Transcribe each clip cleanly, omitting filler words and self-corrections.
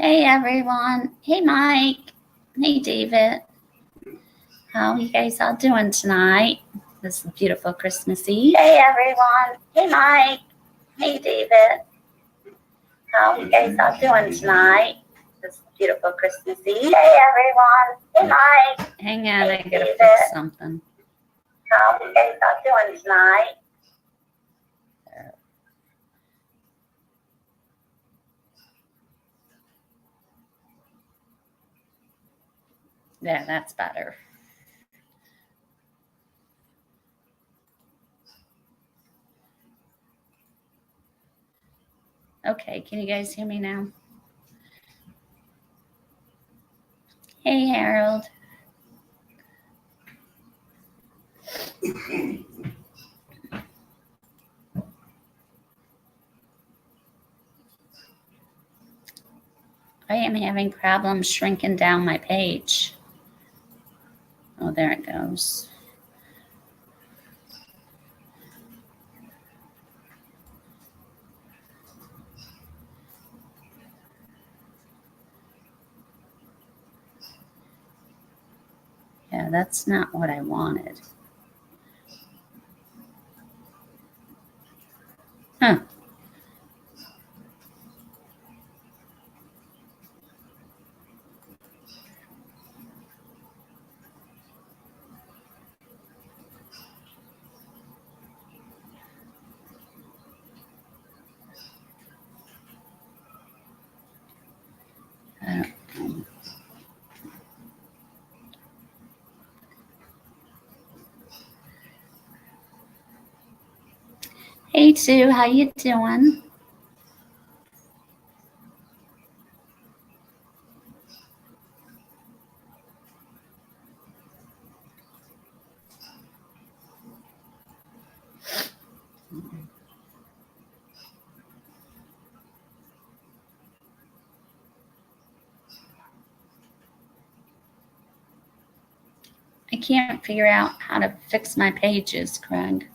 Hey everyone. Hey Mike. Hey David. How you guys all doing tonight? This is beautiful Christmas Eve. Hey everyone. Hey Mike. Hey David. How you guys all doing tonight? This beautiful Christmas Eve. Hey everyone. Hey Mike. Hang on, hey, I gotta David. Fix something. How you guys all doing tonight? Yeah, that's better. Okay, can you guys hear me now? Hey, Harold. I am having problems shrinking down my page. Oh, there it goes. Yeah, that's not what I wanted. Huh. Hey, Sue, how you doing? I can't figure out how to fix my pages, Craig.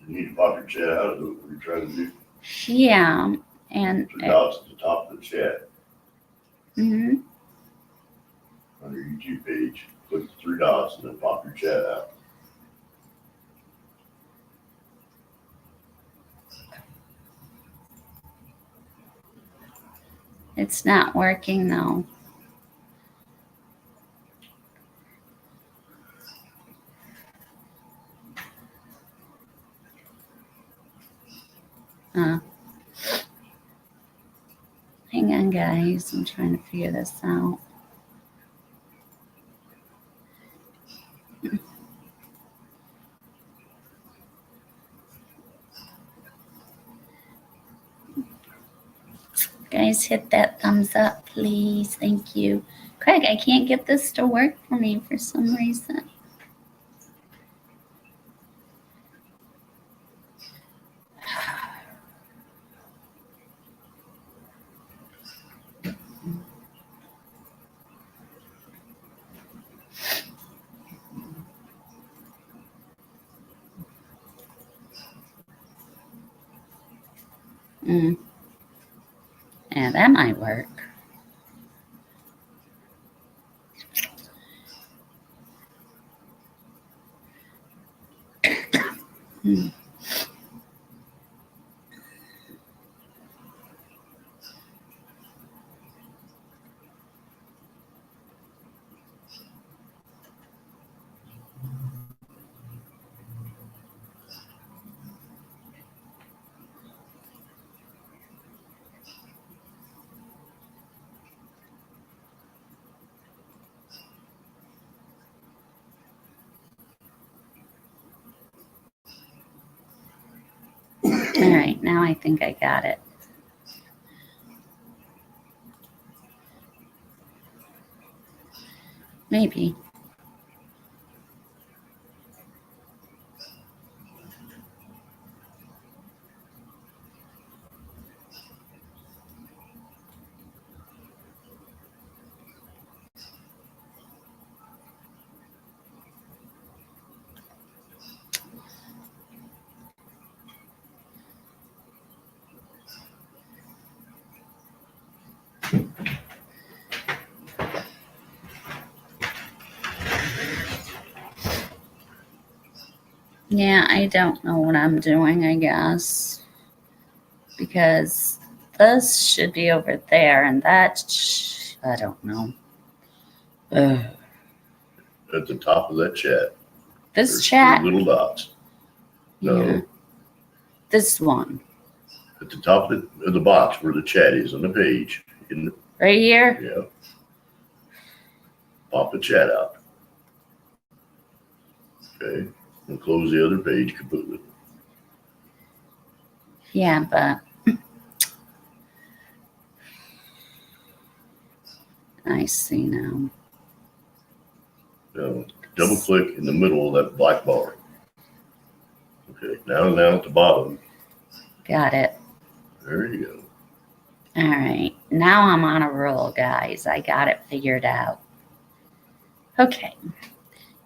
You need to pop your chat out of it. What are you trying to do? Yeah, and Three dots at the top of the chat. Mm-hmm. On your YouTube page, click the three dots and then pop your chat out. It's not working though. Hang on, guys. I'm trying to figure this out. Guys, hit that thumbs up, please. Thank you. Craig, I can't get this to work for me for some reason. Yeah, that might work. All right, now I think I got it. Maybe. Yeah, I don't know what I'm doing, I guess. Because this should be over there, and I don't know. Ugh. At the top of that chat. This There's chat? 3 little dots. No. Yeah. This one. At the top of the box where the chat is on the page. Right here? Yeah. Pop the chat out. Okay. And close the other page completely. Yeah, but I see now. Now, double click in the middle of that black bar. Okay. Now at the bottom. Got it. There you go. All right. Now I'm on a roll, guys. I got it figured out. Okay.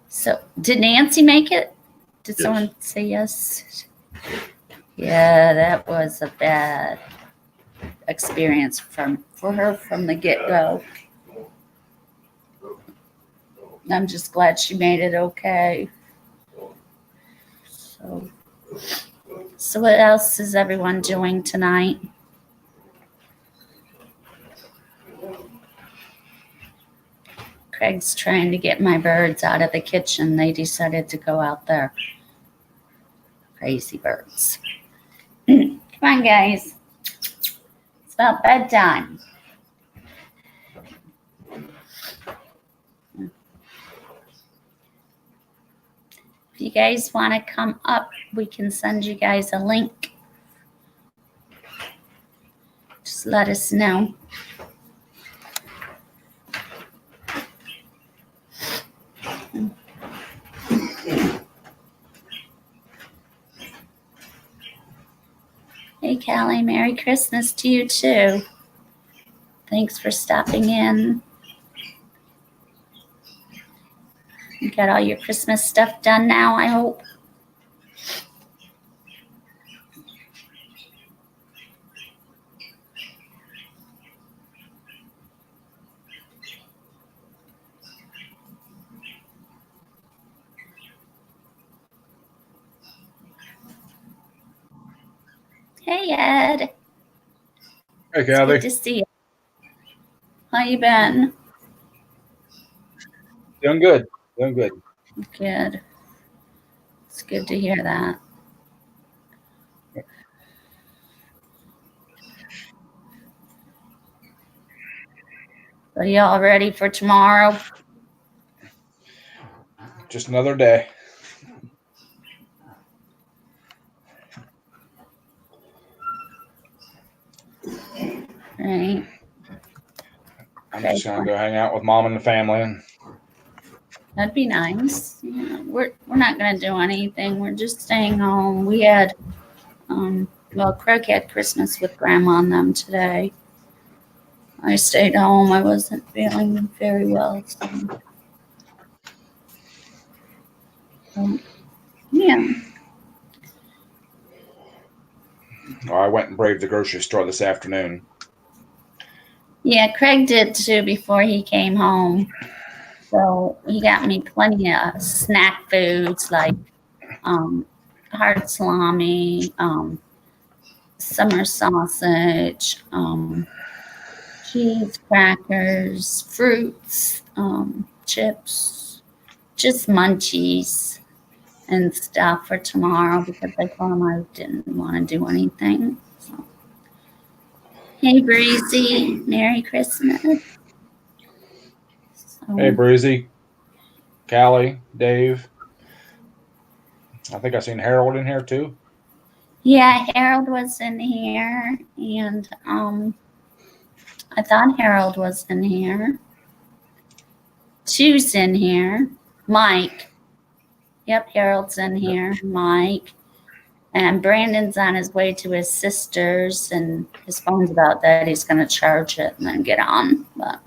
So, did Nancy make it? Did Yes. someone say yes? Yeah, that was a bad experience for her from the get-go. I'm just glad she made it okay. So what else is everyone doing tonight? Craig's trying to get my birds out of the kitchen. They decided to go out there. Crazy birds. Come on, guys. It's about bedtime. If you guys want to come up, we can send you guys a link. Just let us know. Hey, Callie, Merry Christmas to you too. Thanks for stopping in. You got all your Christmas stuff done now, I hope. Hey, Ed. Hey, It's Kathy. good to see you. How you been? Doing good. Doing good. Good. It's good to hear that. Are you all ready for tomorrow? Just another day. Right. I'm just gonna go hang out with Mom and the family. And That'd be nice. Yeah, we're not gonna do anything. We're just staying home. We had Craig had Christmas with Grandma and them today. I stayed home. I wasn't feeling very well. So, yeah. I went and braved the grocery store this afternoon. Yeah, Craig did too before he came home. So he got me plenty of snack foods like hard salami, summer sausage, cheese, crackers, fruits, chips, just munchies and stuff for tomorrow because I told him I didn't want to do anything. So. Hey, Breezy, Merry Christmas. So, Hey, Breezy, Callie, Dave. I think I seen Harold in here too. yeah, Harold was in here, and I thought Harold was in here. Chu's in here. Mike. Yep, Harold's in here. Mike. And Brandon's on his way to his sister's, and his phone's about that. He's going to charge it and then get on. But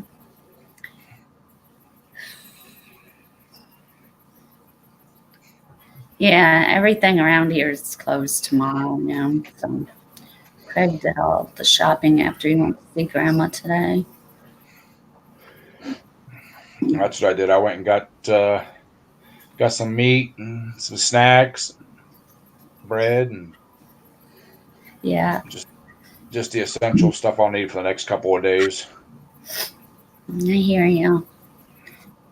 yeah, everything around here is closed tomorrow now. So Craig did all the shopping after he went to see Grandma today. That's what I did. I went and got some meat and some snacks. bread, and Yeah, just the essential stuff I'll need for the next couple of days. I hear you.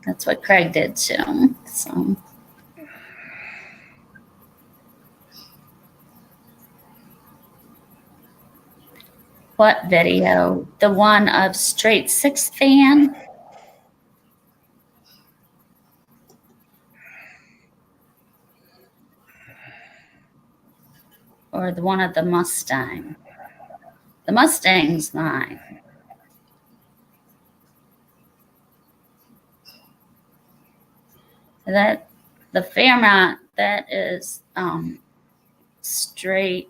That's what Craig did too. So. What video? The one of Straight Six Fan? Or the one of the Mustang? The Mustang's mine. That the Fairmont, that is Straight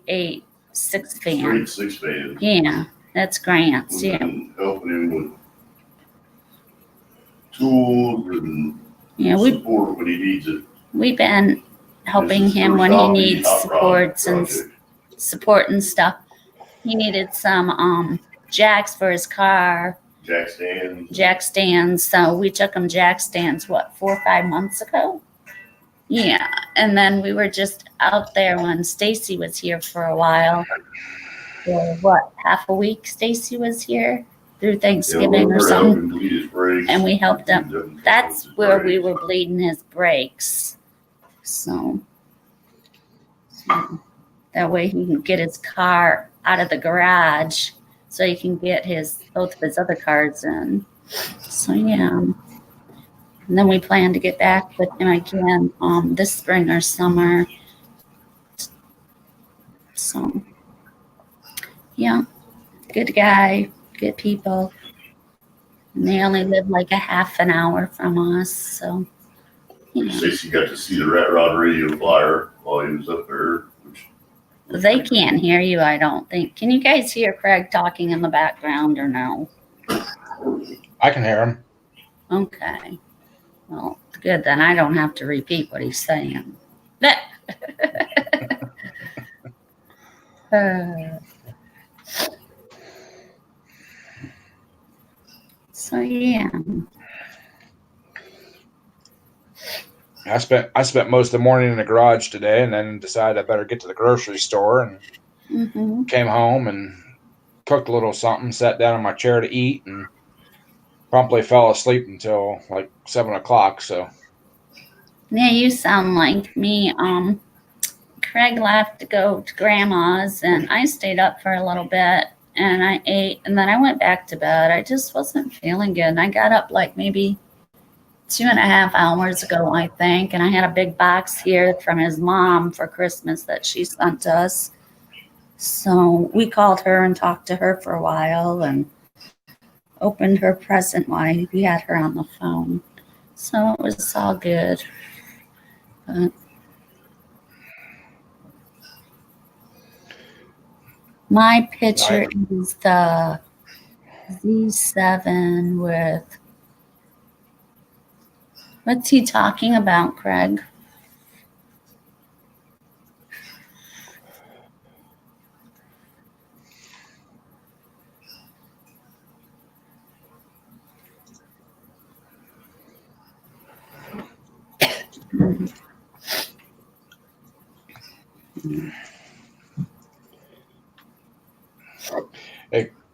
6 Fan. Straight 6 Fan. Yeah, that's Grant's. We've Yeah. been helping him with tools and Yeah, support when he needs it. we've been helping This is him first when he off the needs hot rod project. support and stuff. He needed some jacks for his car, jack stands. So we took him jack stands, 4 or 5 months ago? Yeah. And then we were just out there when Stacy was here for a while. For half a week Stacy was here through Thanksgiving or something. And we helped him. That's where we were bleeding his brakes. So that way he can get his car out of the garage so he can get both of his other cars in. So yeah. And then we plan to get back with him again this spring or summer. So yeah, good guy, good people. And they only live like a half an hour from us, so yeah. Stacy got to see the Rat Rod radio flyer while he was up there. They can't hear you, I don't think. Can you guys hear Craig talking in the background or no? I can hear him. Okay. Well, good. Then I don't have to repeat what he's saying. So yeah. I spent most of the morning in the garage today, and then decided I better get to the grocery store, and came home and cooked a little something, sat down in my chair to eat, and promptly fell asleep until like 7 o'clock. So yeah, you sound like me. Craig left to go to Grandma's, and I stayed up for a little bit, and I ate, and then I went back to bed. I just wasn't feeling good, and I got up like maybe 2.5 hours ago, I think, and I had a big box here from his mom for Christmas that she sent us. So we called her and talked to her for a while and opened her present while we had her on the phone. So it was all good. But my picture is the Z7 with, what's he talking about, Craig?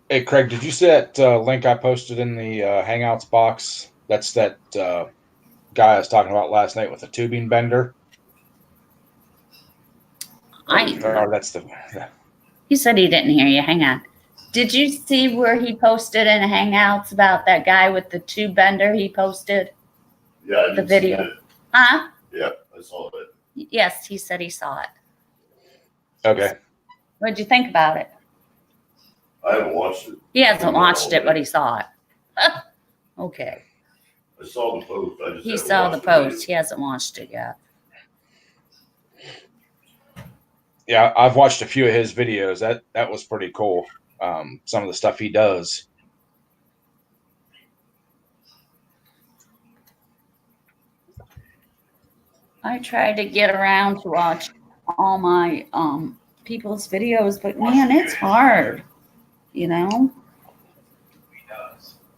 Hey, Craig, did you see that link I posted in the Hangouts box? That's that guy I was talking about last night with the tubing bender. He said he didn't hear you. Hang on. Did you see where he posted in Hangouts about that guy with the tube bender he posted? Yeah, the video. It. Huh? Yeah, I saw it. Yes, he said he saw it. Okay. What did you think about it? I haven't watched it. He hasn't watched it, but he saw it. Okay. I saw the post. He saw the post. He hasn't watched it yet. Yeah, I've watched a few of his videos. That was pretty cool. Some of the stuff he does. I tried to get around to watch all my people's videos, but man, it's hard. You know?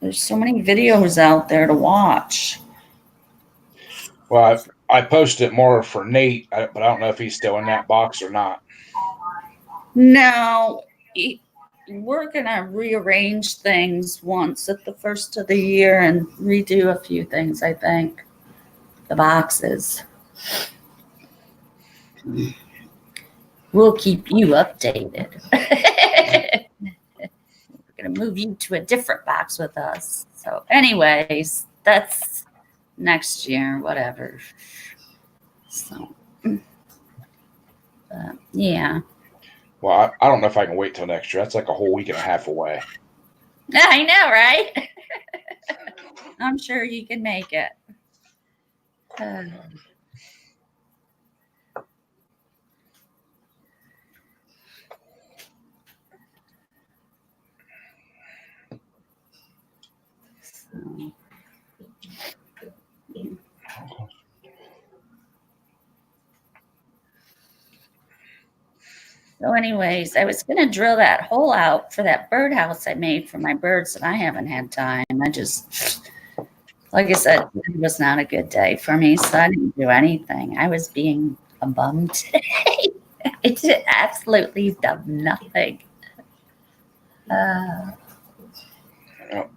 There's so many videos out there to watch. Well, I posted it more for Nate, but I don't know if he's still in that box or not. No, we're going to rearrange things once at the first of the year and redo a few things, I think. The boxes. We'll keep you updated. We're going to move you to a different box with us. So anyways, that's next year, whatever. So, yeah. Well, I don't know if I can wait till next year. That's like a whole week and a half away. I know, right? I'm sure you can make it. So anyways, I was going to drill that hole out for that birdhouse I made for my birds, and I haven't had time. I just, like I said, it was not a good day for me, so I didn't do anything. I was being a bum today. I did absolutely done nothing.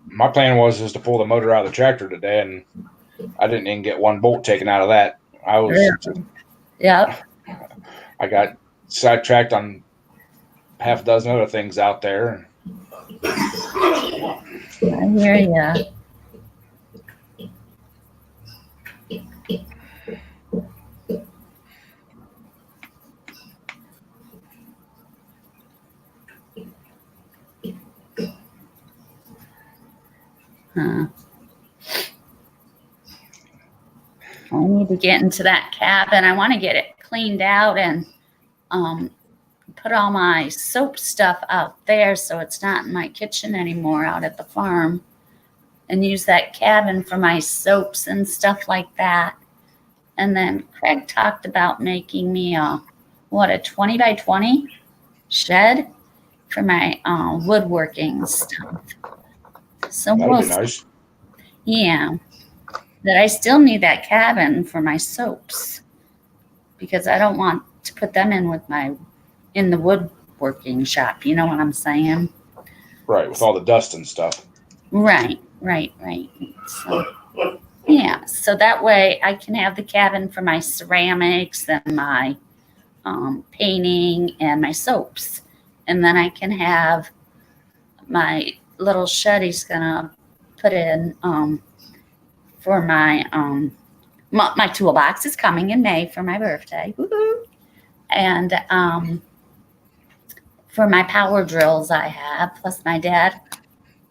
My plan was to pull the motor out of the tractor today, and I didn't even get one bolt taken out of that. Yep. I got sidetracked on half a dozen other things out there. I hear ya. I need to get into that cabin. I want to get it cleaned out and put all my soap stuff out there so it's not in my kitchen anymore out at the farm, and use that cabin for my soaps and stuff like that. And then Craig talked about making me a 20 by 20 shed for my woodworking stuff. So that'd be nice. Yeah. But I still need that cabin for my soaps because I don't want to put them in the woodworking shop. You know what I'm saying? Right, with all the dust and stuff. Right. So, yeah, so that way I can have the cabin for my ceramics and my painting and my soaps. And then I can have my little shed he's going to put in for my my toolbox is coming in May for my birthday. Woo-hoo. And for my power drills I have, plus my dad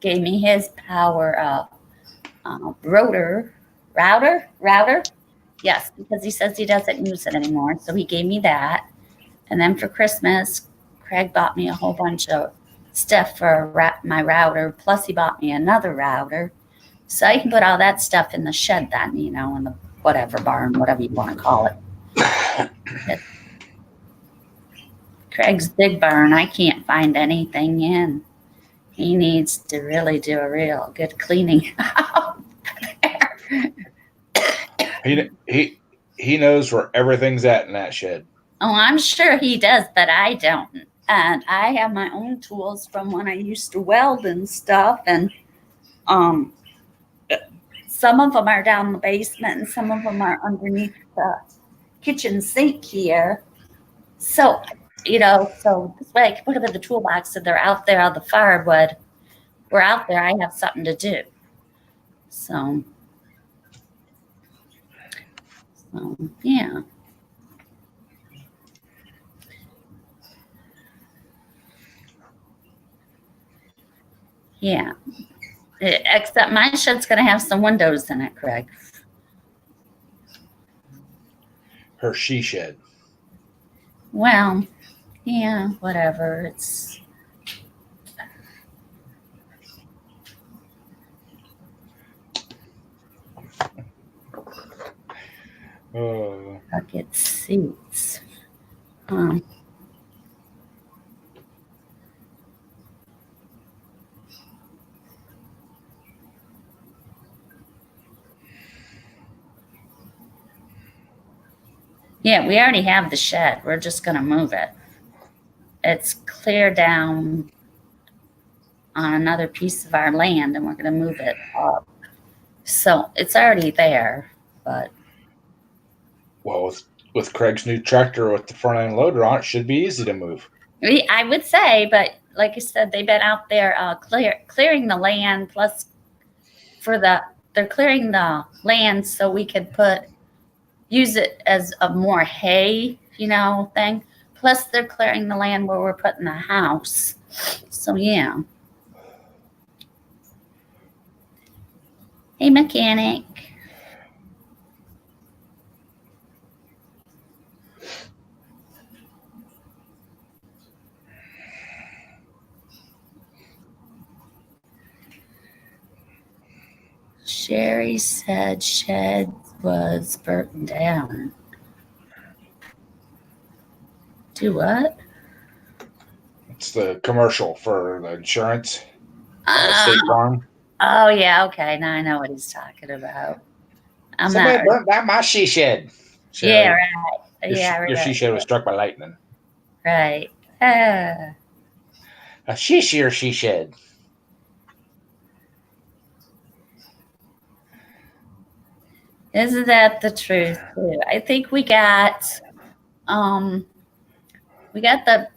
gave me his power router. Yes, because he says he doesn't use it anymore. So he gave me that. And then for Christmas, Craig bought me a whole bunch of stuff for my router. Plus he bought me another router. So I can put all that stuff in the shed then, in the whatever barn, whatever you want to call it. Craig's big barn, I can't find anything in. He needs to really do a real good cleaning out there. He knows where everything's at in that shed. Oh, I'm sure he does, but I don't. And I have my own tools from when I used to weld and stuff. And some of them are down in the basement and some of them are underneath the kitchen sink here. So, so this way I can put them in the toolbox and they're out there on the firewood. We're out there, I have something to do. So yeah. Yeah. Except my shed's going to have some windows in it, Craig. Her she shed. Well, yeah, whatever. It's bucket seats. Yeah, we already have the shed. We're just going to move it. It's clear down on another piece of our land, and we're going to move it up. So it's already there, but Well, with Craig's new tractor with the front end loader on it, should be easy to move. I would say, but like I said, they've been out there clearing the land. Plus, they're clearing the land so we could use it as a more hay, thing. Plus, they're clearing the land where we're putting the house. So yeah. Hey, mechanic. Sherry said shed was burnt down. Do what? It's the commercial for the insurance. State Farm. Oh, yeah. Okay. Now I know what he's talking about. Somebody burnt down my she shed. Sherry. Yeah, right. Your she shed was struck by lightning. Right. A she shed. Isn't that the truth too? I think we got the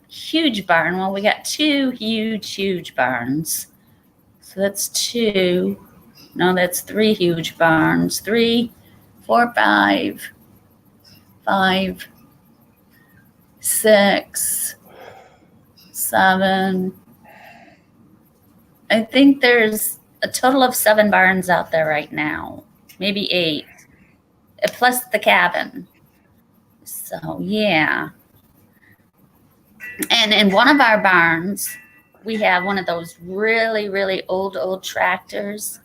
huge barn. Well, we got two huge barns. So that's two. No, that's three huge barns. 3, 4, 5, 6, 7. I think there's a total of 7 barns out there right now. Maybe 8. Plus the cabin. So, yeah. And in one of our barns, we have one of those really, really old tractors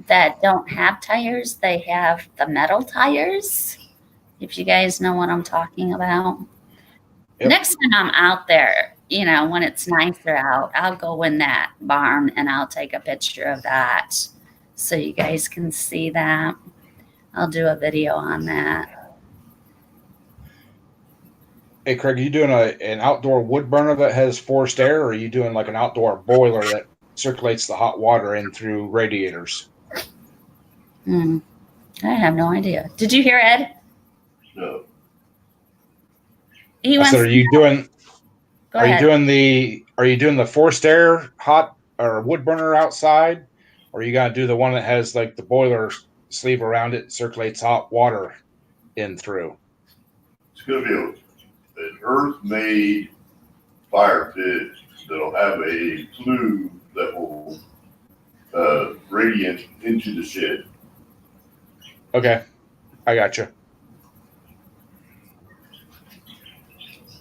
that don't have tires. They have the metal tires, if you guys know what I'm talking about. Yep. Next time I'm out there, when it's nicer out, I'll go in that barn and I'll take a picture of that so you guys can see that. I'll do a video on that. Hey, Craig, are you doing an outdoor wood burner that has forced air, or are you doing like an outdoor boiler that circulates the hot water in through radiators? I have no idea. Did you hear Ed? No. Are you doing the forced air hot or wood burner outside, or are you gonna do the one that has like the boiler sleeve around it, circulates hot water in through? It's gonna be an earth-made fire pit that'll have a flue that will radiate into the shed. Okay, I got you.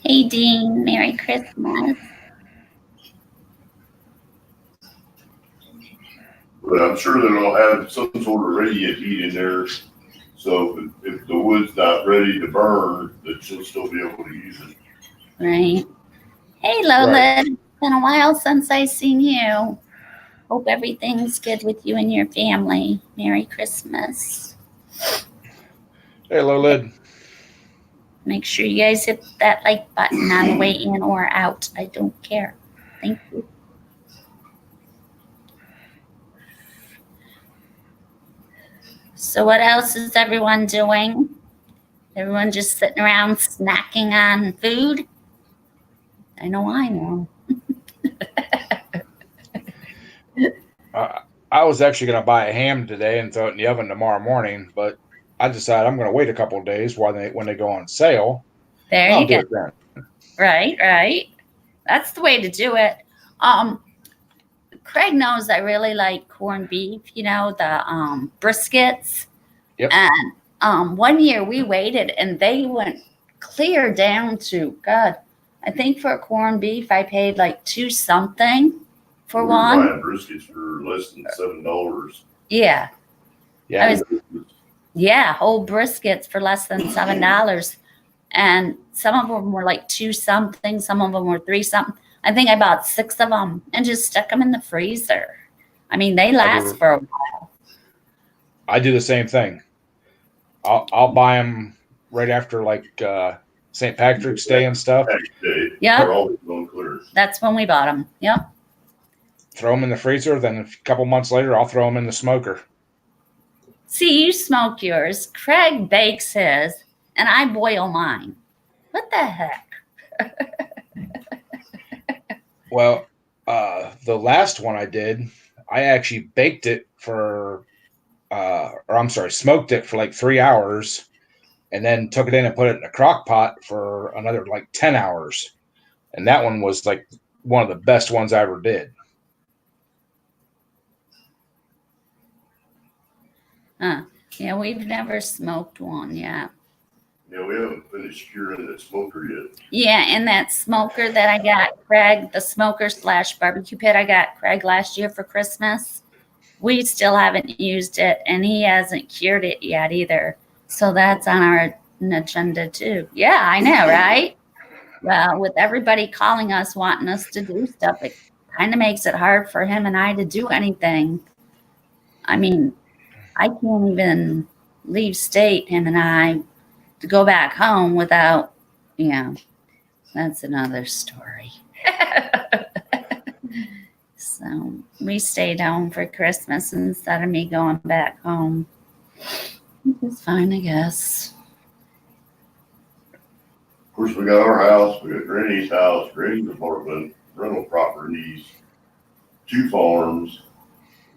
Hey, Dean, Merry Christmas. But I'm sure that it'll have some sort of radiant heat in there. So if the wood's not ready to burn, that she'll still be able to use it. Right. Hey, Lola. Right. It's been a while since I've seen you. Hope everything's good with you and your family. Merry Christmas. Hey, Lola. Make sure you guys hit that like button on the way in or out. I don't care. Thank you. So what else is everyone doing? Everyone just sitting around snacking on food? I know. I was actually going to buy a ham today and throw it in the oven tomorrow morning, but I decided I'm going to wait a couple of days when they go on sale. There you go. Right. That's the way to do it. Craig knows I really like corned beef, the briskets. Yep. And one year we waited and they went clear down to, God, I think for corned beef I paid like $2 something for one. Buying briskets for less than $7. Yeah. Yeah. Whole briskets for less than $7. And some of them were like $2 something. Some of them were $3 something. I think I bought 6 of them and just stuck them in the freezer. I mean, they last for a while. I do the same thing. I'll buy them right after like St. Patrick's Day and stuff. Yeah. They're always on clearance. That's when we bought them. Yep. Throw them in the freezer. Then a couple months later, I'll throw them in the smoker. See, you smoke yours. Craig bakes his, and I boil mine. What the heck? Well, the last one I did, I actually baked it for, smoked it for like 3 hours, and then took it in and put it in a crock pot for another like 10 hours. And that one was like one of the best ones I ever did. Huh. Yeah, we've never smoked one yet. Yeah, we haven't finished curing the smoker yet. Yeah, and that smoker that I got Craig, the smoker / barbecue pit I got Craig last year for Christmas, we still haven't used it, and he hasn't cured it yet either. So that's on our agenda too. Yeah, I know, right? Well, with everybody calling us, wanting us to do stuff, it kind of makes it hard for him and I to do anything. I mean, I can't even leave state, him and I, to go back home without, that's another story. So we stayed home for Christmas instead of me going back home. It's fine, I guess. Of course, we got our house, we got Granny's house, Granny's apartment, rental properties, 2 farms,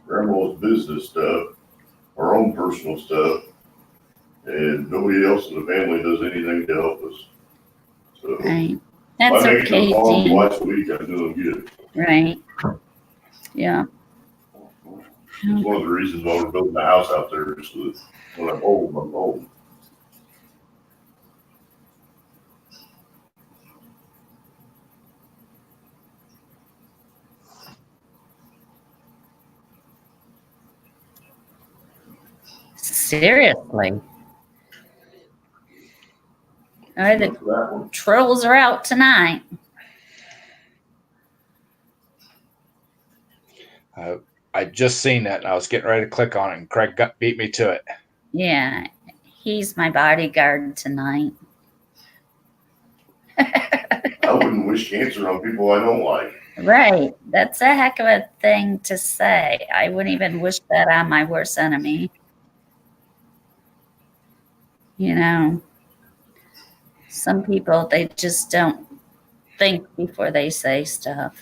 Grandma's business stuff, our own personal stuff, and nobody else in the family does anything to help us. So Right. That's if I make it to okay, the farm Dean. twice a week, I'm doing good. Right. Yeah. It's one of the reasons why we're building a house out there, just so that when I'm old, I'm old. Seriously. All right, the Look for that one. trolls are out tonight. I just seen that, and I was getting ready to click on it, and Craig beat me to it. Yeah, he's my bodyguard tonight. I wouldn't wish cancer on people I don't like. Right. That's a heck of a thing to say. I wouldn't even wish that on my worst enemy. Some people, they just don't think before they say stuff.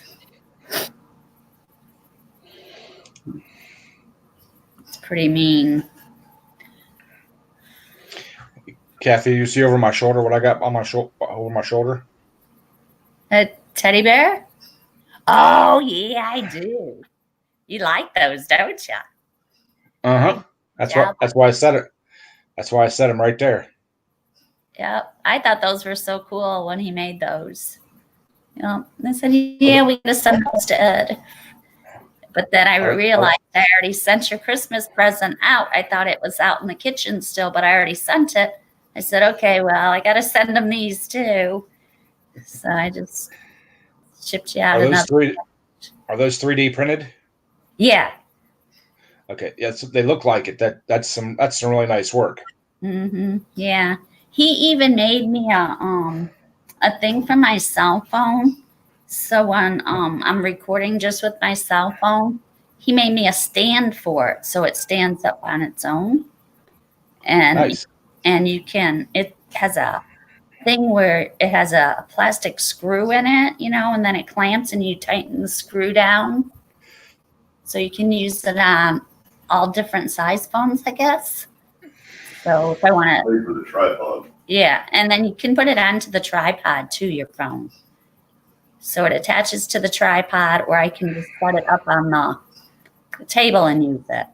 It's pretty mean. Kathy, you see over my shoulder what I got on my over my shoulder? A teddy bear? Oh, yeah, I do. You like those, don't you? Uh-huh. That's why I said it. That's why I said them right there. Yep. I thought those were so cool when he made those. I said, yeah, we gotta send those to Ed. But then I realized I already sent your Christmas present out. I thought it was out in the kitchen still, but I already sent it. I said, okay, well, I gotta send them these too. So I just shipped you out another. Are those 3D printed? Yeah. Okay. Yes, they look like it. That's some really nice work. Yeah. He even made me a thing for my cell phone. So when I'm recording just with my cell phone, he made me a stand for it so it stands up on its own. And nice. And it has a thing where it has a plastic screw in it, and then it clamps and you tighten the screw down. So you can use it on all different size phones, I guess. So if I want to. Wait for the tripod. Yeah. And then you can put it onto the tripod to your phone. So it attaches to the tripod, or I can just set it up on the table and use it.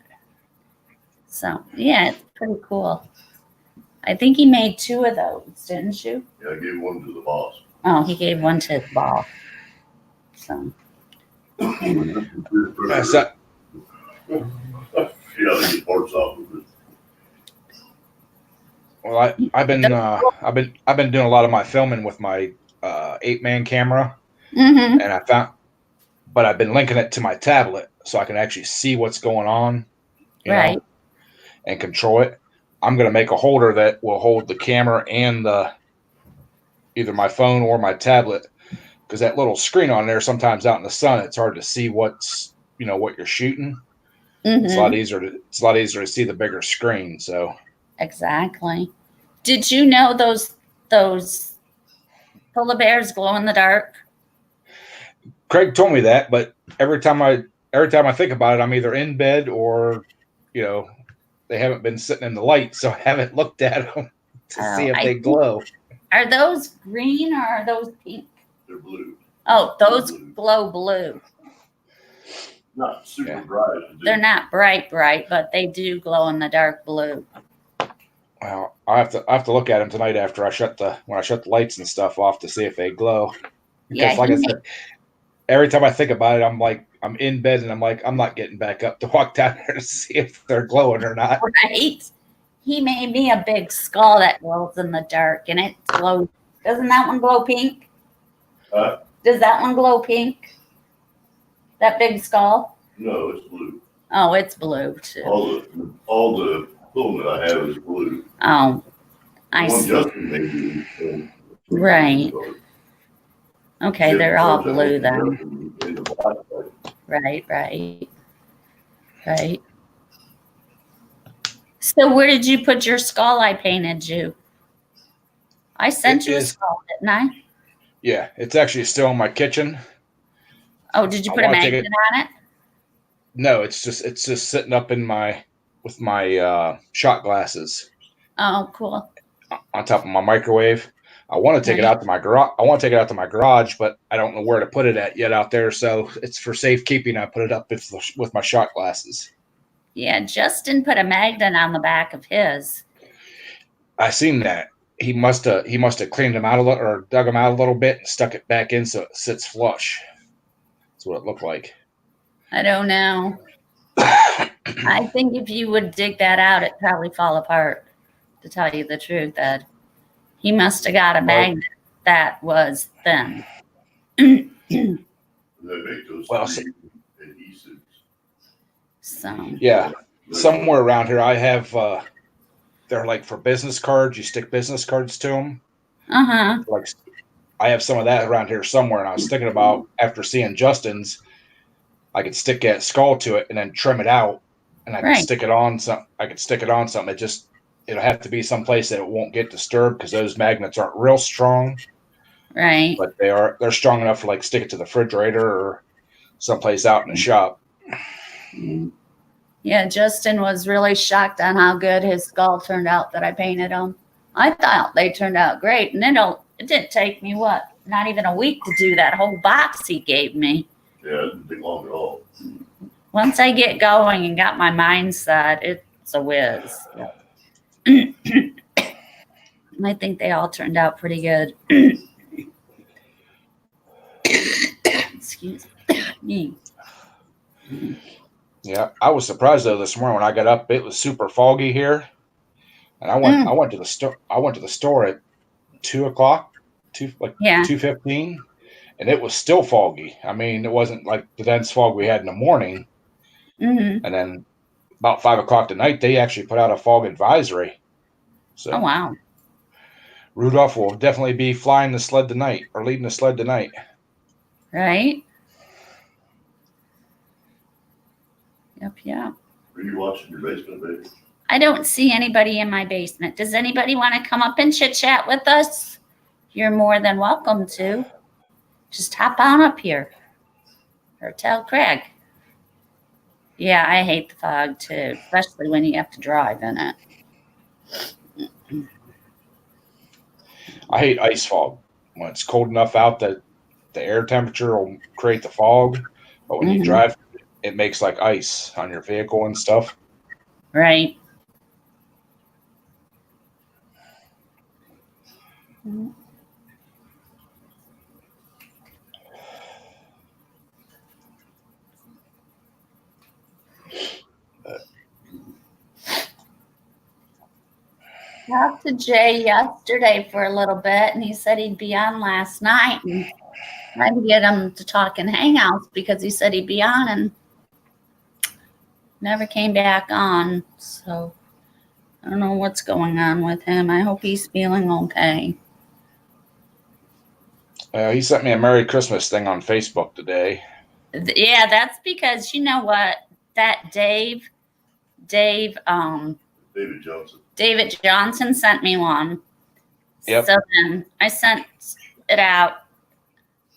So, yeah, it's pretty cool. I think he made 2 of those, didn't you? Yeah, I gave one to the boss. Oh, he gave one to the boss. So. That's that. Yeah, they get parts off of it. Well, I've been doing a lot of my filming with my 8-man camera, and I've been linking it to my tablet so I can actually see what's going on, right, and control it. I'm going to make a holder that will hold the camera and either my phone or my tablet, because that little screen on there, sometimes out in the sun, it's hard to see what you're shooting. It's a lot easier to see the bigger screen. So Exactly. Did you know those polar bears glow in the dark? Craig told me that, but every time I think about it, I'm either in bed or, they haven't been sitting in the light, so I haven't looked at them to see if they glow. Are those green or are those pink? They're blue. Oh, those glow blue. Not super bright. They're not bright, but they do glow in the dark blue. Well, I have to look at them tonight after when I shut the lights and stuff off to see if they glow. Because like I said, every time I think about it, I'm like, I'm in bed and I'm like, I'm not getting back up to walk down there to see if they're glowing or not. Right. He made me a big skull that glows in the dark, and it glows. Doesn't that one glow pink? Does that one glow pink? That big skull? No, it's blue. Oh, it's blue too. All the filament I have is blue. Oh, I see. Justin made Right. Okay, they're all blue then. Right. So where did you put your skull I painted you? I sent you a skull, didn't I? Yeah, it's actually still in my kitchen. Oh, did you put a magnet on it? No, it's just sitting up with my shot glasses. Oh, cool. On top of my microwave. I want to take it out to my garage. But I don't know where to put it at yet out there. So it's for safekeeping. I put it up with my shot glasses. Yeah, Justin put a magnet on the back of his. I seen that. He must have cleaned them out a little or dug them out a little bit and stuck it back in so it sits flush. That's what it looked like. I don't know. I think if you would dig that out, it'd probably fall apart, to tell you the truth, Ed. He must have got a magnet that was thin. They make those adhesives. So yeah, somewhere around here I have. They're like for business cards. You stick business cards to them. Like I have some of that around here somewhere, and I was thinking about after seeing Justin's, I could stick that skull to it and then trim it out, and I could stick it on some. I could stick it on something. It'll have to be someplace that it won't get disturbed because those magnets aren't real strong. Right. But they're strong enough to like stick it to the refrigerator or someplace out in the shop. Yeah, Justin was really shocked on how good his skull turned out that I painted him. I thought they turned out great, and it didn't take me not even a week to do that whole box he gave me. Yeah, it didn't take long at all. Once I get going and got my mindset, it's a whiz. I think they all turned out pretty good. Excuse me. Yeah, I was surprised though this morning when I got up. It was super foggy here, and I went to the store. I went to the store at 2:00, 2:15, and it was still foggy. I mean, it wasn't like the dense fog we had in the morning. And then about 5:00 tonight, they actually put out a fog advisory. So, oh wow! Rudolph will definitely be flying the sled tonight or leading the sled tonight. Right. Yep. Are you watching your basement, baby? I don't see anybody in my basement. Does anybody want to come up and chit chat with us? You're more than welcome to. Just hop on up here. Or tell Craig. Yeah, I hate the fog too, especially when you have to drive in it. I hate ice fog. When it's cold enough out that the air temperature will create the fog, but when you drive, it makes like ice on your vehicle and stuff. Right. Talked to Jay yesterday for a little bit, and he said he'd be on last night, and tried to get him to talk in Hangouts because he said he'd be on and never came back on. So I don't know what's going on with him. I hope he's feeling okay. He sent me a Merry Christmas thing on Facebook today. Yeah, that's because you know what? That David Johnson. David Johnson sent me one. Yep. So then I sent it out,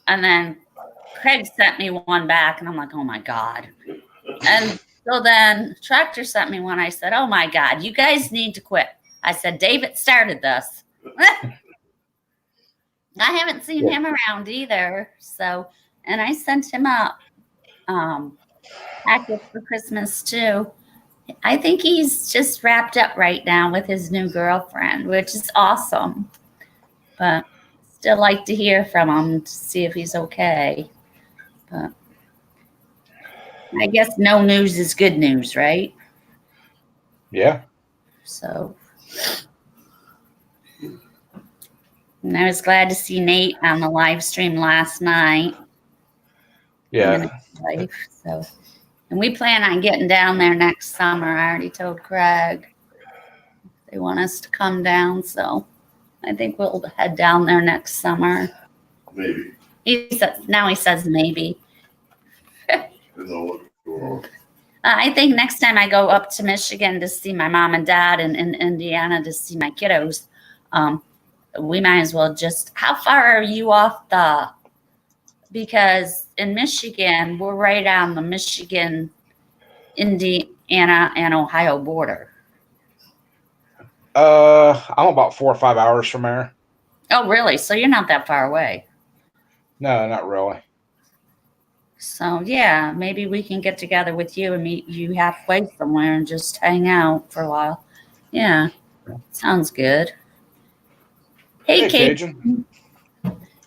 and then Craig sent me one back, and I'm like, oh my God. And so then Tractor sent me one. I said, oh my God, you guys need to quit. I said, David started this. I haven't seen him around either. So, and I sent him a package for Christmas too. I think he's just wrapped up right now with his new girlfriend, which is awesome. But still like to hear from him to see if he's okay. But I guess no news is good news, right? Yeah. So, and I was glad to see Nate on the live stream last night. Yeah. So, and we plan on getting down there next summer. I already told Craig they want us to come down, so I think we'll head down there next summer. Maybe. He says maybe. I think next time I go up to Michigan to see my mom and dad and in Indiana to see my kiddos, we might as well just, how far are you off because in Michigan, we're right on the Michigan, Indiana, and Ohio border. I'm about 4 or 5 hours from there. Oh, really? So you're not that far away. No, not really. So, yeah, maybe we can get together with you and meet you halfway somewhere and just hang out for a while. Yeah, sounds good. Hey, Cajun.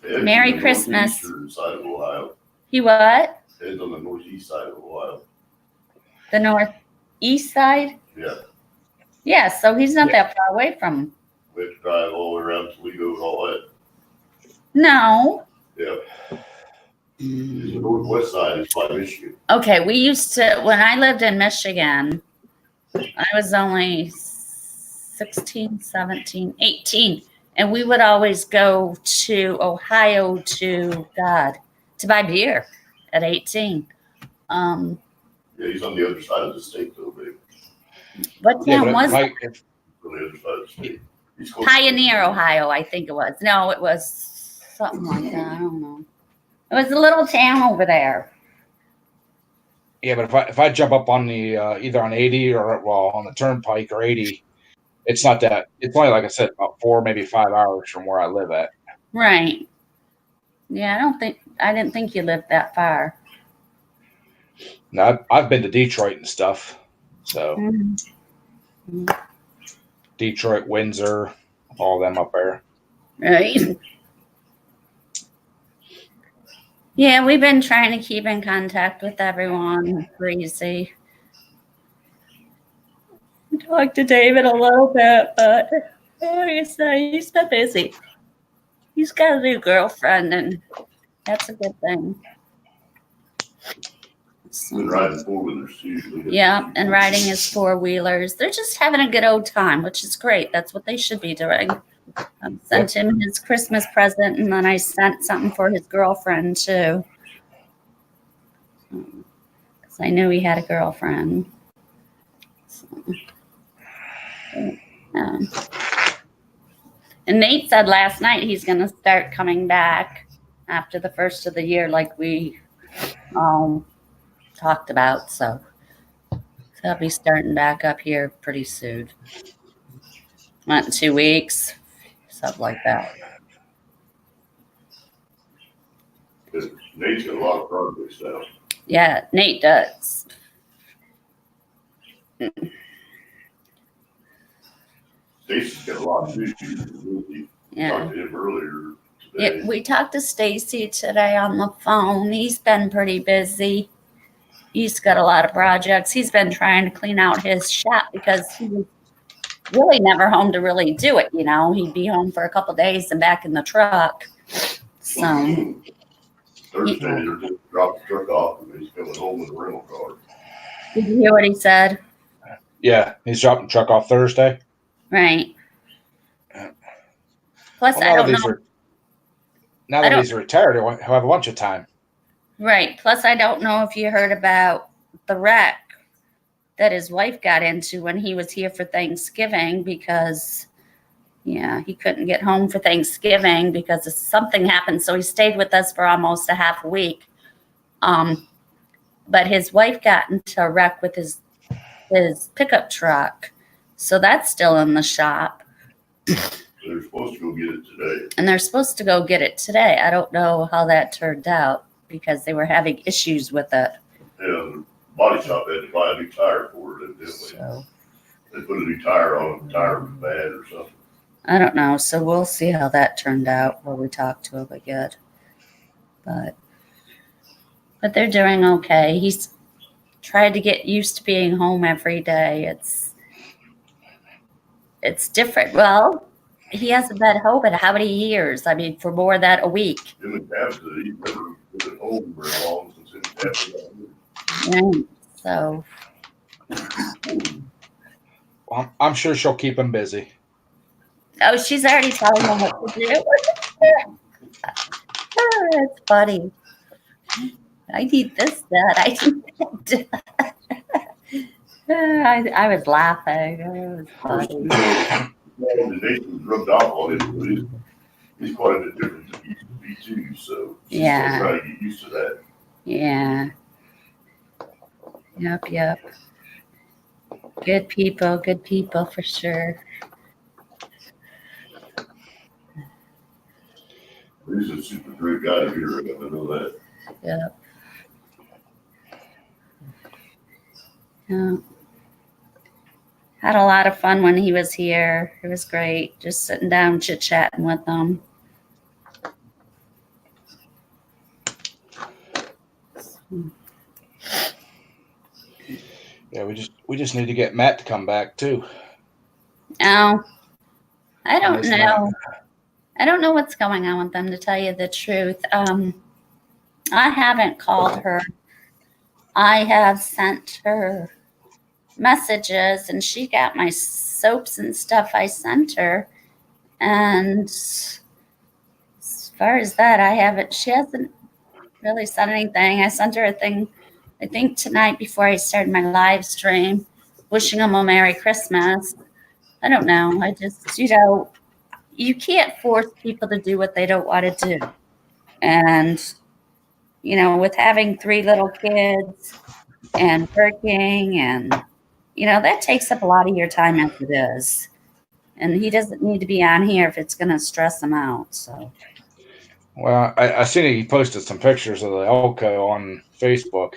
Merry Christmas. Side of Ohio. He what? It's on the northeast side of Ohio. The northeast side? Yeah. Yeah, so he's not that far away from. We have to drive all the way around Toledo and all that. No. Yeah. The northwest side is by Michigan. Okay, we used to, when I lived in Michigan, I was only 16, 17, 18. And we would always go to Ohio to buy beer at 18. Yeah, he's on the other side of the state, though, babe. What town was it? On the other side of the state. Pioneer, Ohio, I think it was. No, it was something like that. I don't know. It was a little town over there. Yeah, but if I jump up on the either on 80 or on the Turnpike or 80. It's not that. It's only, like I said, about 4, maybe 5 hours from where I live at. Right. Yeah, I didn't think you lived that far. No, I've been to Detroit and stuff. So Mm-hmm. Detroit, Windsor, all them up there. Right. Yeah, we've been trying to keep in contact with everyone. Crazy. Talked to David a little bit, but like I say, he's been busy. He's got a new girlfriend, and that's a good thing. And riding four-wheelers usually. Yeah, and riding his four-wheelers. They're just having a good old time, which is great. That's what they should be doing. I sent him his Christmas present, and then I sent something for his girlfriend, too. Because I knew he had a girlfriend. So. And Nate said last night he's going to start coming back after the first of the year like we talked about. So he'll be starting back up here pretty soon. Not in 2 weeks, stuff like that. Nate's got a lot of projects now. Yeah, Nate does. Stacy's got a lot of issues. We talked to him earlier today. Yeah, we talked to Stacy today on the phone. He's been pretty busy. He's got a lot of projects. He's been trying to clean out his shop because he was really never home to really do it. You know, he'd be home for a couple days and back in the truck. So Thursday, they're just dropped the truck off and he's coming home with a rental car. did you hear what he said? Yeah, he's dropping the truck off Thursday. Right. Yeah. Plus, Well, I don't know. Now I that don't. he's retired, he'll have a bunch of time. Right. Plus, I don't know if you heard about the wreck that his wife got into when he was here for Thanksgiving because, yeah, he couldn't get home for Thanksgiving because something happened. So he stayed with us for almost a half a week. But his wife got into a wreck with his pickup truck. So that's still in the shop. They're supposed to go get it today. And they're supposed to go get it today. I don't know how that turned out because they were having issues with it. Yeah, the body shop had to buy a new tire for it, evidently. So They put a new tire on it, the tire was bad or something. I don't know. So we'll see how that turned out when we talk to him again. But they're doing okay. He's tried to get used to being home every day. It's different. Well, he hasn't been home in how many years? I mean, for more than a week. Him and Tab said he's never been home very long since him and Tab got Right. moved. So Well, I'm sure she'll keep him busy. oh, she's already telling him what to do. It's funny. I need this, that. I need that. I was laughing. It was funny. The nation was rubbed off on him, but he's quite a bit different than he used to be too, so she's Yeah. still trying to get used to that. Yeah. Yep. Good people for sure. He's a super great guy here, I know that. Yep. Yeah. Had a lot of fun when he was here. It was great, just sitting down chit-chatting with them. Yeah, we just need to get Matt to come back too. Oh, I don't Miss know. I don't know what's going on with them, to tell you the truth. I haven't called her. I have sent her messages, and she got my soaps and stuff I sent her. And as far as that, she hasn't really said anything. I sent her a thing, I think tonight before I started my live stream, wishing them a Merry Christmas. I don't know. I just, you can't force people to do what they don't want to do. And, with having 3 little kids and working and, that takes up a lot of your time as it is. And he doesn't need to be on here if it's going to stress him out. So. Well, I seen he posted some pictures of the Elko on Facebook.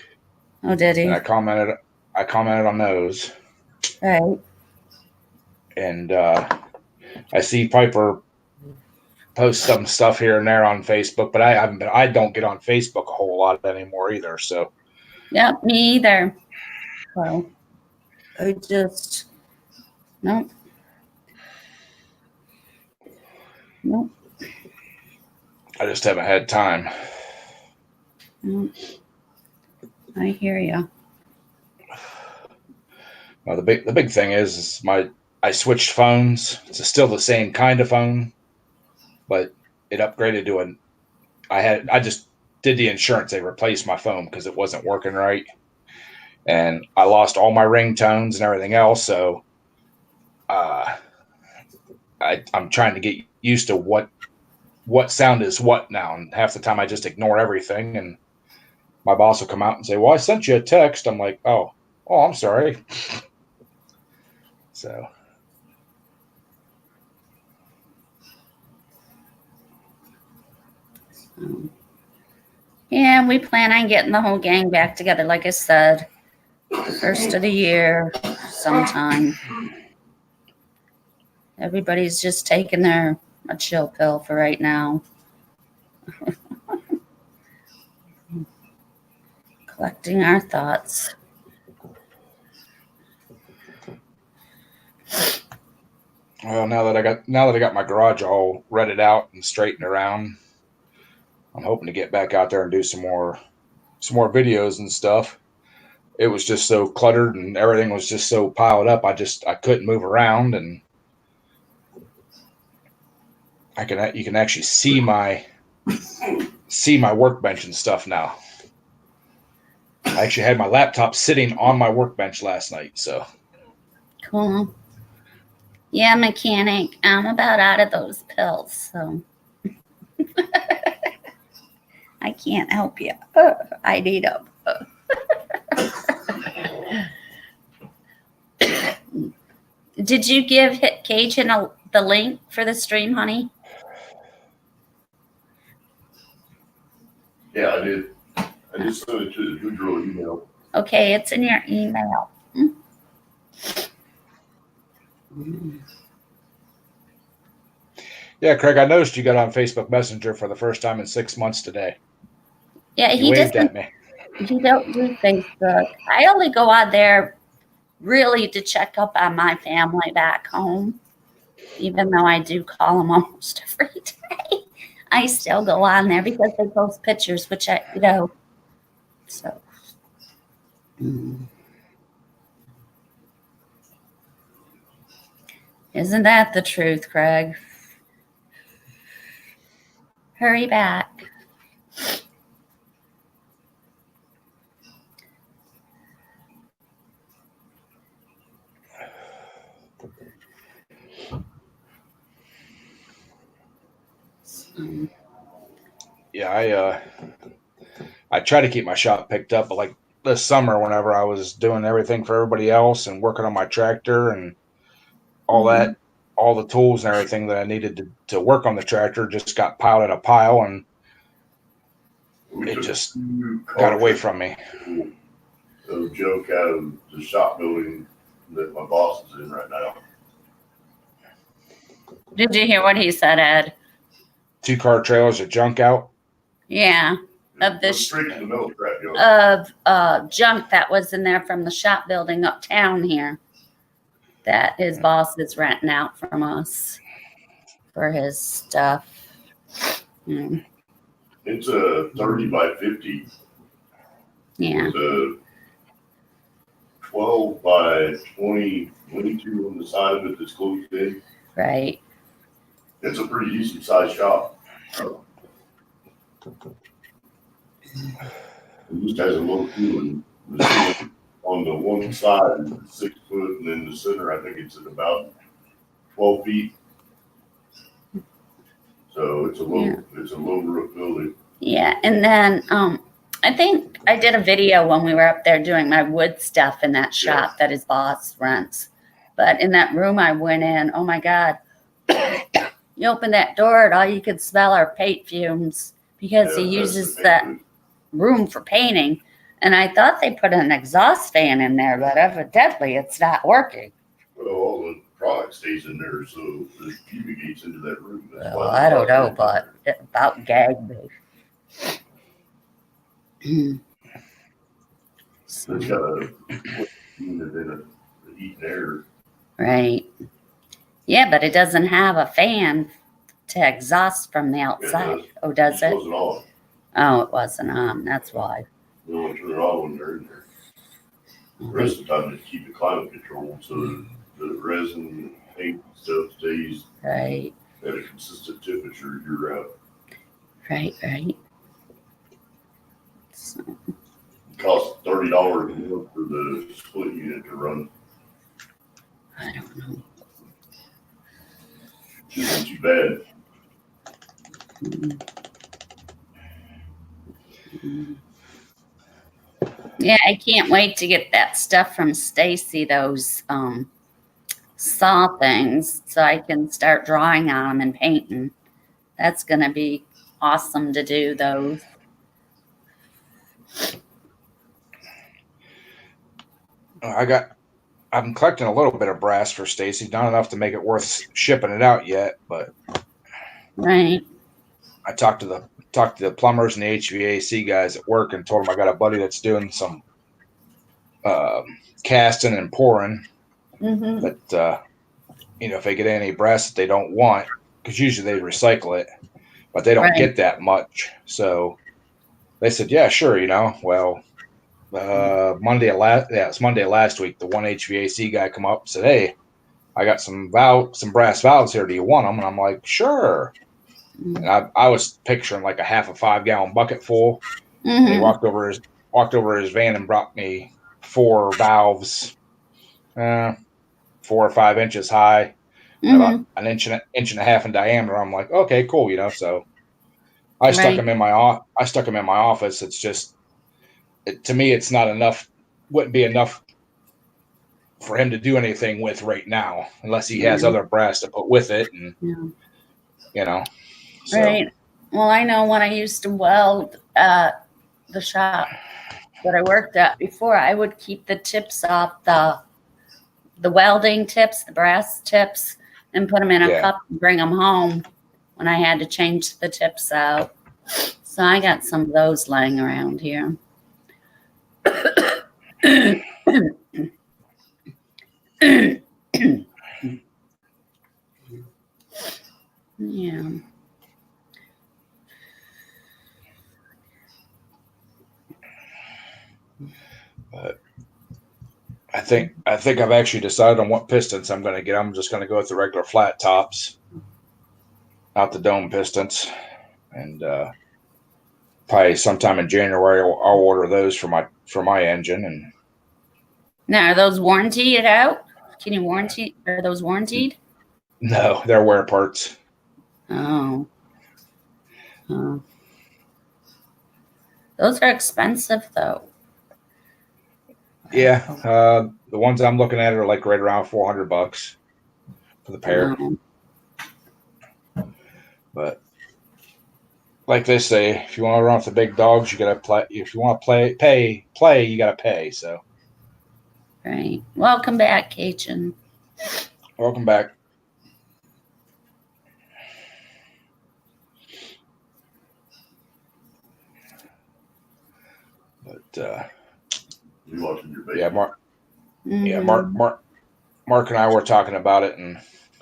Oh, did he? And I commented on those. Right. And I see Piper post some stuff here and there on Facebook, but I don't get on Facebook a whole lot anymore either. So. Yep, me either. Well, I just nope. I just haven't had time. I hear you. Well, the big thing is I switched phones. It's still the same kind of phone, but it upgraded to I just did the insurance. They replaced my phone because it wasn't working right, and I lost all my ringtones and everything else. So, I'm trying to get used to what sound is what now. And half the time I just ignore everything, and my boss will come out and say, "Well, I sent you a text." I'm like, "Oh, I'm sorry." So. Yeah, we plan on getting the whole gang back together, like I said, first of the year sometime. Everybody's just taking a chill pill for right now. Collecting our thoughts. Well, now that I got my garage all redded out and straightened around, I'm hoping to get back out there and do some more videos and stuff. It was just so cluttered and everything was just so piled up. I couldn't move around, and You can actually see my workbench and stuff now. I actually had my laptop sitting on my workbench last night, so Cool. Yeah, mechanic. I'm about out of those pills, so I can't help you. I need them. Did you give Cajun the link for the stream, honey? Yeah, I did. I just sent it to the Goodrow email. Okay, it's in your email. yeah, Craig, I noticed you got on Facebook Messenger for the first time in 6 months today. Yeah, You waved at me. He don't do Facebook. I only go on there really to check up on my family back home. Even though I do call them almost every day, I still go on there because they post pictures, which so. Isn't that the truth, Craig? Hurry back. Yeah, I try to keep my shop picked up, but like this summer, whenever I was doing everything for everybody else and working on my tractor and all that, all the tools and everything that I needed to work on the tractor just got piled in a pile, and it just got away from me. A joke out of the shop building that my boss is in right now. Did you hear what he said, Ed? 2-car trailers of junk out. Yeah, of Straight to the middle scrapyard. of junk that was in there from the shop building uptown here that his boss is renting out from us for his stuff. It's a 30 by 50. Yeah. It's a 12 by 20, 22 on the side of it that's closed in. Right. It's a pretty decent sized shop. It just has a little ceiling. The ceiling on the one side is 6 foot, and then the center, I think it's at about 12 feet. So it's a low roof building. Yeah, and then I think I did a video when we were up there doing my wood stuff in that shop that his boss rents. But in that room I went in, oh my God, you open that door and all you could smell are paint fumes because he uses that room for painting. And I thought they put an exhaust fan in there, but evidently it's not working. Well, all the product stays in there, so there's fumigates into that room. Well, I don't know, but it about gagged me. It's got a unit in it, the heat and air. Right. Yeah, but it doesn't have a fan to exhaust from the outside. Oh, does it? It wasn't on. Oh, it wasn't on. That's why. You only turn it on when they're in there. The rest of the time, just keep it climate controlled so the resin and paint and stuff stays Right. at a consistent temperature year round. Right. So, It costs $30 a month for the split unit to run. I don't know. Isn't too bad. Yeah, I can't wait to get that stuff from Stacy, those saw things, so I can start drawing on them and painting. That's going to be awesome to do those. I'm collecting a little bit of brass for Stacy, not enough to make it worth shipping it out yet, but Right. I talked to the plumbers and the HVAC guys at work and told them I got a buddy that's doing some casting and pouring. Mm-hmm. But if they get any brass that they don't want, because usually they recycle it, but they don't get that much. So they said, yeah, sure. Well, Monday of last week, the one HVAC guy come up and said, hey, I got some brass valves here. Do you want them? And I'm like, sure. And I was picturing like a half a 5-gallon bucket full. And he walked over his van and brought me 4 valves, 4 or 5 inches high, about an inch and a half in diameter. I'm like, okay, cool, So I stuck him in my office. It's just, to me, it's not enough. Wouldn't be enough for him to do anything with right now, unless he has other brass to put with it, and So. Right. Well, I know when I used to weld at the shop that I worked at before, I would keep the tips off the welding tips, the brass tips, and put them in a cup and bring them home when I had to change the tips out. So I got some of those lying around here. Yeah. But I think I've actually decided on what pistons I'm going to get. I'm just going to go with the regular flat tops, not the dome pistons, and probably sometime in January I'll order those for my engine. And now, are those warranted out? Can you warranty? Are those warranted? No, they're wear parts. Oh. Those are expensive, though. Yeah, the ones I'm looking at are like right around $400 for the pair. But like they say, if you want to run with the big dogs, you gotta play. If you want to play, you gotta pay. So, right. Welcome back, Cajun. Welcome back. But you watching your baby? Yeah, Mark. Yeah, Mark and I were talking about it, and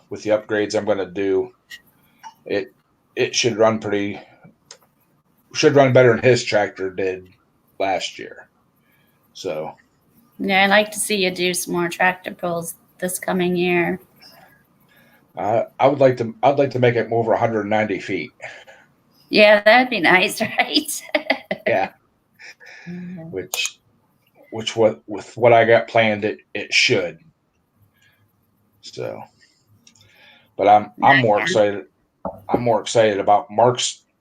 with the upgrades I'm going to do, it should run better than his tractor did last year. So. Yeah, I'd like to see you do some more tractor pulls this coming year. I'd like to make it over 190 feet. Yeah, that'd be nice, right? Yeah. Which with what I got planned, it should. So, but I'm more excited. I'm more excited about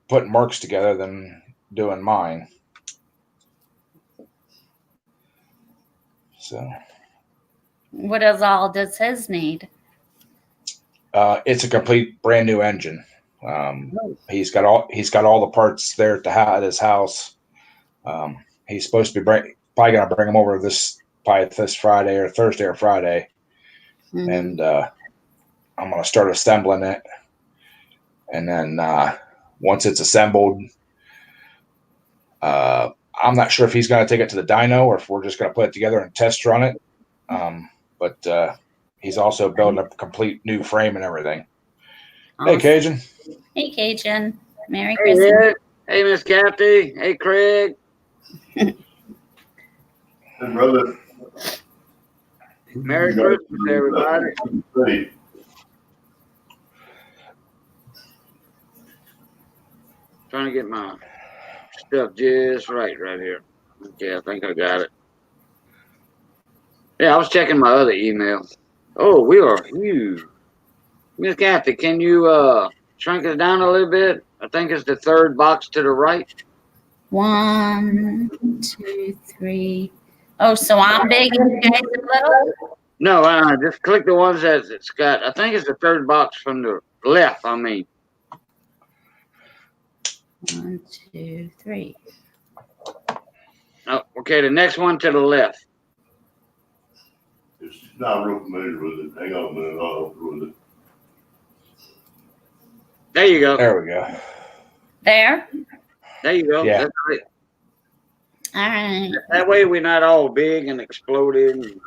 putting Mark's together than doing mine. So, what does his need? It's a complete brand new engine. He's got all the parts there at his house. He's supposed to be probably going to bring them over this Friday or Thursday or Friday, and I'm going to start assembling it. And then once it's assembled, I'm not sure if he's going to take it to the dyno or if we're just going to put it together and test run it. But he's also building a complete new frame and everything. Awesome. Hey, Cajun. Hey, Cajun. Merry Christmas. Hey, Miss Kathy. Hey, Craig. Hey, brother. Merry Christmas, everybody. Trying to get my stuff just right here. Okay, I think I got it. Yeah, I was checking my other email. Oh, we are huge. Miss Kathy, can you shrink it down a little bit? I think it's the third box to the right. 1, 2, 3. Oh, so I'm big and you guys are little? No, just click the ones that it's got. I think it's the third box from the left. 1, 2, 3. Oh, okay, the next one to the left. If she's not real familiar with it, hang on a minute, I'll help her with it. There you go. There we go. There you go. Yeah. That's right. All right. That way we're not all big and exploded and,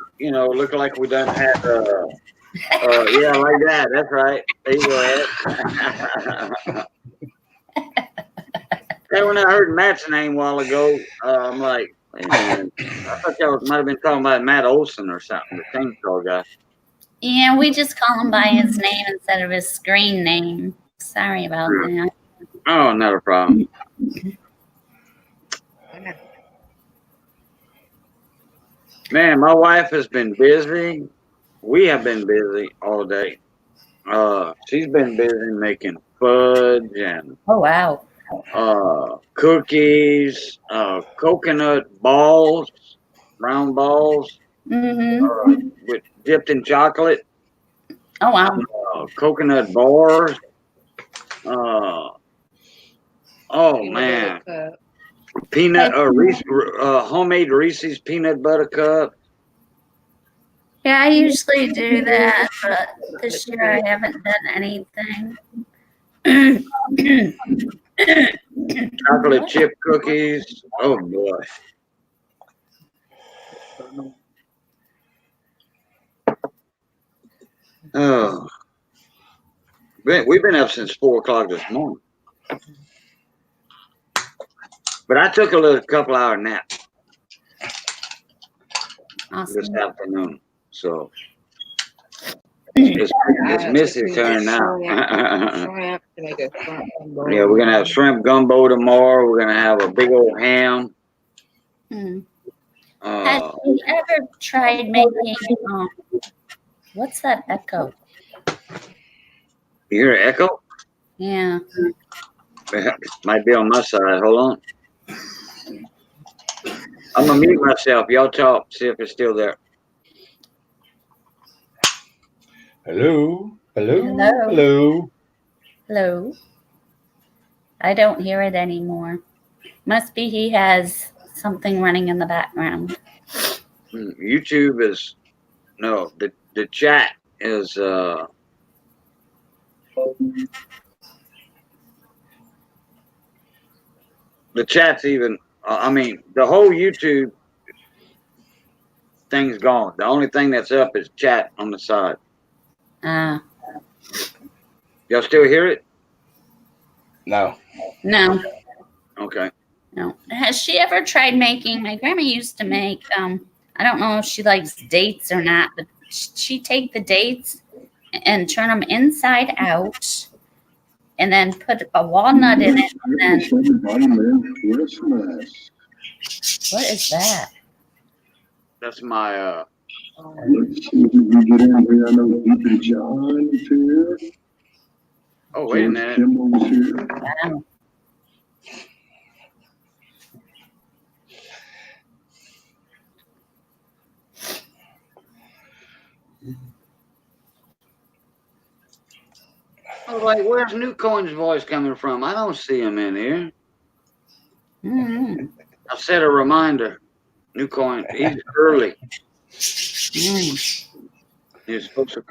look like we done had, yeah, like that. That's right. There you go. Hey, when I heard Matt's name a while ago, I'm like, wait a minute. I thought y'all might have been talking about Matt Olson or something, the chainsaw guy. Yeah, we just call him by his name instead of his screen name. Sorry about that. Oh, not a problem. Man, my wife has been busy. We have been busy all day. She's been busy making fudge and Oh, wow. cookies, coconut balls, round balls, Mm-hmm. with dipped in chocolate, Oh, wow. coconut bars. Oh man, peanut Reese, homemade Reese's peanut butter cup. Yeah, I usually do that, but this year I haven't done anything. Chocolate chip cookies. Oh boy. Oh, we've been up since 4 o'clock this morning. But I took a couple hour nap Awesome. this afternoon. So it's Missy's turn now. Shrimp to make a shrimp gumbo. Yeah, we're gonna have shrimp gumbo tomorrow. We're gonna have a big old ham. Hmm. Have you ever tried making, what's that echo? You hear an echo? Yeah. Might be on my side. Hold on. I'm gonna mute myself. Y'all talk. See if it's still there. Hello. Hello. Hello. Hello. Hello. I don't hear it anymore. Must be he has something running in the background. YouTube is no. The chat is the chat's even. I mean, the whole YouTube thing's gone. The only thing that's up is chat on the side. Ah. Y'all still hear it? No. No. Okay. No. Has she ever tried making? My grandma used to make. I don't know if she likes dates or not, but she'd take the dates and turn them inside out, and then put a walnut in it. And then what is that? That's my Oh, wait a minute. Wow. I was like, where's New Coin's voice coming from? I don't see him in here. Mm-hmm. I set a reminder. New Coin, he's early. Mm. He's supposed to.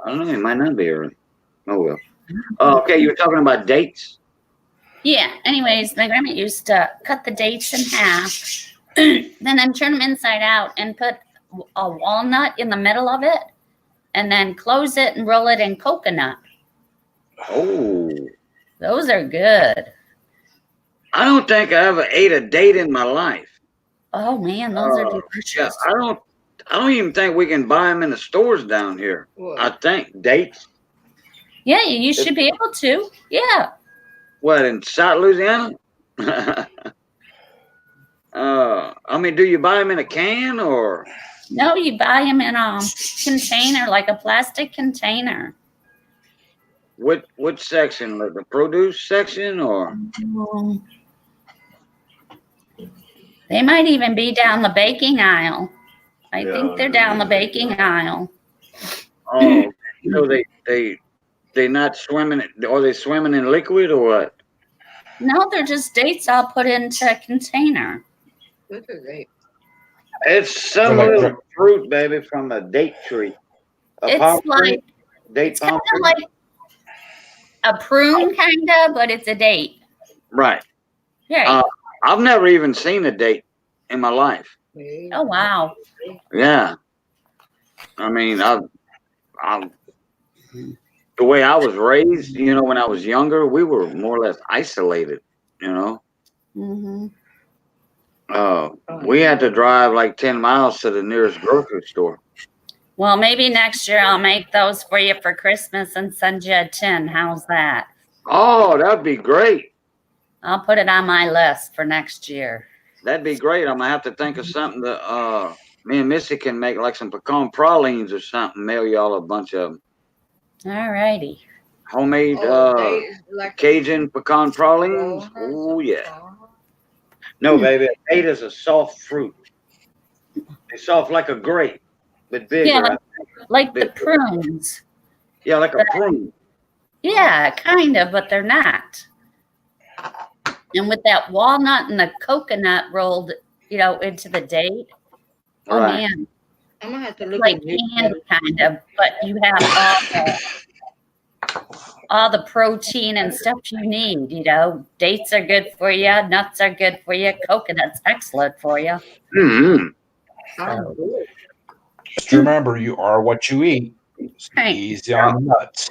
I don't know. He might not be early. Oh well. Okay, you were talking about dates. Yeah. Anyways, my grandma used to cut the dates in half, then turn them inside out and put a walnut in the middle of it, and then close it and roll it in coconut. Oh. Those are good. I don't think I ever ate a date in my life. Oh man, those are delicious. Yeah, I don't even think we can buy them in the stores down here. What? I think dates. Yeah, you should be able to. Yeah. What, in South Louisiana? I mean, do you buy them in a can or? No, you buy them in a container, like a plastic container. What section? Like the produce section or? They might even be down the baking aisle. I Yeah, think they're down the baking aisle. Oh, so they not swimming? Are they swimming in liquid or what? No, they're just dates all put into a container. Those are great. It's some They're like little fruit, baby, from a date tree. A palm It's like tree? Date it's kind palm of tree? like a prune, kind of, but it's a date. Right. Right. I've never even seen a date in my life. Oh wow. Yeah. I mean, I the way I was raised, you know, when I was younger, we were more or less isolated, you know. Mm-hmm. We had to drive like 10 miles to the nearest grocery store. Well, maybe next year I'll make those for you for Christmas and send you a tin. How's that? Oh, that'd be great. I'll put it on my list for next year. That'd be great. I'm gonna have to think of something that me and Missy can make, like some pecan pralines or something. Mail y'all a bunch of them. All righty. Homemade Like Cajun pecan pralines. Oh yeah. No, baby, a date is a soft fruit. It's soft like a grape, but bigger. Yeah, like the prunes. Yeah, like a prune. Yeah, kind of, but they're not. And with that walnut and the coconut rolled, into the date. Oh Right. man, I'm gonna have to look like at this. candy kind of, but you have all the protein and stuff you need. Dates are good for you, nuts are good for you, coconut's excellent for you. Mm-hmm. I'm good. Just remember, you are what you eat. So Right. easy on the nuts.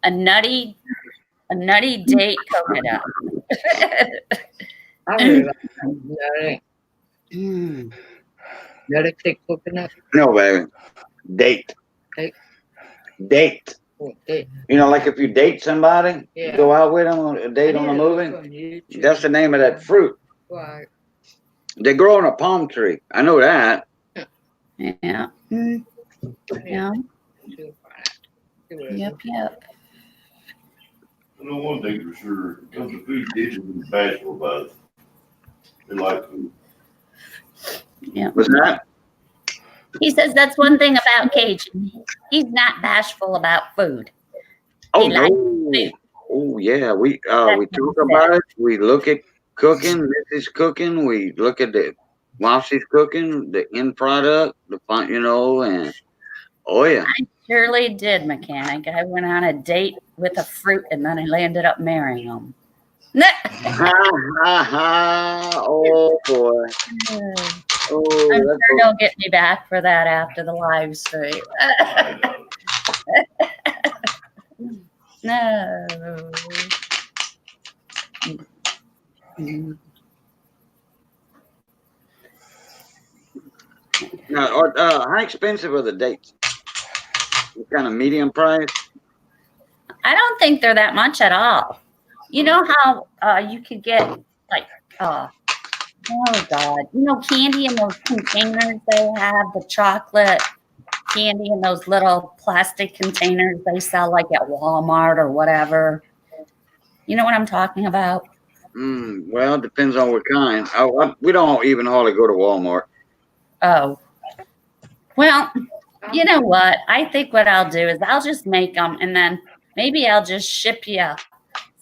A nutty date coconut. I really like nutty. Nutty thick coconut. No, baby. Date. Date. Date. Oh, date. Like if you date somebody, Yeah. go out with them on a date on a movie. That's the name of that fruit. Right. They grow on a palm tree. I know that. Yeah. Mm, yeah. Yep. Yep. I know one thing for sure, when it comes to food, kids are bashful about it. They like food. What's that? He says that's one thing about Cajun. He's not bashful about food. Oh, He likes no. food. Oh, yeah. We talk about it. We look at cooking. Missy's cooking. We look at while she's cooking, the end product, and oh, yeah. I surely did, mechanic. I went on a date with a fruit and then I ended up marrying him. Ha, ha, ha. Oh, boy. Oh, I'm that's sure he'll get me back for that after the live stream. I know. No. Now, how expensive are the dates? What kind of medium price? I don't think they're that much at all. You know how you could get oh God, candy in those containers they have, the chocolate candy in those little plastic containers they sell like at Walmart or whatever. You know what I'm talking about? Well, it depends on what kind. We don't even hardly go to Walmart. Oh. Well, you know what? I think what I'll do is I'll just make them and then maybe I'll just ship you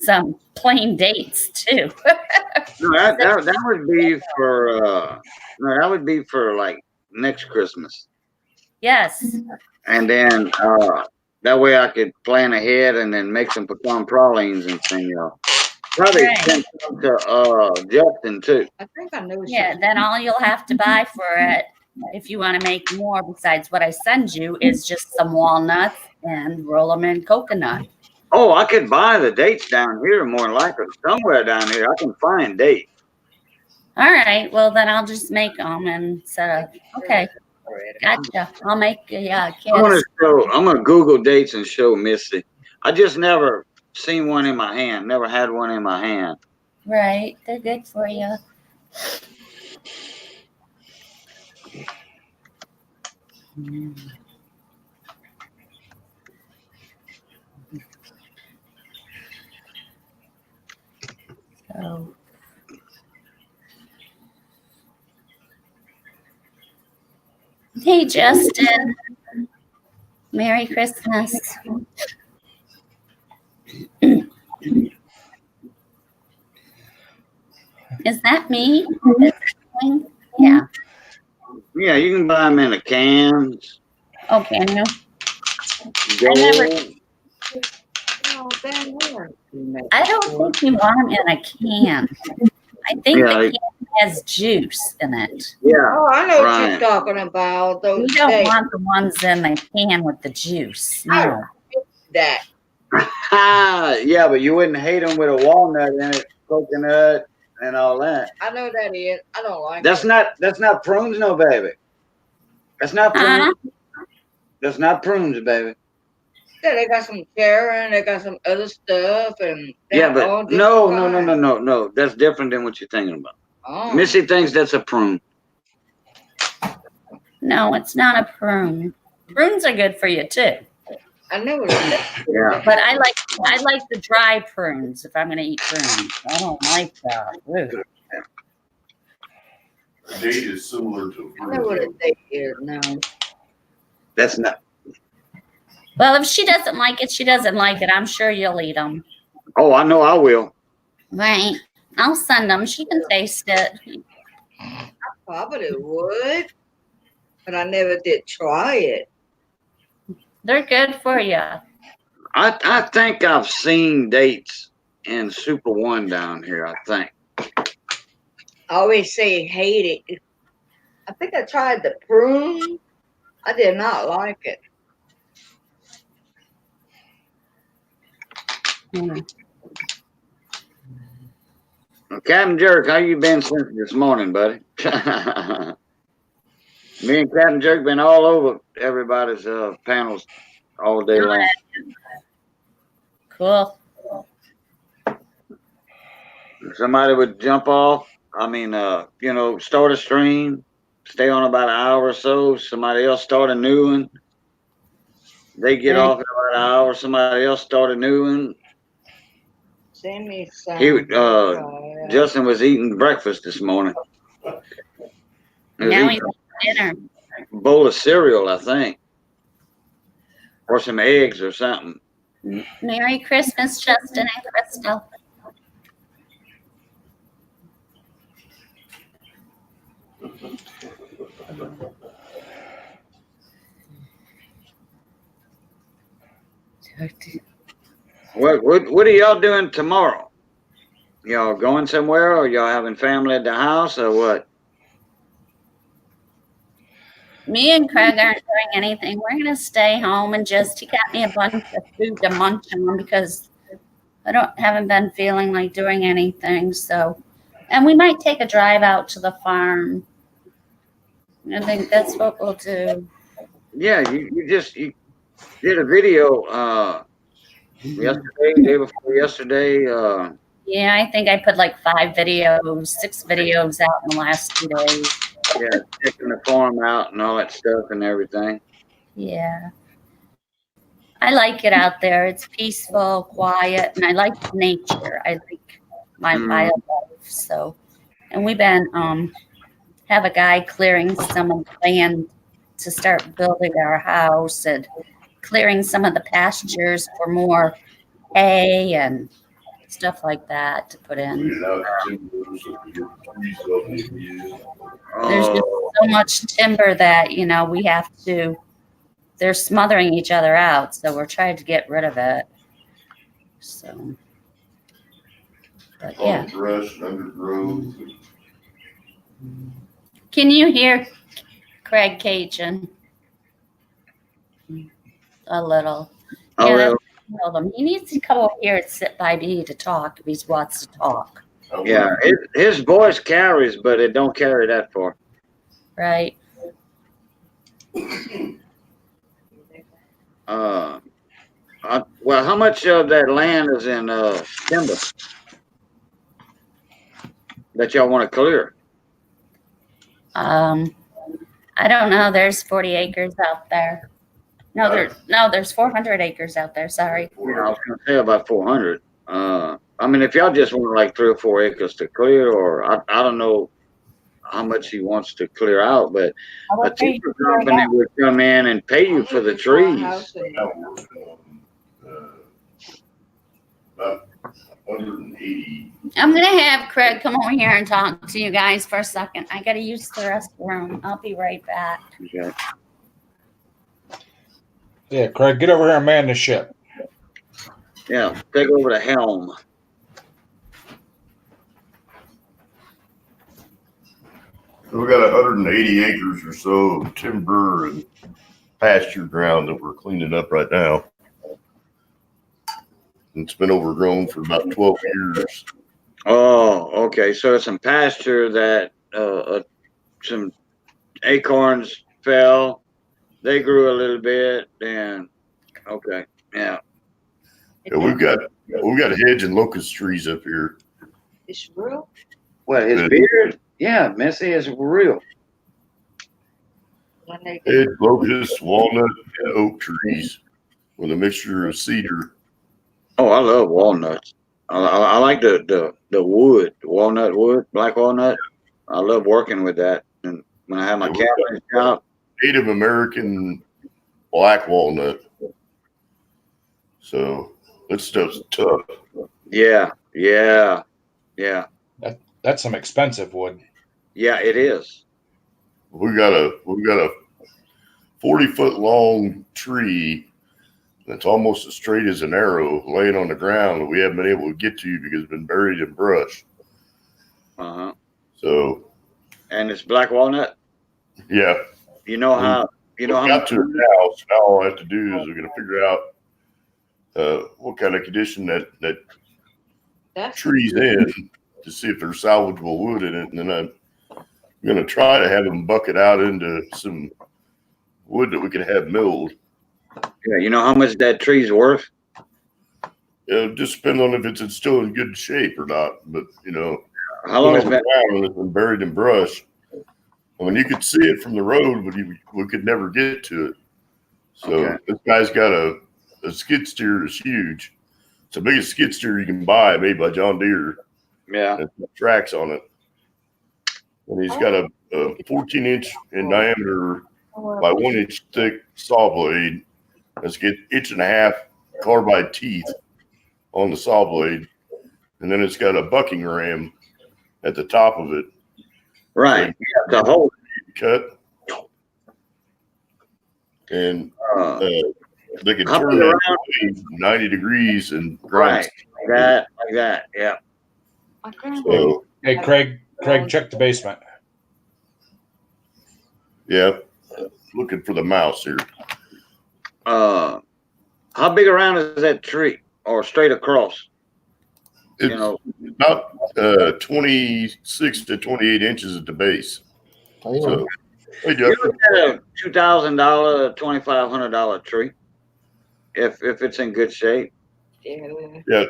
some plain dates too. No, that would be for that would be for like next Christmas. Yes. And then that way I could plan ahead and then make some pecan pralines and thing, Probably Right. send some to Justin too. I think I know. Yeah, then all you'll have to buy for it, if you want to make more besides what I send you, is just some walnuts and roll them in coconut. Oh, I could buy the dates down here more than likely. Somewhere down here I can find dates. All right, well then I'll just make them and set up. Okay, gotcha. I'll make I'm kids. gonna Google dates and show Missy. I just never seen one in my hand. Never had one in my hand. Right, they're good for you. So. Hey, Justin. Merry Christmas. Is that me? Yeah. Yeah, you can buy them in the cans. Oh, can you? Gold. Oh, Ben, where? I don't think you want them in a can. I think Yeah, the can has juice in it. Yeah. Oh, I know what Right. you're talking about. You Those don't dates. want the ones in the can with the juice. No. That. Yeah, but you wouldn't hate them with a walnut in it, coconut, and all that. I know that is. I don't like That's it. not prunes, no, baby. That's not prunes. That's not prunes, baby. Yeah, they got some Karen, they got some other stuff, and Yeah, they're all but different no. That's different than what you're thinking about. Oh. Missy thinks that's a prune. No, it's not a prune. Prunes are good for you too. I never did. Yeah. But I like the dry prunes if I'm gonna eat prunes. I don't like the Ooh. Date is similar to I never would fruit. have taken no. That's not. Well, if she doesn't like it, she doesn't like it. I'm sure you'll eat them. Oh, I know I will. Right. I'll send them. She can taste it. I probably would, but I never did try it. They're good for you. I think I've seen dates in Super One down here. I think. I always say hate it. I think I tried the prune. I did not like it. Mm. Captain Jerk, how you been since this morning, buddy? Me and Captain Jerk been all over everybody's panels all day long. Cool. Somebody would jump off. I mean, start a stream, stay on about an hour or so. Somebody else start a new one. They get Right. off in about an hour. Somebody else start a new one. Send me some. Justin was eating breakfast this morning. He was Now eating he's at dinner. a bowl of cereal, I think, or some eggs or something. Merry Christmas, Justin and Crystal. What are y'all doing tomorrow? Y'all going somewhere, or y'all having family at the house, or what? Me and Craig aren't doing anything. We're gonna stay home and he got me a bunch of food to munch on because I haven't been feeling like doing anything. So, and we might take a drive out to the farm. I think that's what we'll do. Yeah, you did a video yesterday, day before yesterday. Yeah, I think I put like 6 videos out in the last 2 days. Yeah, checking the farm out and all that stuff and everything. Yeah. I like it out there. It's peaceful, quiet, and I like nature. I like my wildlife. So, and we've been have a guy clearing some of the land to start building our house and clearing some of the pastures for more hay and stuff like that to put in. Clean it out the timber so we get the trees up in the view. There's just so much timber that, they're smothering each other out. So we're trying to get rid of it. So, but All yeah. the brush and undergrowth. Can you hear Craig Cajun? A little. Oh, Yeah, really? tell him. He needs to come over here and sit by me to talk if he wants to talk. Yeah, his voice carries, but it don't carry that far. Right. Well, how much of that land is in timber that y'all want to clear? I don't know. There's 40 acres out there. There's 400 acres out there. Sorry. I was gonna say about 400. I mean, if y'all just want like 3 or 4 acres to clear, or I don't know how much he wants to clear out, but a timber company would come in and pay you for the trees. About 180. I'm going to have Craig come over here and talk to you guys for a second. I got to use the restroom. I'll be right back. Okay. Yeah, Craig, get over here and man the ship. Yeah, take over the helm. So we got 180 acres or so of timber and pasture ground that we're cleaning up right now. It's been overgrown for about 12 years. Oh, okay. So it's some pasture that some acorns fell. They grew a little bit, and okay. Yeah. Yeah, we've got hedge and locust trees up here. It's real. Well, his Good. beard, yeah, Missy is real. When they Hedge, locust, walnut, and oak trees with a mixture of cedar. Oh, I love walnuts. I like the wood, the walnut wood, black walnut. I love working with that. And when I have my Yeah, cabin shop, Native American black walnut. So that stuff's tough. yeah, That's some expensive wood. yeah, it is. We got a 40-foot long tree that's almost as straight as an arrow laying on the ground that we haven't been able to get to because it's been buried in brush. Uh-huh. So And it's black walnut. yeah, You know how we got to it now. So now all I have to do is we're going to figure out what kind of condition that That's tree's in to see if there's salvageable wood in it, and then I'm going to try to have them bucket out into some wood that we can have milled. Yeah, you know how much that tree's worth? It just depends on if it's still in good shape or not. But How long has it been? it's been buried in brush. I mean, you could see it from the road, but we could never get to it. So Okay. This guy's got a skid steer that's huge. It's the biggest skid steer you can buy, made by John Deere. Yeah. And it's got tracks on it. And he's got a 14-inch in diameter by 1-inch thick saw blade. Let's get 1.5-inch carbide teeth on the saw blade. And then it's got a bucking ram at the top of it. Right. Yeah, the whole Cut. And they can Up turn and that around. blade 90 degrees and grind. right. Like that. Yeah. my grandma. So, Hey, Craig, check the basement. yeah, looking for the mouse here. How big around is that tree, or straight across? It's You know. about 26 to 28 inches at the base. So, hey, You Justin. look at a $2,000, $2,500 tree, if it's in good shape. Yeah.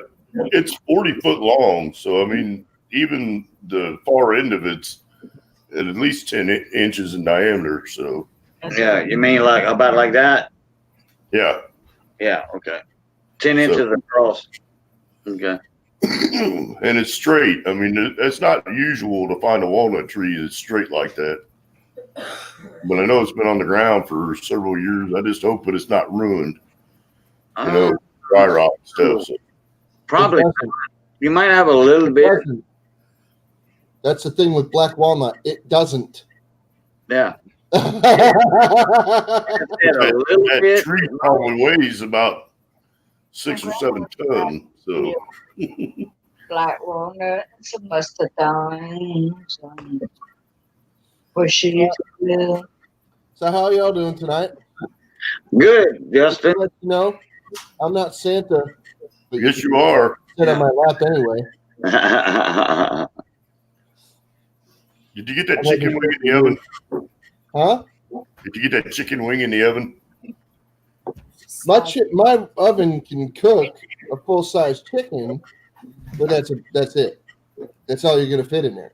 It's 40 foot long. So, I mean, even the far end of it's at least 10 inches in diameter. So, Yeah, you mean like about like that? yeah. Yeah. Okay. 10 inches across. Okay. And it's straight. I mean, it's not usual to find a walnut tree that's straight like that. But I know it's been on the ground for several years. I just hope that it's not ruined. Dry rot and stuff. So, Probably. It doesn't. You might have a little It bit. doesn't. That's the thing with black walnut. It doesn't. Yeah. That's A little that bit. tree probably weighs about 6 or 7 tons. So, Black walnuts, mustardines, what she used to do. So how y'all doing tonight? Good, Justin. Let you know, I'm not Santa. But yes, you are. sit on my lap anyway. Did you get that chicken wing in the oven? Huh? Did you get that chicken wing in the oven? My oven can cook a full size chicken, but that's it. That's all you're gonna fit in there.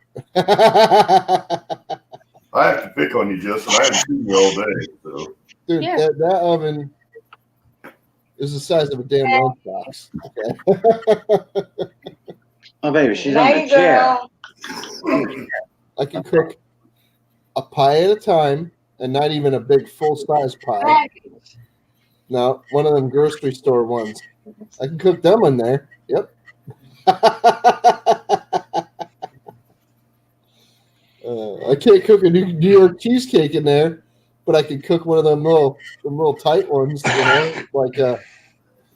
I have to pick on you, Justin. I haven't seen you all day. So. Dude, Yeah. that oven is the size of a damn lunchbox. Okay. Oh, baby, she's on Hey, the chair. girl. I can cook a pie at a time, and not even a big full size pie. No, one of them grocery store ones. I can cook them in there. Yep. I can't cook a New York cheesecake in there, but I can cook one of them little tight ones, like a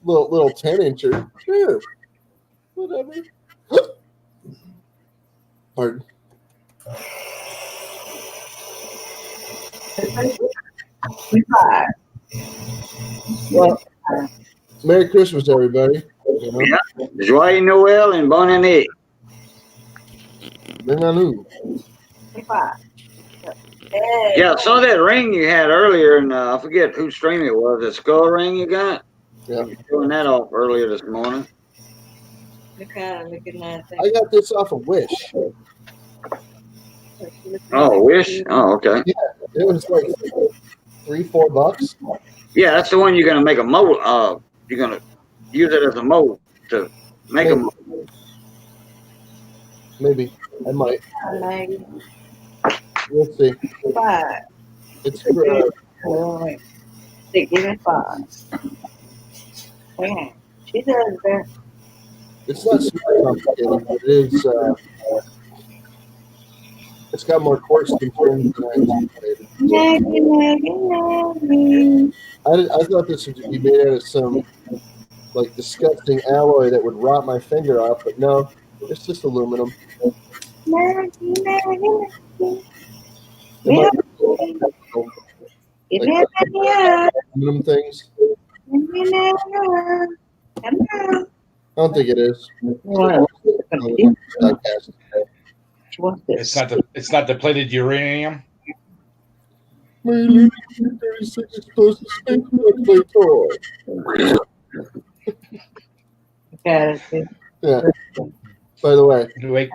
little 10-incher. Sure, whatever. Pardon. Well, Merry Christmas, everybody. You know? Joyeux Noël and Bonne Année. Bienvenue. Yeah, I saw that ring you had earlier, and I forget whose stream it was. The skull ring you got? Yeah. Doing that off earlier this morning. Look looking at that. I got this off of Wish. Oh, Wish. Oh, okay. It was like $3-4. Yeah, that's the one you're gonna make a mold. You're gonna use it as a mold to make a mold. Maybe I might. Maybe We'll see. 5. It's for, They give it 5. Yeah, she does that. it's not super complicated, but it is. It's got more quartz than turns than I anticipated. I thought this would be made out of some like disgusting alloy that would rot my finger off, but no, it's just aluminum. Yeah. Aluminum things. I don't think it is. It's not depleted uranium. My Luke 36 explosive space play toy. Yeah. By the way, Wait.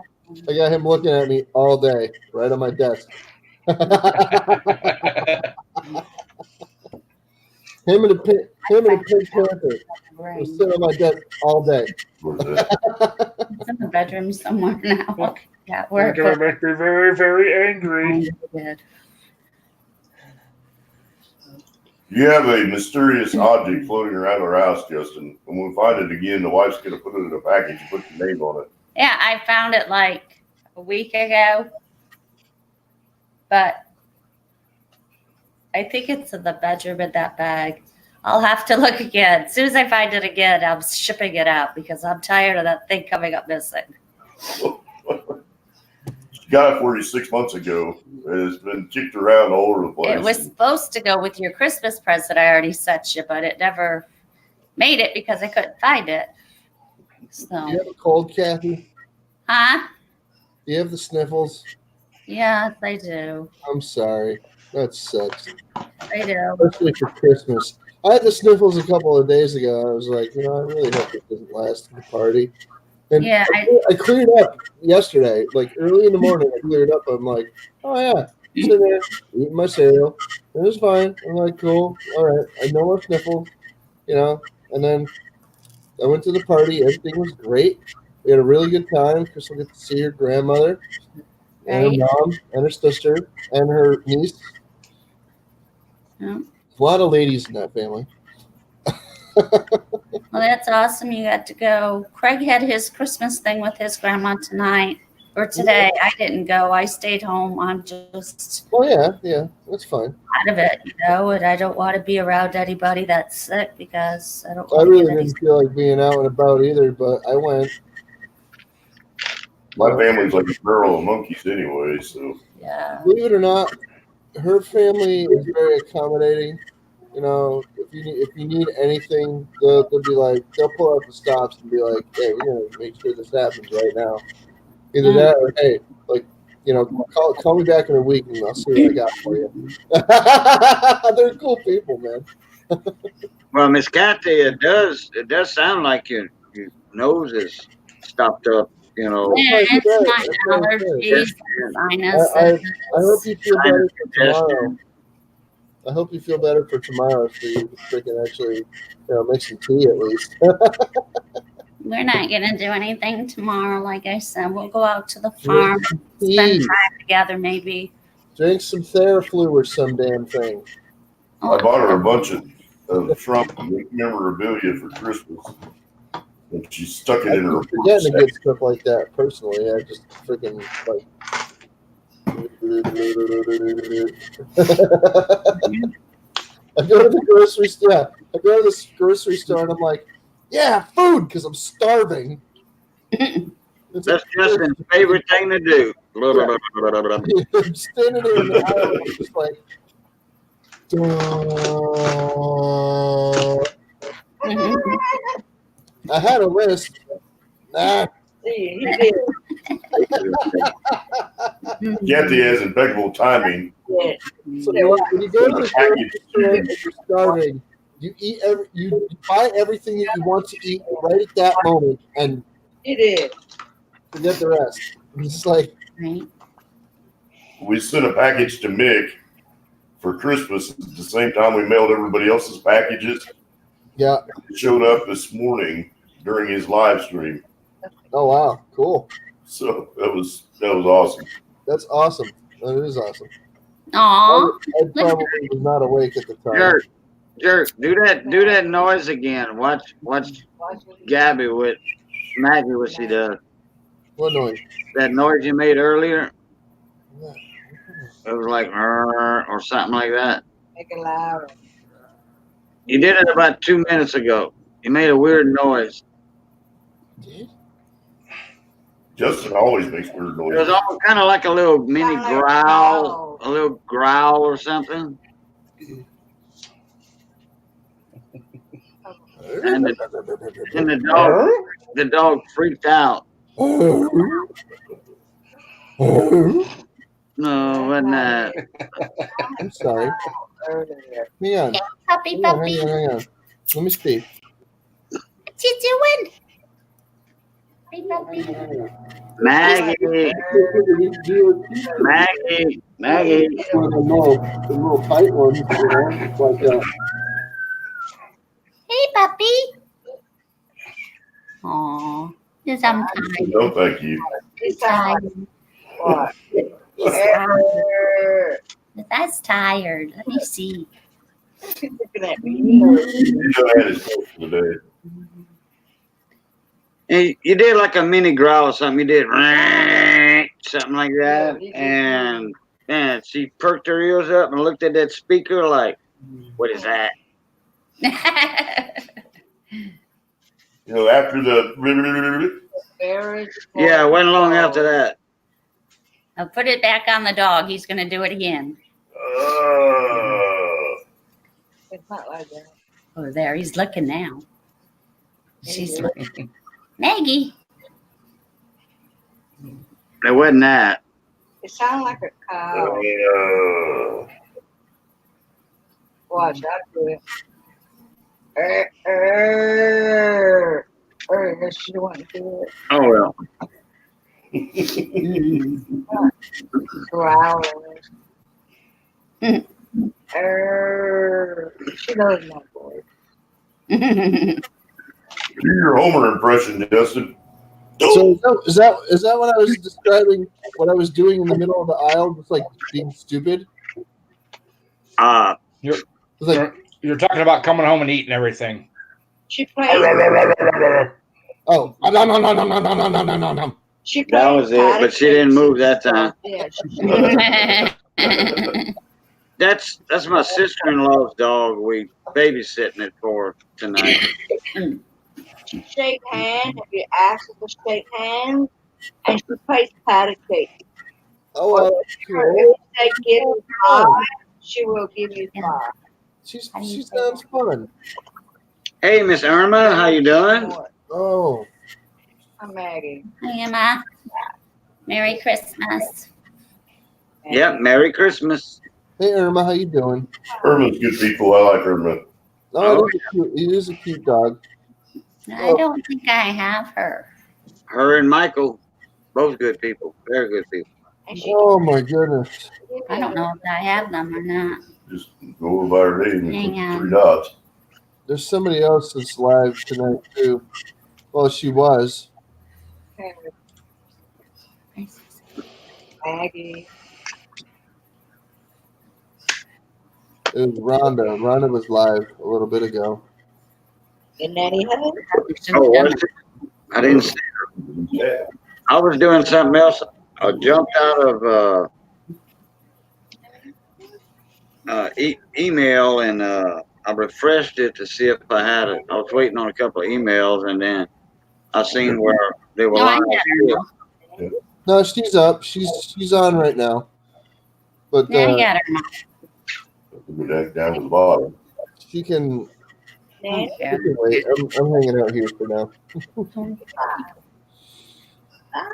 I got him looking at me all day, right on my desk. Him and a Pink Panther was sitting on my desk all day. It's in the bedroom somewhere now. Yeah, You're gonna make me very, very angry. You have a mysterious object floating around our house, Justin. And when we find it again, the wife's going to put it in a package and put your name on it. Yeah, I found it like a week ago, but I think it's in the bedroom in that bag. I'll have to look again. As soon as I find it again, I'm shipping it out because I'm tired of that thing coming up missing. She got it for you 6 months ago. It's been kicked around all over the place. It was supposed to go with your Christmas present I already sent you, but it never made it because I couldn't find it. Do you So, have a cold, Kathy? huh? Do you have the sniffles? Yes, I do. I'm sorry. That sucks. I do. Especially for Christmas. I had the sniffles a couple of days ago. I was like, I really hope it doesn't last the party. And Yeah, I cleared up yesterday, like early in the morning. I cleared up. I'm like, oh yeah, sitting there eating my cereal. It was fine. I'm like, cool. All right, I no more sniffles, And then I went to the party. Everything was great. We had a really good time. Crystal got to see her grandmother and her mom and her sister and her niece. Yeah. A lot of ladies in that family. Well, that's awesome. You got to go. Craig had his Christmas thing with his grandma tonight or today. I didn't go. I stayed home. I'm just Oh yeah, that's fine. out of it, and I don't want to be around anybody that's sick because I don't I want really to get any. didn't feel like being out and about either, but I went. My family's like a barrel of monkeys anyway, so. Yeah. Believe it or not, her family is very accommodating. If you need anything, they'll be like, they'll pull out the stops and be like, hey, we're gonna make sure this happens right now. Either that or hey, like, call me back in a week and I'll see what I got for you. They're cool people, man. Well, Miss Kathy, it does sound like your nose is stopped up. Yeah, it's my allergies, sinus. I hope you feel better for tomorrow. I hope you feel better for tomorrow so you can actually, make some tea at least. We're not gonna do anything tomorrow. Like I said, we'll go out to the farm, spend time together, maybe. Drink some Theraflu or some damn thing. Oh, I bought her a bunch of Trump memorabilia for Christmas. And she stuck it in her I'm forgetting to get stuff like that personally. I just freaking like. I go to the grocery store. Yeah, I go to this grocery store and I'm like, yeah, food, because I'm starving. That's Justin's favorite thing to do. I'm standing there in the aisle and I'm just like, I had a list. Nah. Kathy has impeccable timing. So when you go to the grocery store and you're starving, You buy everything that you want to eat right at that moment and It is. forget the rest. It's just like, Right. We sent a package to Mick for Christmas at the same time we mailed everybody else's packages. yeah. It showed up this morning during his live stream. Oh wow, cool. So that was awesome. That's awesome. That is awesome. Aw. I probably was not awake at the time. Jerk, do that noise again. Watch Gabby with Maggie what she does. What noise? That noise you made earlier, it was like or something like that. Make it louder. You did it about 2 minutes ago. You made a weird noise. Did? Justin always makes weird It was noises. almost kind of like a little mini Kinda like a growl, a little growl or something. And the dog freaked out. No, wasn't that? I'm sorry. Earlier. Hang on. Puppy, Hang on, puppy. hang on. Let me speak. What you doing? Puppy, puppy. Maggie. One of the little tight ones, like Hey, puppy. Aw. Because I'm tired. No, thank you. It sounds Tired. like what? That's tired. Let me see. She's looking at me. You know, I had his coach today. And you did like a mini growl or something. You did something like that. And she perked her ears up and looked at that speaker like, what is that? You know, after the Very Yeah, it wasn't long after that. I'll put it back on the dog. He's going to do it again. It's not like that. Oh, there. He's looking now. She's looking. Maggie. It wasn't that. It sounds like a cow. Watch, I do it. She don't want to do it. Oh, well. Growling. She knows my voice. Do your Homer impression, Justin. So is that what I was describing? What I was doing in the middle of the aisle, just like being stupid? You're It's like, you're talking about coming home and eating everything. She plays. oh, no. She That plays was it, but she didn't move that time. Yeah, That's my sister-in-law's dog. We babysitting it for tonight. she shake hands if you ask her to shake hands, and she plays patty cake. Oh, that's cool. If they give you 5, she will give you 5. She sounds fun. Hey, Miss Irma, how you doing? Oh, I'm Maggie. Hi, Emma. Merry Christmas. Yep, Merry Christmas. hey Irma, how you doing? Irma's good people. I like Irma. Oh, it is a cute dog. I don't think I have her. Her and Michael, both good people. Very good people. And she Oh my goodness. I don't know if I have them or not. Just go over by her name and Hang on. click 3 dots. There's somebody else that's live tonight too. Well, she was. Maggie. It was Rhonda. Rhonda was live a little bit ago. And Nanny Helen. Oh, was it? I didn't see her. Yeah. I was doing something else. I jumped out of email and I refreshed it to see if I had it. I was waiting on a couple of emails and then I seen where they were No, I live. got her. No, she's up. She's on right now. But Yeah, I got her. Go down to the bottom. she can Nanny. she can wait. I'm hanging out here for now.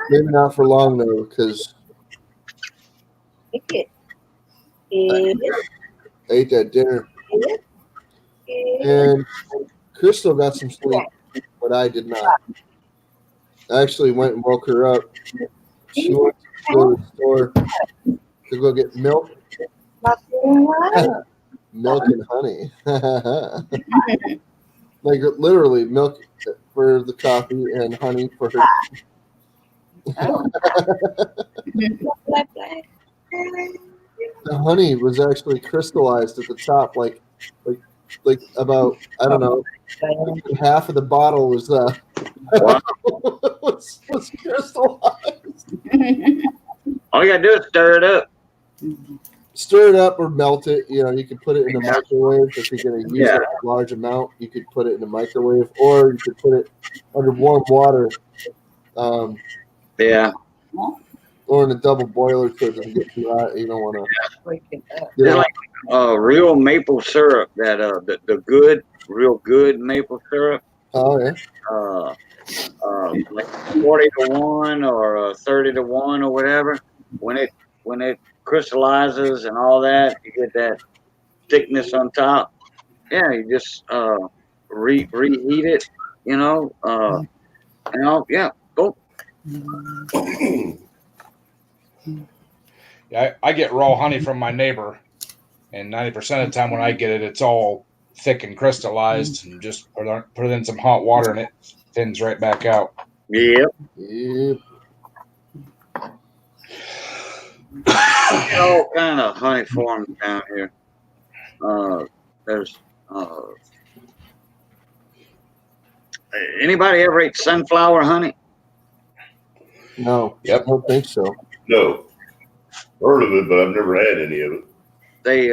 Maybe not for long though, because It I ate that dinner. And Crystal got some sleep, but I did not. I actually went and woke her up. She went to go to the store to go get milk. Milk and honey. Like literally milk for the coffee and honey for her. The honey was actually crystallized at the top, like about, I don't know, half of the bottle was Wow. was crystallized. All you gotta do is stir it up. Stir it up or melt it. You know, you can put it in the microwave if you're going to use a large amount. You could put it in the microwave, or you could put it under warm water. Yeah. Or in a double boiler so it doesn't get too hot. You don't want to. It's like real maple syrup. That the good, real good maple syrup. Oh yeah. Like 40-1 or 30-1 or whatever. When it crystallizes and all that, you get that thickness on top. Yeah, you just reheat it. You know. Yeah. Go. Yeah, I get raw honey from my neighbor, and 90% of the time when I get it, it's all thick and crystallized, and just put it in some hot water, and it thins right back out. Yep. Yep. All kind of honey forms down here. There's anybody ever ate sunflower honey? No. Yep. I don't think so. No. Heard of it, but I've never had any of it. They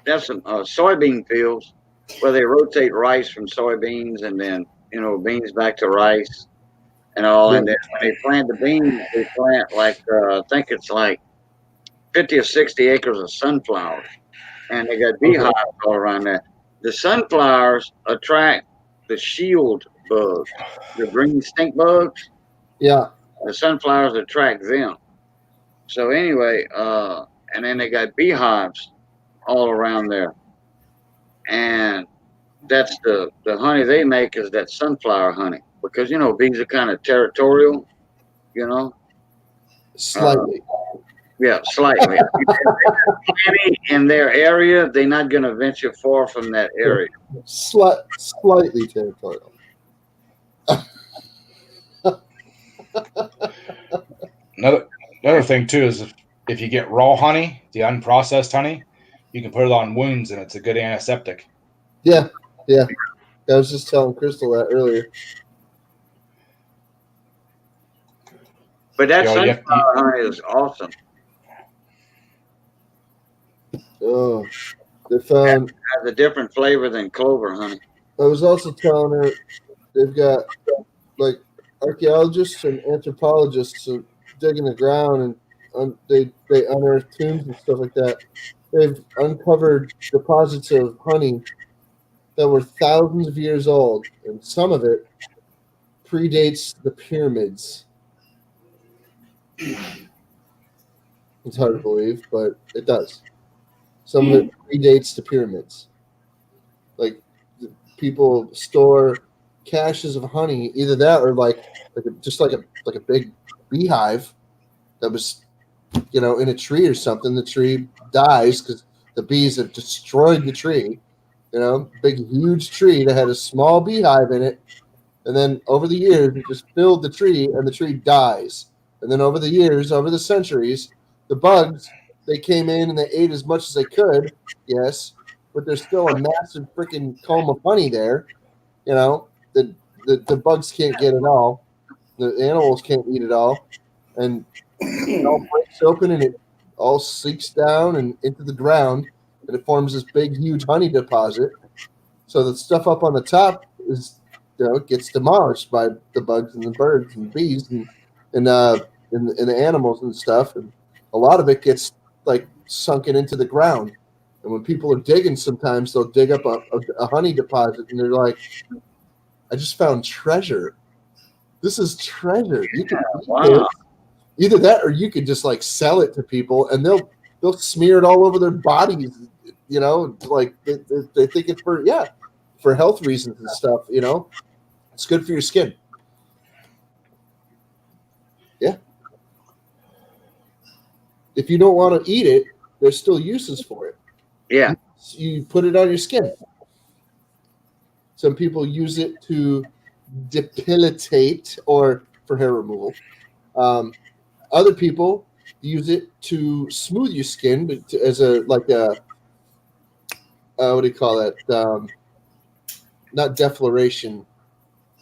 there's some soybean fields where they rotate rice from soybeans and then beans back to rice and all. And then when they plant the beans, they plant like I think it's like 50 or 60 acres of sunflowers, and they got beehives all around there. The sunflowers attract the shield bugs, the green stink bugs. Yeah. The sunflowers attract them. So anyway, and then they got beehives all around there. And that's the honey they make is that sunflower honey. Because, bees are kind of territorial, Slightly. Yeah, slightly. If they're in their area, they're not going to venture far from that area. Slightly territorial. Another thing too is if you get raw honey, the unprocessed honey, you can put it on wounds and it's a good antiseptic. Yeah. I was just telling Crystal that earlier. But that sunflower honey is awesome. Oh, they found. It has a different flavor than clover honey. I was also telling her they've got like archaeologists and anthropologists digging the ground, and they unearth tombs and stuff like that. They've uncovered deposits of honey that were thousands of years old, and some of it predates the pyramids. It's hard to believe, but it does. Some of it predates the pyramids. Like people store caches of honey, either that or like a big beehive that was, in a tree or something. The tree dies because the bees have destroyed the tree. Big huge tree that had a small beehive in it, and then over the years it just filled the tree, and the tree dies. And then over the years, over the centuries, the bugs, they came in and they ate as much as they could, yes, but there's still a massive freaking comb of honey there. The bugs can't get it all. The animals can't eat it all. And it all breaks open and it all sinks down and into the ground, and it forms this big, huge honey deposit. So the stuff up on the top is, gets demolished by the bugs and the birds and the bees and the animals and stuff. And a lot of it gets like sunken into the ground. And when people are digging, sometimes they'll dig up a honey deposit and they're like, I just found treasure. This is treasure. You can eat it. Either that or you could just like sell it to people and they'll smear it all over their bodies. You know, like they think it's for health reasons and stuff. You know, it's good for your skin. Yeah. If you don't want to eat it, there's still uses for it. Yeah. You put it on your skin. Some people use it to depilate or for hair removal. Other people use it to smooth your skin, but as a what do you call that? Not defloration,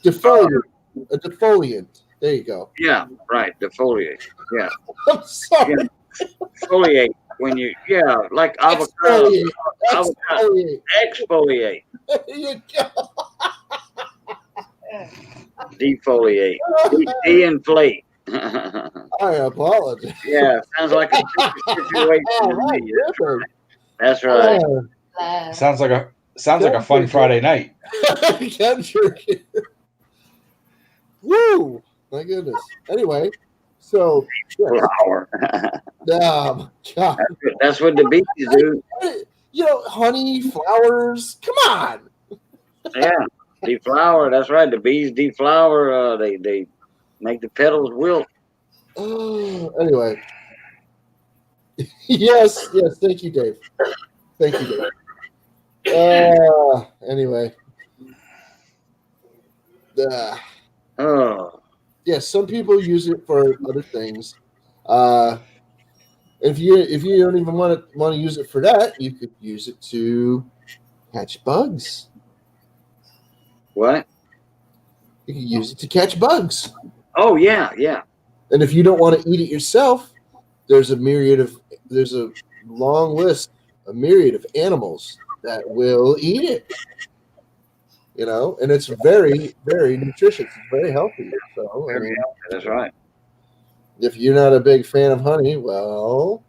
defoliant. A defoliant. There you go. Yeah, right. Defoliate. Yeah. I'm sorry. Yeah. Defoliate when you like avocado. Exfoliate. Exfoliate. There you go. Defoliate. De-inflate. I apologize. Yeah, sounds like a situation All to right, me. good. That's right. Sounds like a fun Friday night. Cat jerky. Woo! My goodness. Anyway, so Flower. God. That's what the bees do. You know, honey, flowers. Come on. Yeah, deflower. That's right. The bees deflower. They make the petals wilt. Anyway. Yes. Thank you, Dave. Thank you, Dave. Anyway. Oh. Yeah, some people use it for other things. If you don't even want to use it for that, you could use it to catch bugs. What? You could use it to catch bugs. Oh yeah. And if you don't want to eat it yourself, there's a myriad of animals that will eat it. You know, and it's very, very nutritious. It's very healthy. So I mean, That's right. if you're not a big fan of honey, well,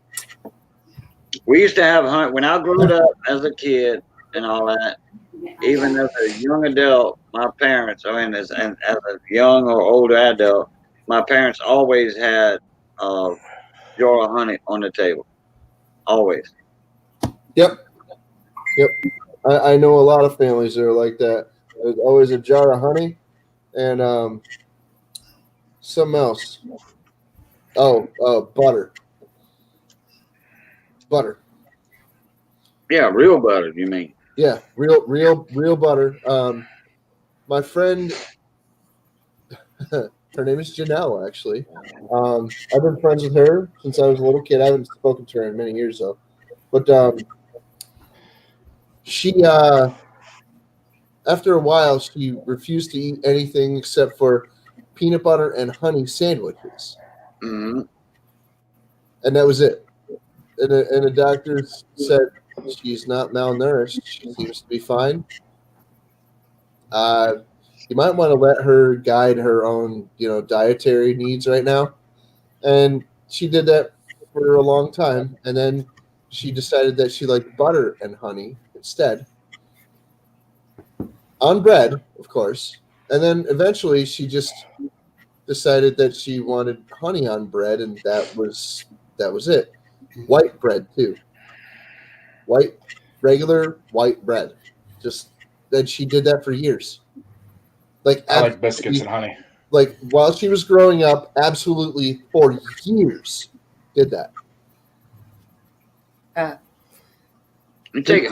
We used to have honey when I grew up as a kid and all that. Even as a young adult, my parents, as a young or older adult, my parents always had a jar of honey on the table. Always. Yep. I know a lot of families that are like that. There's always a jar of honey and something else. Butter. Butter. Yeah, real butter, you mean? Yeah, real butter. My friend, her name is Janelle, actually. I've been friends with her since I was a little kid. I haven't spoken to her in many years, though. But she, after a while, she refused to eat anything except for peanut butter and honey sandwiches. Mm-hmm. And that was it. And the doctor said she's not malnourished. She seems to be fine. You might want to let her guide her own, dietary needs right now. And she did that for a long time. And then she decided that she liked butter and honey instead. On bread, of course. And then eventually she just decided that she wanted honey on bread, and that was it. White bread too. Regular white bread. Just that she did that for years. I like biscuits and honey. Like while she was growing up, absolutely for years did that. You take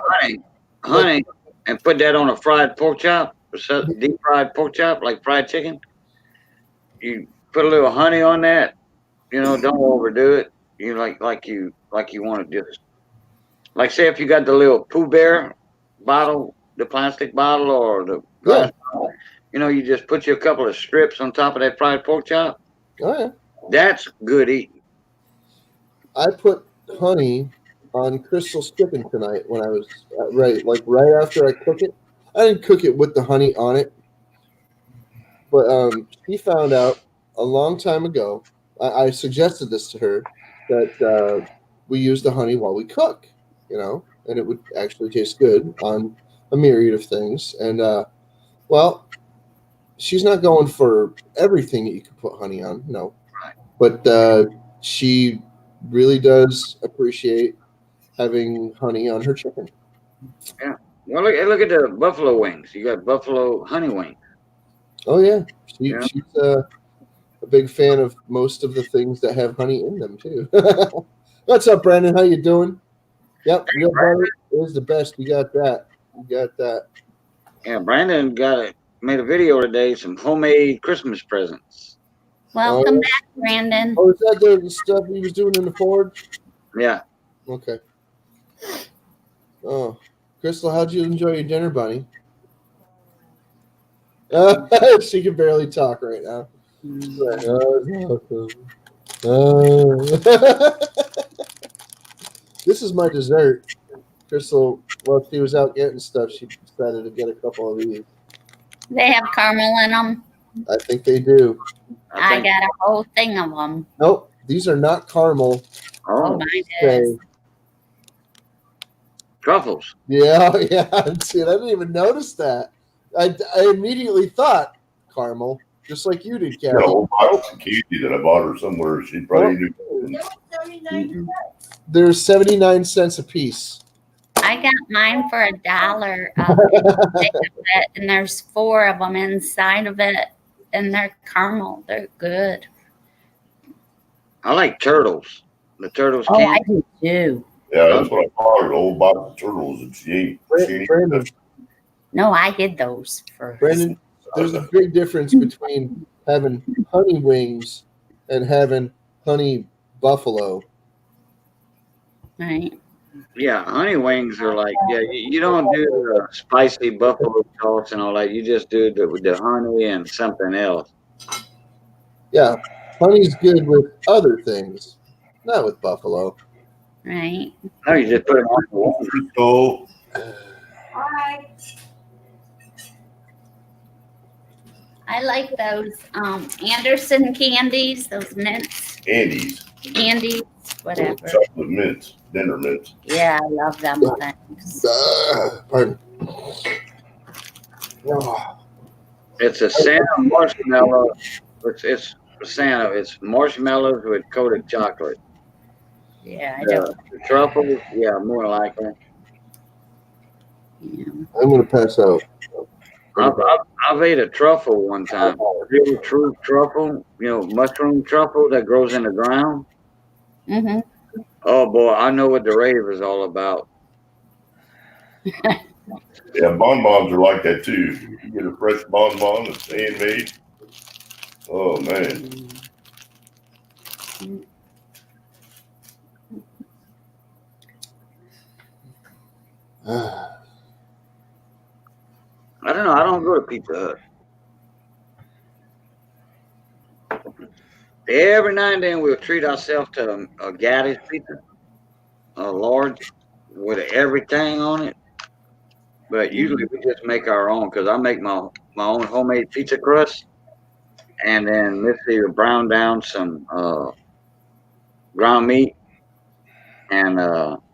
honey, and put that on a fried pork chop, deep fried pork chop, like fried chicken. You put a little honey on that. Don't overdo it. You like you want to just like say if you got the little Pooh Bear bottle, the plastic bottle, or the glass bottle, you just put you a couple of strips on top of that fried pork chop. Oh yeah, that's good eating. I put honey on Crystal's chicken tonight when I was right after I cook it. I didn't cook it with the honey on it, but she found out a long time ago. I suggested this to her that we use the honey while we cook, and it would actually taste good on a myriad of things. And well, she's not going for everything that you can put honey on, no, but she really does appreciate having honey on her chicken. Well, look at the buffalo wings. You got buffalo honey wings. Oh yeah, Yeah. she's a big fan of most of the things that have honey in them too. What's up, Brandon? How you doing? Yep, real butter is the best. You got that. You got that. Yeah, Brandon made a video today. Some homemade Christmas presents. Welcome back, Brandon. Oh, is that the stuff he was doing in the forge? Yeah. Okay. Oh, Crystal, how'd you enjoy your dinner, bunny? She can barely talk right now. This is my dessert. Crystal, while she was out getting stuff, she decided to get a couple of these. They have caramel in them. I think they do. I got a whole thing of them. Nope, these are not caramel. Oh, mine is. Truffles. Yeah. See, I didn't even notice that. I immediately thought caramel, just like you did, Got a Kathy. whole box of candy that I bought her somewhere. She probably knew. There's 79 cents a piece. I got mine for $1. And there's 4 of them inside of it, and they're caramel. They're good. I like turtles. The turtles Oh, I candy. do too. Yeah, that's what I bought her, a whole box of turtles, and she ain't. Brandon, No, I hid those first. Brandon, there's a big difference between having honey wings and having honey buffalo. Right. Yeah, honey wings are like, you don't do the spicy buffalo sauce and all that. You just do the honey and something else. Yeah, honey's good with other things, not with buffalo. Right. No, you just put them on the wall. So, I like those Anderson candies, those mints, Andes, candies, whatever. chocolate mints, dinner mints. Yeah, I love them things. Pardon. Oh, It's a Santa marshmallow. It's Santa. It's marshmallows with coated chocolate. Yeah, I don't. The truffles, yeah, more likely. Yeah. I'm going to pass out. I've ate a truffle one time. Real true truffle, mushroom truffle that grows in the ground. Mm-hmm. Oh boy, I know what the rave is all about. Yeah, bonbons are like that too. You get a fresh bonbon that's handmade. Oh man. I don't know. I don't go to Pizza Hut. Every now and then we'll treat ourselves to a Gaddis pizza, a large with everything on it. But usually we just make our own because I make my own homemade pizza crust, and then Missy will brown down some ground meat and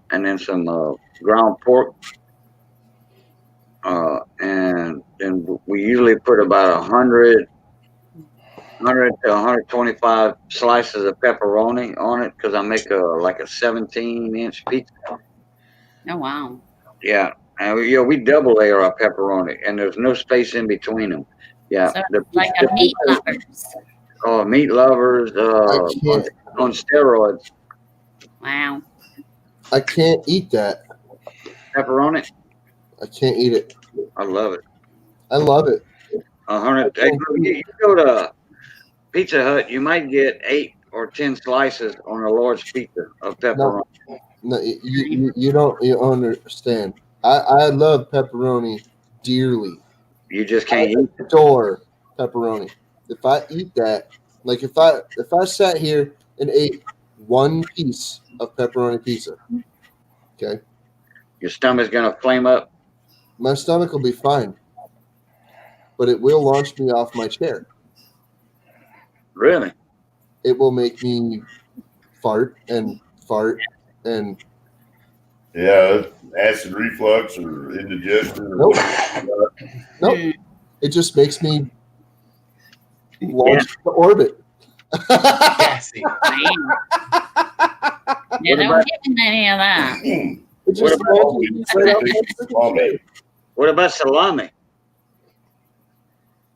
then some ground pork. And then we usually put about 100 to 125 slices of pepperoni on it because I make like a 17-inch pizza. Oh, wow. Yeah, and we double layer our pepperoni, and there's no space in between them. Yeah, So like a meat lovers. Oh, meat lovers on steroids. Wow. I can't eat that. Pepperoni, I can't eat it. I love it. I love it. 100. You go to Pizza Hut, you might get 8 or 10 slices on a large pizza of pepperoni. No, you don't understand. I love pepperoni dearly. You just can't eat it. Adore pepperoni. If I eat that, like if I sat here and ate one piece of pepperoni pizza, okay, Your stomach's gonna flame up. my stomach will be fine, but it will launch me off my chair. Really? It will make me fart and Yeah, acid reflux or indigestion. Or Nope. whatever. nope. It just makes me launch to orbit. Cassie. Yeah, What don't about- give him any of that. It's What just about- right out my freaking Salami. face. What about salami?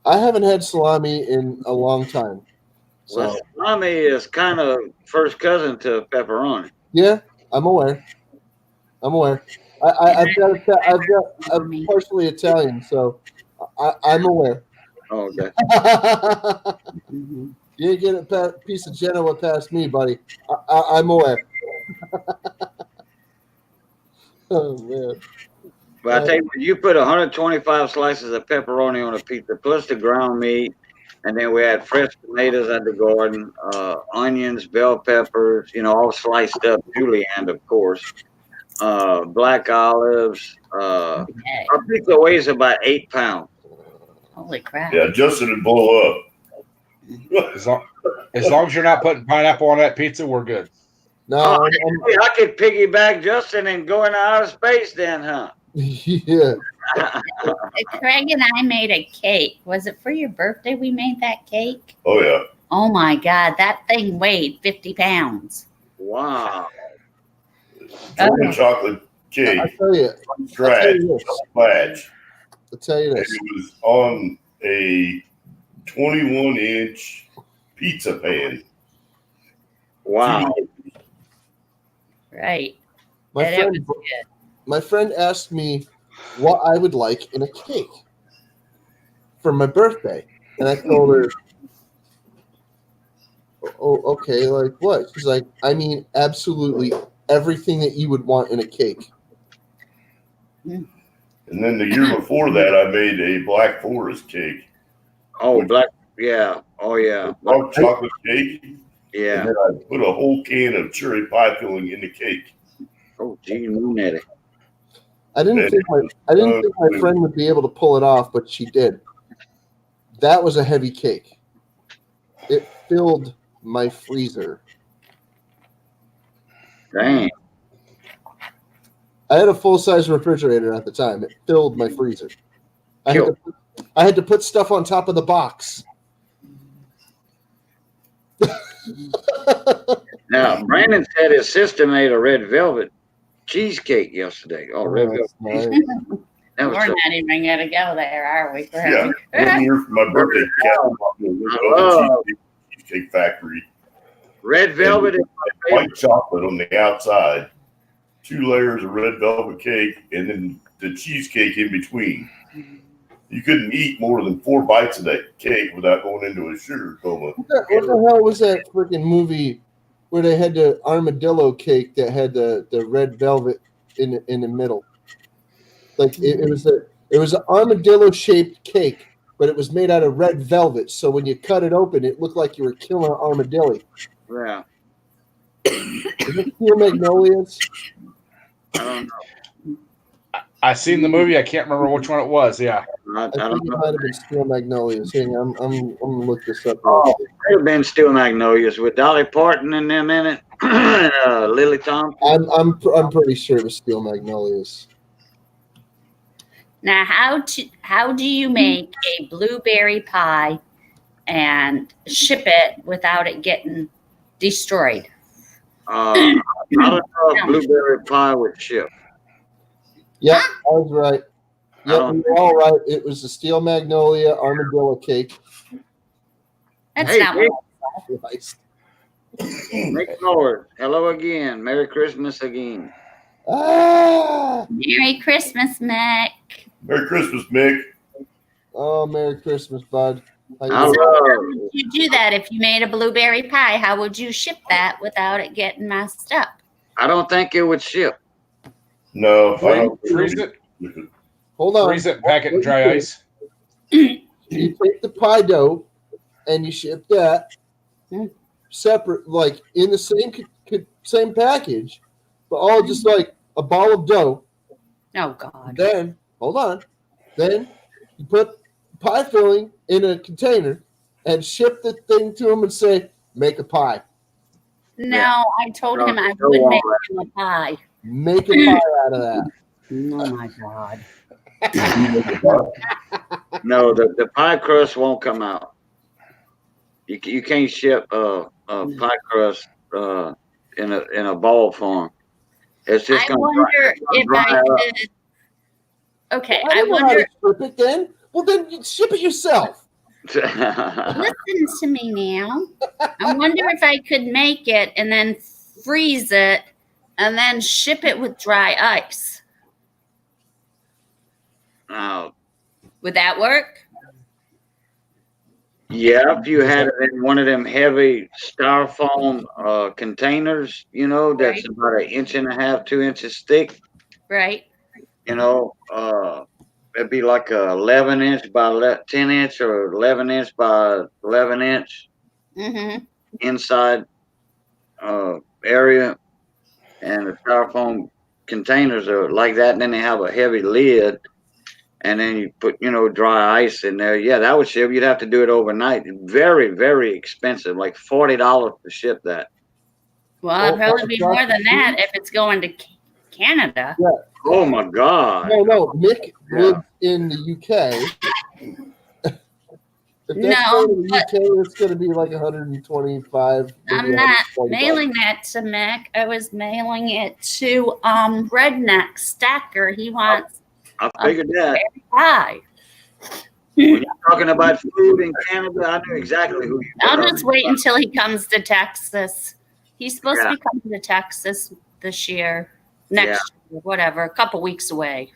I haven't had salami in a long time. So Well, salami is kind of first cousin to pepperoni. yeah, I'm aware. I'm partially Italian, so I'm aware. Oh, okay. Mhm. You ain't getting a piece of Genoa past me, buddy. I'm aware. Oh man. But I tell you, when you put 125 slices of pepperoni on a pizza, plus the ground meat, and then we had fresh tomatoes at the garden, onions, bell peppers, all sliced up, julienne, of course, black olives. Our Okay. pizza weighs about 8 pounds. Holy crap. Yeah, Justin would blow up. As long as you're not putting pineapple on that pizza, we're good. No, Oh, I could piggyback Justin and go into outer space then, huh? yeah. Craig and I made a cake. Was it for your birthday we made that cake? Oh yeah. Oh my God, that thing weighed 50 pounds. Wow. German Okay. chocolate cake I'll tell you. from scratch, batch. I'll tell you And this. it was on a 21-inch pizza pan. Wow. Right. My And it friend, was good. my friend asked me what I would like in a cake for my birthday, and I told her, "Oh, okay. Like what?" She's like, "I mean, absolutely everything that you would want in a cake." And then the year before that, I made a Black Forest cake. Oh, black. Yeah. Oh, yeah. Dark chocolate cake. Yeah. And then I put a whole can of cherry pie filling in the cake. Oh, gee, Moonetti. I didn't think my friend would be able to pull it off, but she did. That was a heavy cake. It filled my freezer. Dang. I had a full-size refrigerator at the time. It filled my freezer. I had to put stuff on top of the box. Now, Brandon said his sister made a red velvet cheesecake yesterday. Oh, red velvet. Nice. That We're was so not even going to go there, are we? Yeah. 1 year for my birthday. Cheesecake Factory. red velvet is my favorite. White chocolate on the outside. 2 layers of red velvet cake, and then the cheesecake in between. You couldn't eat more than 4 bites of that cake without going into a sugar coma. What the hell was that freaking movie where they had the armadillo cake that had the red velvet in the middle? Like it was an armadillo shaped cake, but it was made out of red velvet. So when you cut it open, it looked like you were killing an armadillo. Yeah. Is it Steel Magnolias? I don't know. I seen the movie. I can't remember which one it was. Yeah. I I don't think it know. might have been Steel Magnolias. Hang on, I'm gonna look this up. Oh, could have been Steel Magnolias with Dolly Parton in them in it. Lily Thompson. I'm pretty sure it was Steel Magnolias. Now, how do you make a blueberry pie and ship it without it getting destroyed? I don't know if blueberry pie would ship. Yep, I was right. I Yep, don't we were all right. It was the Steel Magnolia armadillo cake. That's Hey, not Nick. what Christ. Nick Lord, hello again. Merry Christmas again. Ah! Merry Christmas, Mick. Merry Christmas, Mick. Oh, Merry Christmas, bud. How you I doing? love You do that if you made a blueberry pie. How would you ship that without it getting messed up? I don't think it would ship. No, I don't Freeze it, Hold on. freeze it, pack it in dry ice. You take the pie dough and you ship that separate, like in the same package, but all just like a ball of dough. Oh, God. Then, hold on. Then you put pie filling in a container and ship the thing to him and say, make a pie. No, I told him I No, would no, make him a pie. Make a pie out of that. Oh, my God. No, the pie crust won't come out. You can't ship pie crust. in a ball form. It's just I gonna wonder if dry I up. could. Okay, I I don't know how wonder. to strip it then. Well, then you ship it yourself. Listen to me now. I wonder if I could make it and then freeze it and then ship it with dry ice. Now, Would that work? yeah, if you had it in one of them heavy styrofoam containers, you know, that's Right. about 1.5 inches, 2 inches thick, Right. you know, it'd be like a 11-inch by 10-inch or 11-inch by 11-inch Mm-hmm. inside area, and the styrofoam containers are like that. And then they have a heavy lid, and then you put, you know, dry ice in there. Yeah, that would ship. You'd have to do it overnight. Very, very expensive, like $40 to ship that. Well, it'd Well, probably be more than that if it's going to Canada. Oh my God! No, Nick Yeah. lives in the UK. If that's No, going to the UK, it's going to be like 125. I'm maybe not 140 mailing that to Mick. I was mailing it to Redneck Stacker. He wants I figured that. pie. When you're talking about food in Canada, I knew exactly who you were. I'll just wait until he comes to Texas. He's supposed to be coming to Texas this year, next year, whatever, a couple weeks away.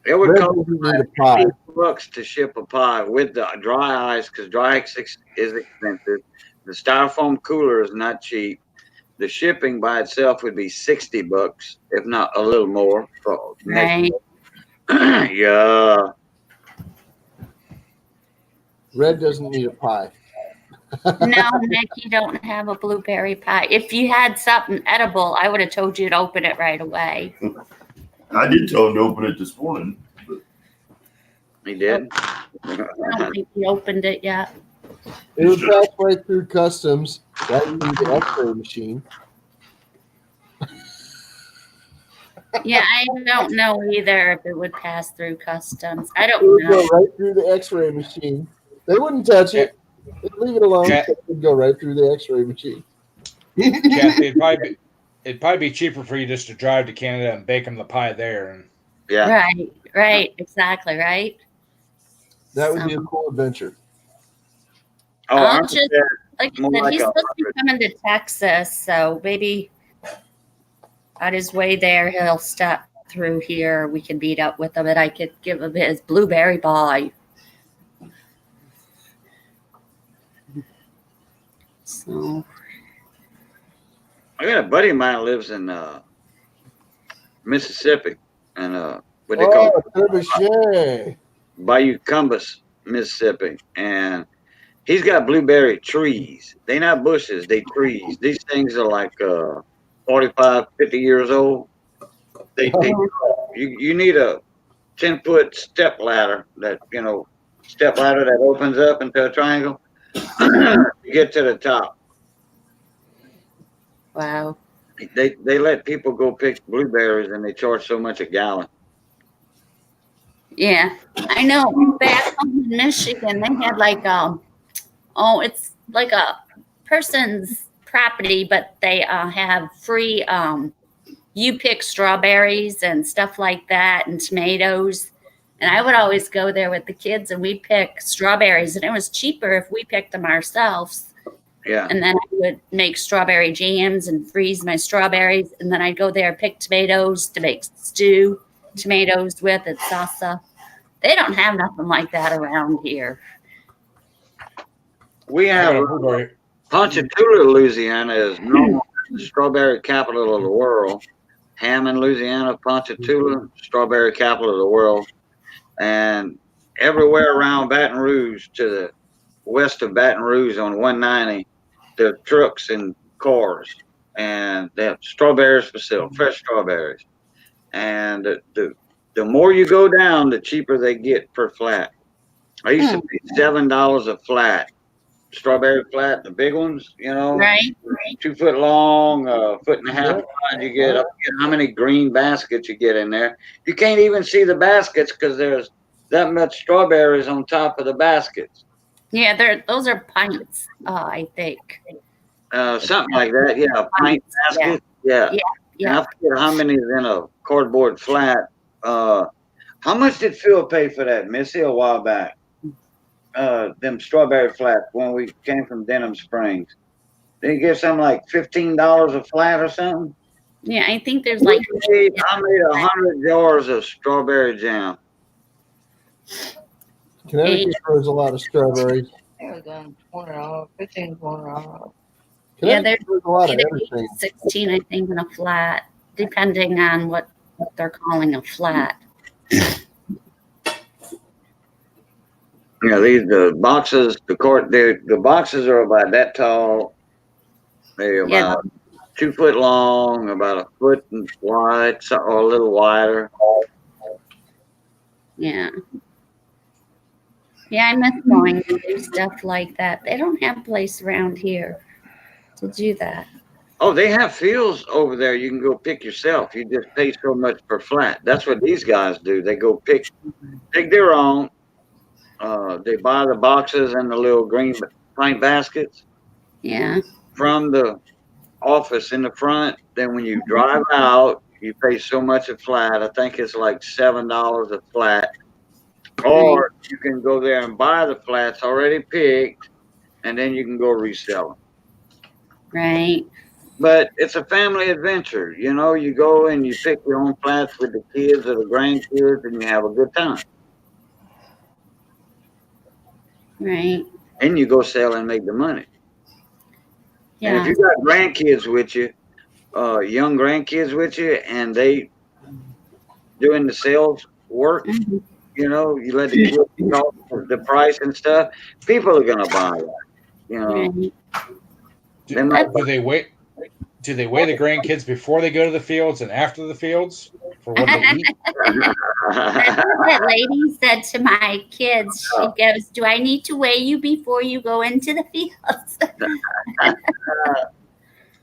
It would Red cost doesn't need a pie. $50 to ship a pie with the dry ice, because dry ice is expensive. The styrofoam cooler is not cheap. The shipping by itself would be $60, if not a little more. For Right. Yeah. Red doesn't need a pie. No, Nick, you don't have a blueberry pie. If you had something edible, I would have told you to open it right away. I did tell him to open it this morning. But He did. I don't think he opened it yet. It would pass right through customs. That would be the X-ray machine. Yeah, I don't know either if it would pass through customs. I It don't would go know. right through the X-ray machine. They wouldn't touch it. They'd leave it alone. Okay. It would go right through the X-ray machine. Kathy, it'd probably be cheaper for you just to drive to Canada and bake them the pie there. And Yeah. Right, exactly, right? That would be a cool adventure. Oh, I'll aren't just- there- Like I More said, like he's a supposed to be coming to Texas, so maybe on his way there, he'll stop through here. We can meet up with him, and I could give him his blueberry pie. So, I got a buddy of mine who lives in Mississippi, and what they call Oh, trebuchet. Bayou Cumbus, Mississippi, and he's got blueberry trees. They not bushes, they trees. These things are like 45, 50 years old. You need a 10-foot step ladder that that opens up into a triangle to get to the top. wow. They let people go pick blueberries, and they charge so much a gallon. Yeah, I know. Back home in Michigan, they had like it's like a person's property, but they have free. You pick strawberries and stuff like that, and tomatoes. And I would always go there with the kids, and we pick strawberries, and it was cheaper if we picked them ourselves. Yeah. And then I would make strawberry jams and freeze my strawberries, and then I'd go there pick tomatoes to make stew. Tomatoes with it, salsa. They don't have nothing like that around here. We have Ponchatoula, Louisiana is known as the strawberry capital of the world. Hammond, Louisiana, Ponchatoula, strawberry capital of the world. And everywhere around Baton Rouge to the west of Baton Rouge on 190, there are trucks and cars, and they have strawberries for sale, fresh strawberries. And the more you go down, the cheaper they get per flat. I used to pay $7 a flat. Strawberry flat, the big ones, Right? 2 foot long, 1.5 foot wide. You get how many green baskets you get in there. You can't even see the baskets because there's that much strawberries on top of the baskets. Yeah, those are pints, I think. something like that. Yeah, pint basket. Yeah. And Yeah. I forget how many is in a cardboard flat. How much did Phil pay for that, Missy, a while back? Them strawberry flats when we came from Denham Springs. Did he get something like $15 a flat or something? Yeah, I think there's like I made 100 jars of strawberry jam. Connecticut grows a lot of strawberries. It was $20, $15. Yeah, Connecticut grows a lot of either everything. 16, I think, in a flat, depending on what they're calling a flat. Yeah, the boxes, the boxes are about that tall. They're Yeah. about 2 foot long, about a foot wide, or a little wider. Yeah. Yeah, I miss going to do stuff like that. They don't have a place around here to do that. Oh, they have fields over there. You can go pick yourself. You just pay so much per flat. That's what these guys do. They go pick their own. They buy the boxes and the little green pint baskets Yeah. from the office in the front. Then when you drive out, you pay so much a flat. I think it's like $7 a flat. Or you can go there and buy the flats already picked, and then you can go resell them. Right. But it's a family adventure. You know, you go and you pick your own flats with the kids or the grandkids, and you have a good time. Right. And you go sell and make the money. And if Yeah. you got grandkids with you, young grandkids with you, and they doing the sales work, Mhm. you know, you let the kids know the price and stuff, people are gonna buy that. You know, Right. they might Do they wait? Do they weigh the grandkids before they go to the fields and after the fields for what they eat? That's what that lady said to my kids. She goes, "Do I need to weigh you before you go into the fields?"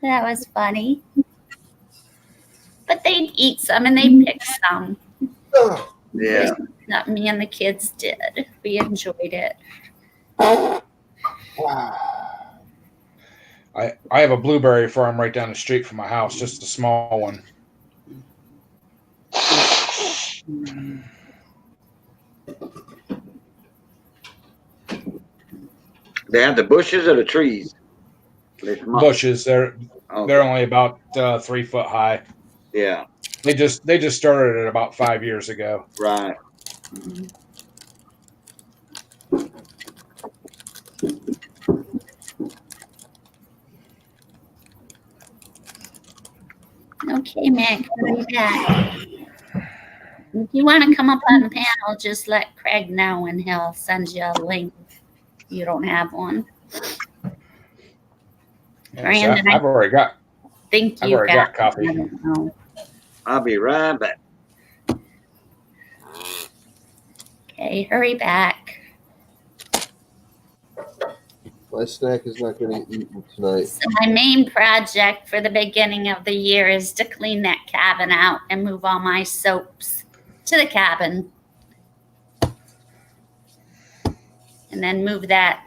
That was funny. But they'd eat some and they picked some. Yeah. Not me and the kids did. We enjoyed it. I have a blueberry farm right down the street from my house, just a small one. They have the bushes or the trees? Bushes, they're Okay. only about 3 foot high. Yeah, They just started it about 5 years ago. right. Okay, Mac, hurry back. If you want to come up on the panel, just let Craig know and he'll send you a link if you don't have one. Yeah, Brandon, I've already got Think I've you already got coffee. I don't know. I'll be right back. Okay, hurry back. My snack is not going to get eaten tonight. So my main project for the beginning of the year is to clean that cabin out and move all my soaps to the cabin. And then move that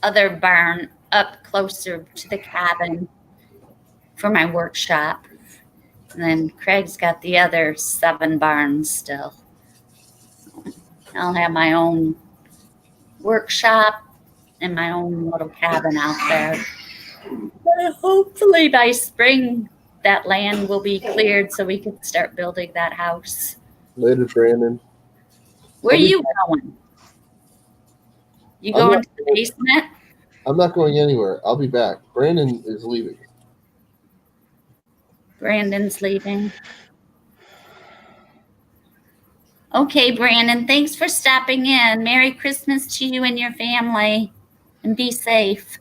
other barn up closer to the cabin for my workshop. And then Craig's got the other 7 barns still. I'll have my own workshop and my own little cabin out there. But hopefully by spring that land will be cleared so we can start building that house. Later, Brandon. Where are I'll be you going? You I'm going not- to the basement? I'm not going anywhere. I'll be back. Brandon is leaving. Brandon's leaving. Okay, Brandon, thanks for stopping in. Merry Christmas to you and your family, and be safe.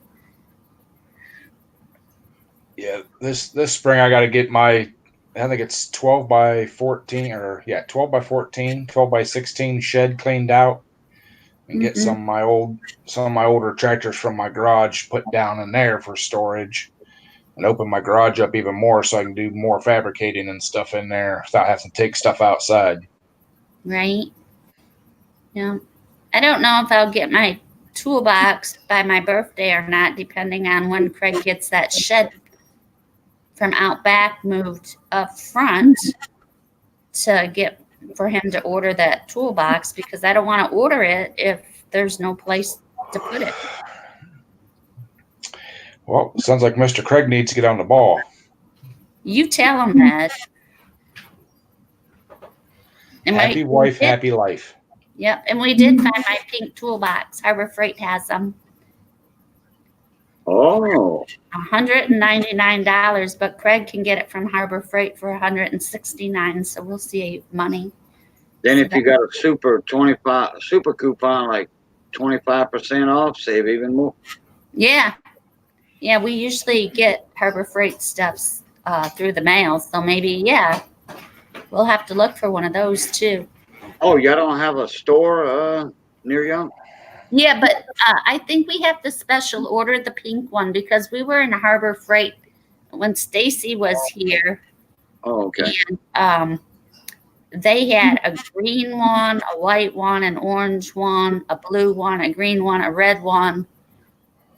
Yeah, this spring I got to get my, I think it's 12 by 14 or 12 by 14, 12 by 16 shed cleaned out, and get some of my older tractors from my garage put down in there for storage, and open my garage up even more so I can do more fabricating and stuff in there without having to take stuff outside. Right? Yeah. I don't know if I'll get my toolbox by my birthday or not, depending on when Craig gets that shed from out back moved up front for him to order that toolbox, because I don't want to order it if there's no place to put it. Well, sounds like Mr. Craig needs to get on the ball. You tell him that. And Happy wife, happy life. Yep, and we did find my pink toolbox. Harbor Freight has them. Oh, $199, but Craig can get it from Harbor Freight for $169. So we'll save money. then if you got a super coupon, like 25% off, save even more. Yeah, we usually get Harbor Freight stuffs through the mail, so maybe we'll have to look for one of those too. Oh, y'all don't have a store near y'all? Yeah, but I think we have to special order the pink one because we were in Harbor Freight when Stacy was here. Oh, okay. And they had a green one, a white one, an orange one, a blue one, a green one, a red one.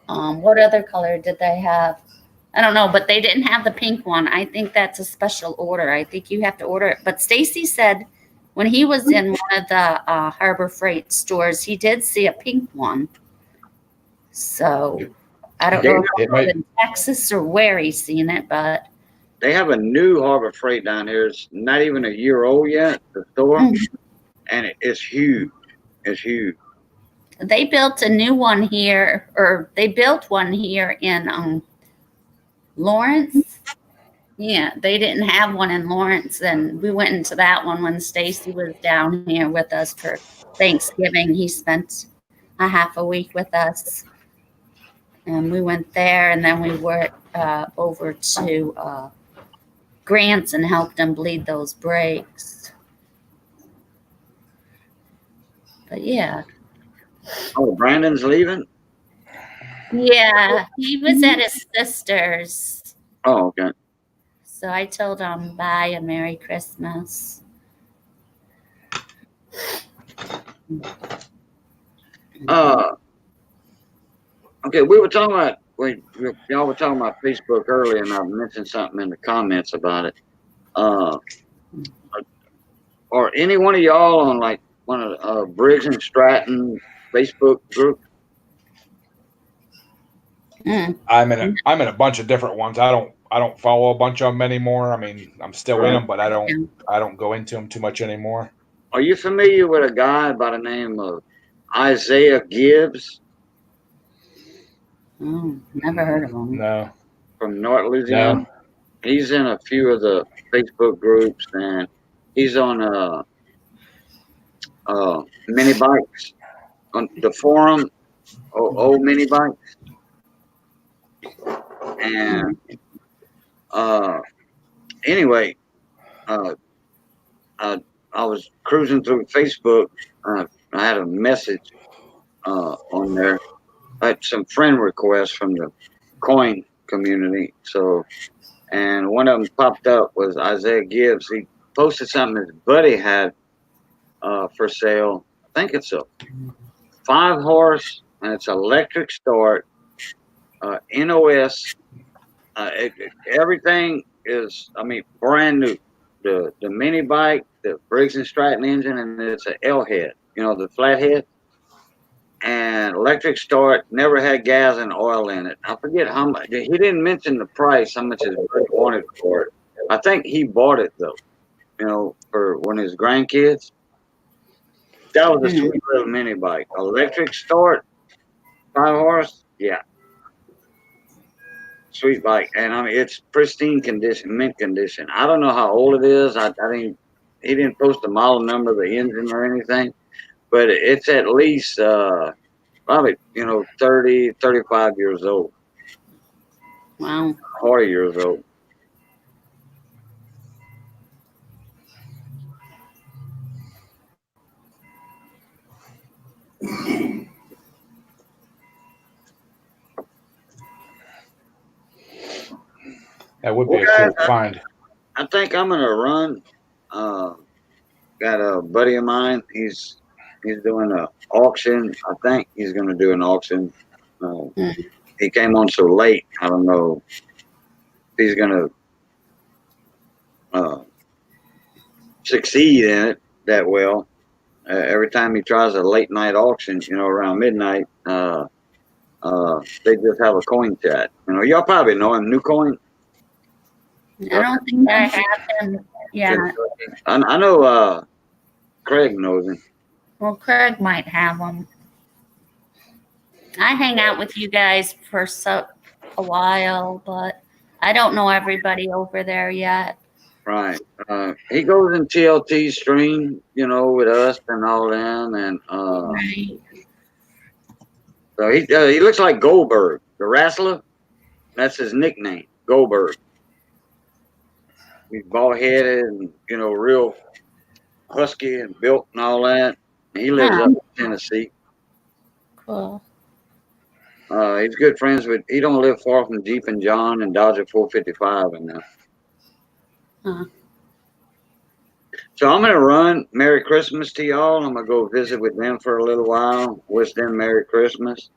What other color did they have? I don't know, but they didn't have the pink one. I think that's a special order. I think you have to order it. But Stacy said when he was in one of the Harbor Freight stores, he did see a pink one. So I don't know if it was in Texas or where he's seen it, but they have a new Harbor Freight down here. It's not even a year old yet, the store, and it's huge. It's huge. They built a new one here, or they built one here in Lawrence. Yeah, they didn't have one in Lawrence, and we went into that one when Stacy was down here with us for Thanksgiving. He spent a half a week with us, and we went there, and then we went over to Grant's and helped him bleed those brakes. But yeah. Oh, Brandon's leaving? Yeah, he was at his sister's. Oh, okay. So I told him bye and Merry Christmas. Okay, we were talking about y'all were talking about Facebook earlier, and I mentioned something in the comments about it. Or any one of y'all on like one of Briggs and Stratton Facebook group? I'm in a bunch of different ones. I don't follow a bunch of them anymore. I mean, I'm still in them, but I don't go into them too much anymore. Are you familiar with a guy by the name of Isaiah Gibbs? Oh, never heard of him. No. From North Louisiana? No. He's in a few of the Facebook groups, and he's on mini bikes on the forum, old mini bikes. And anyway, I was cruising through Facebook. I had a message on there. I had some friend requests from the coin community. So, and one of them popped up was Isaiah Gibbs. He posted something his buddy had for sale. I think it's a 5-horse, and it's electric start, NOS. Everything is, I mean, brand new. The mini bike, the Briggs and Stratton engine, and it's an L head, the flathead. And electric start, never had gas and oil in it. I forget how much. He didn't mention the price, how much his buddy wanted for it. I think he bought it though, for one of his grandkids. That was a sweet little mini bike. Electric start, 5-horse, yeah. Sweet bike. And I mean, it's pristine condition, mint condition. I don't know how old it is. He didn't post the model number of the engine or anything, but it's at least probably 30, 35 years old. Wow. 40 years old. That would be a cool find. I think I'm gonna run. Got a buddy of mine. He's He's doing an auction. I think he's going to do an auction. Mm. He came on so late. I don't know if he's going to succeed in it that well. Every time he tries a late night auction, around midnight, they just have a coin chat. Y'all probably know him, New Coin. I don't think I have him. Yeah. I know Craig knows him. Well, Craig might have them. I hang out with you guys for a while, but I don't know everybody over there yet. Right. He goes in TLT stream, with us and all them, and Right. so he looks like Goldberg, the wrestler. That's his nickname, Goldberg. He's bald headed and real husky and built and all that. He lives up in Tennessee. Cool. He's good friends with. He don't live far from Jeep and John and Dodger 455 and now. Huh. So I'm gonna run. Merry Christmas to y'all. I'm gonna go visit with them for a little while. Wish them Merry Christmas.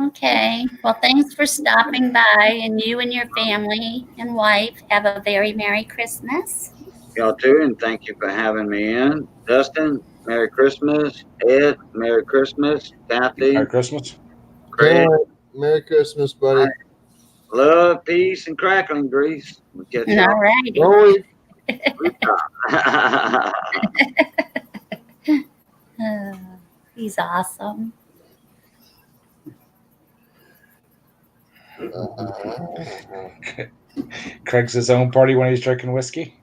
Okay. Well, thanks for stopping by, and you and your family and wife have a very Merry Christmas. Y'all too, and thank you for having me in. Dustin, Merry Christmas. Ed, Merry Christmas. Kathy, Merry Christmas. Craig, Merry Christmas, buddy. love, peace, and crackling grease. We'll catch All y'all. righty. Roy, He's awesome. Craig's his own party when he's drinking whiskey.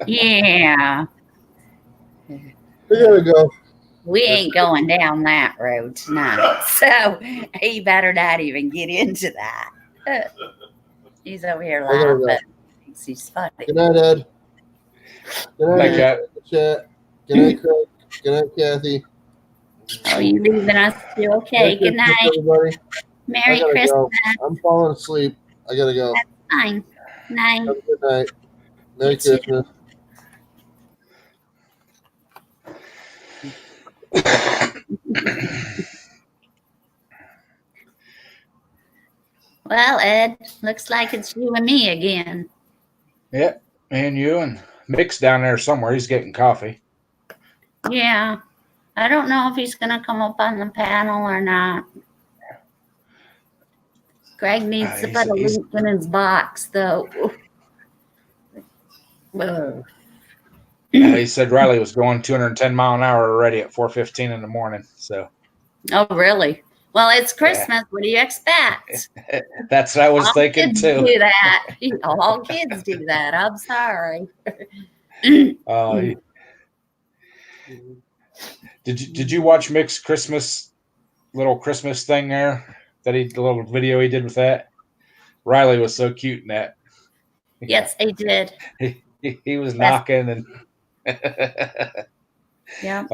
Yeah. we gotta go. We ain't going down that road tonight. So he better not even get into that. He's over here I gotta laughing. Thinks he's funny. Good night, Ed. Good night, Night, Ed. Cat. Chat. Good night, Craig. Good night, Kathy. Oh, you leaving us too? Okay. Merry Good Christmas, night. everybody. Merry I gotta Christmas. go. I'm falling asleep. I gotta go. Fine. Night. Have a good night. Merry You too. Christmas. Well, Ed, looks like it's you and me again. Yeah, me and you and Mick's down there somewhere. He's getting coffee. Yeah. I don't know if he's going to come up on the panel or not. Greg needs to put a link in his box, though. Whoa. He said Riley was going 210 mile an hour already at 4:15 in the morning. So Oh, really? Well, it's Christmas. What do you expect? that's what I was All thinking kids too. do that. All kids do that. I'm sorry. Did you watch Mick's little Christmas thing there? The little video he did with that. Riley was so cute in that. Yes, they did. He was knocking and Yeah.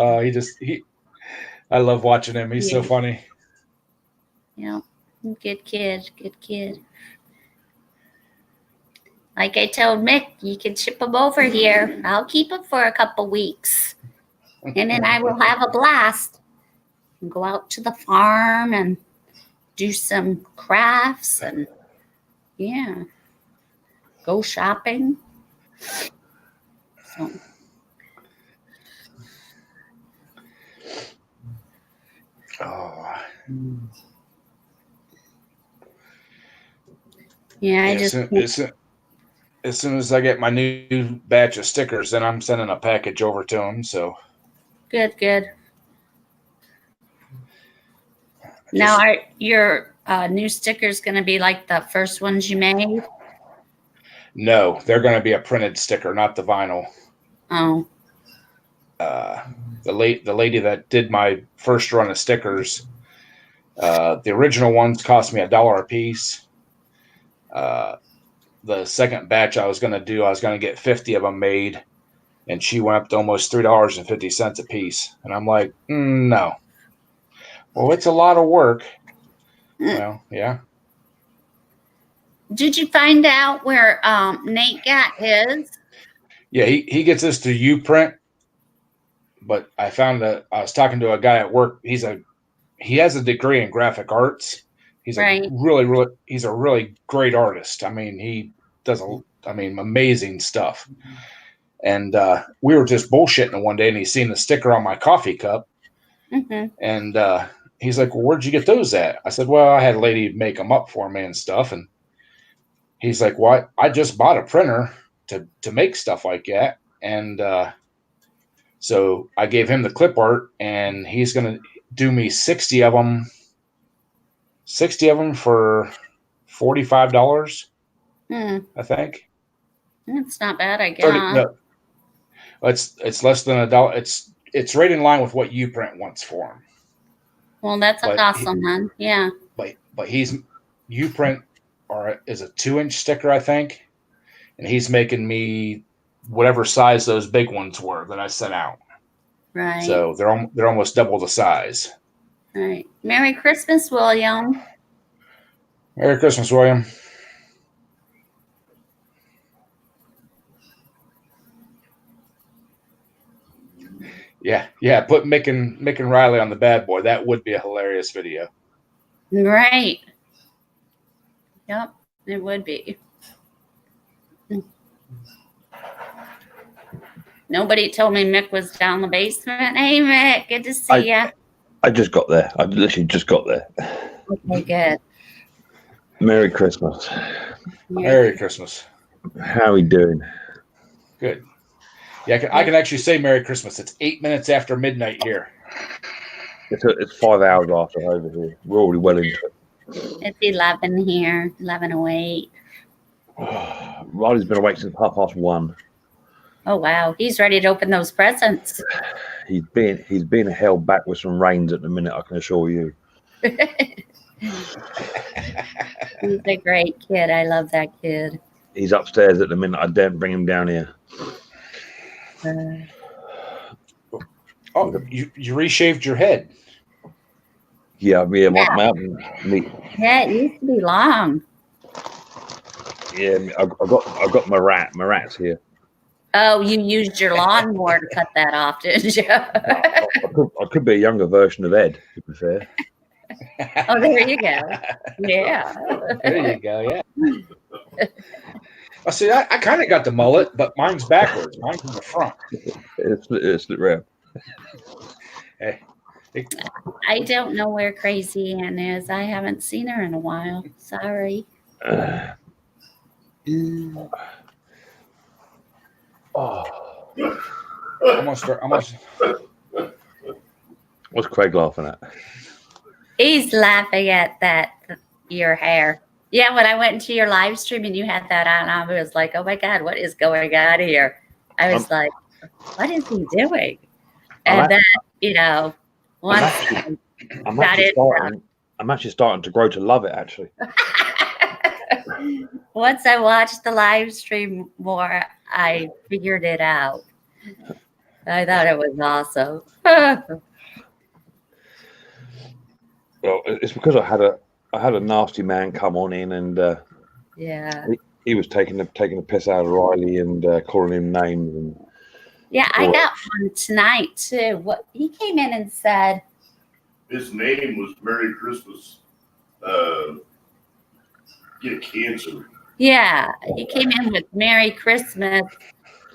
I love watching him. He's so funny. Yeah. Good kid. Good kid. Like I told Mick, you can ship him over here. I'll keep him for a couple weeks. And then I will have a blast. And go out to the farm and do some crafts and go shopping. So Oh. yeah, As soon as I get my new batch of stickers, then I'm sending a package over to him. So good. Now, are your new stickers going to be like the first ones you made? No, they're going to be a printed sticker, not the vinyl. Oh, The lady that did my first run of stickers, the original ones cost me $1 a piece. The second batch I was going to get 50 of them made, and she went up to almost $3.50 a piece. And I'm like, no. Well, it's a lot of work. Well, yeah. did you find out where Nate got his? Yeah, he gets this to Uprint, but I found that I was talking to a guy at work. He has a degree in graphic arts. He's Right. he's a really great artist. I mean, he does amazing stuff. And we were just bullshitting one day, and he seen the sticker on my coffee cup, and he's like, "Well, where'd you get those at?" I said, "Well, I had a lady make them up for me and stuff." And he's like, "Well, I just bought a printer to make stuff like that." And so I gave him the clip art, and he's gonna do me 60 of them for $45. I think It's not bad, I guess. 30, no, it's less than $1. It's right in line with what Uprint wants for him. Well, that's awesome, man. Yeah. But Uprint is a 2-inch sticker, I think, and he's making me whatever size those big ones were that I sent out. Right. So they're almost double the size. Right. Merry Christmas, William. Merry Christmas, William. Yeah. Put Mick and Riley on the bad boy. That would be a hilarious video. Right. Yep, it would be. Nobody told me Mick was down the basement. Hey, Mick, good to see ya. I just got there. I literally just got there. Okay, good. Merry Christmas. Merry Christmas. How are we doing? Good. Yeah, I can actually say Merry Christmas. It's 8 minutes after midnight here. It's 5 hours after over here. We're already well into it. It's 11 here, 11:08. Riley's been awake since 1:30. Oh, wow. He's ready to open those presents. He's being held back with some reins at the minute, I can assure you. He's a great kid. I love that kid. He's upstairs at the minute. I daren't bring him down here. You reshaved your head. Yeah. Me. Yeah, it used to be long. Yeah, I've got my rat. My rat's here. Oh, you used your lawnmower to cut that off, didn't you? I could be a younger version of Ed, to be fair. Oh, there you go. Yeah. There you go, yeah. I see, I kind of got the mullet, but mine's backwards. Mine's in the front. It's the real. Hey. I don't know where Crazy Ann is. I haven't seen her in a while. Sorry. What's Craig laughing at? He's laughing at your hair. Yeah, when I went into your live stream and you had that on, I was like, oh my God, what is going on here? I was like, what is he doing? And then, once I'm actually starting to grow to love it, actually. Once I watched the live stream more, I figured it out. I thought it was awesome. Well, it's because I had a nasty man come on in, and yeah, he was taking the piss out of Riley and calling him names. And yeah, I got one tonight too. What he came in and said. His name was Merry Christmas. Get cancer. Yeah, he came in with Merry Christmas.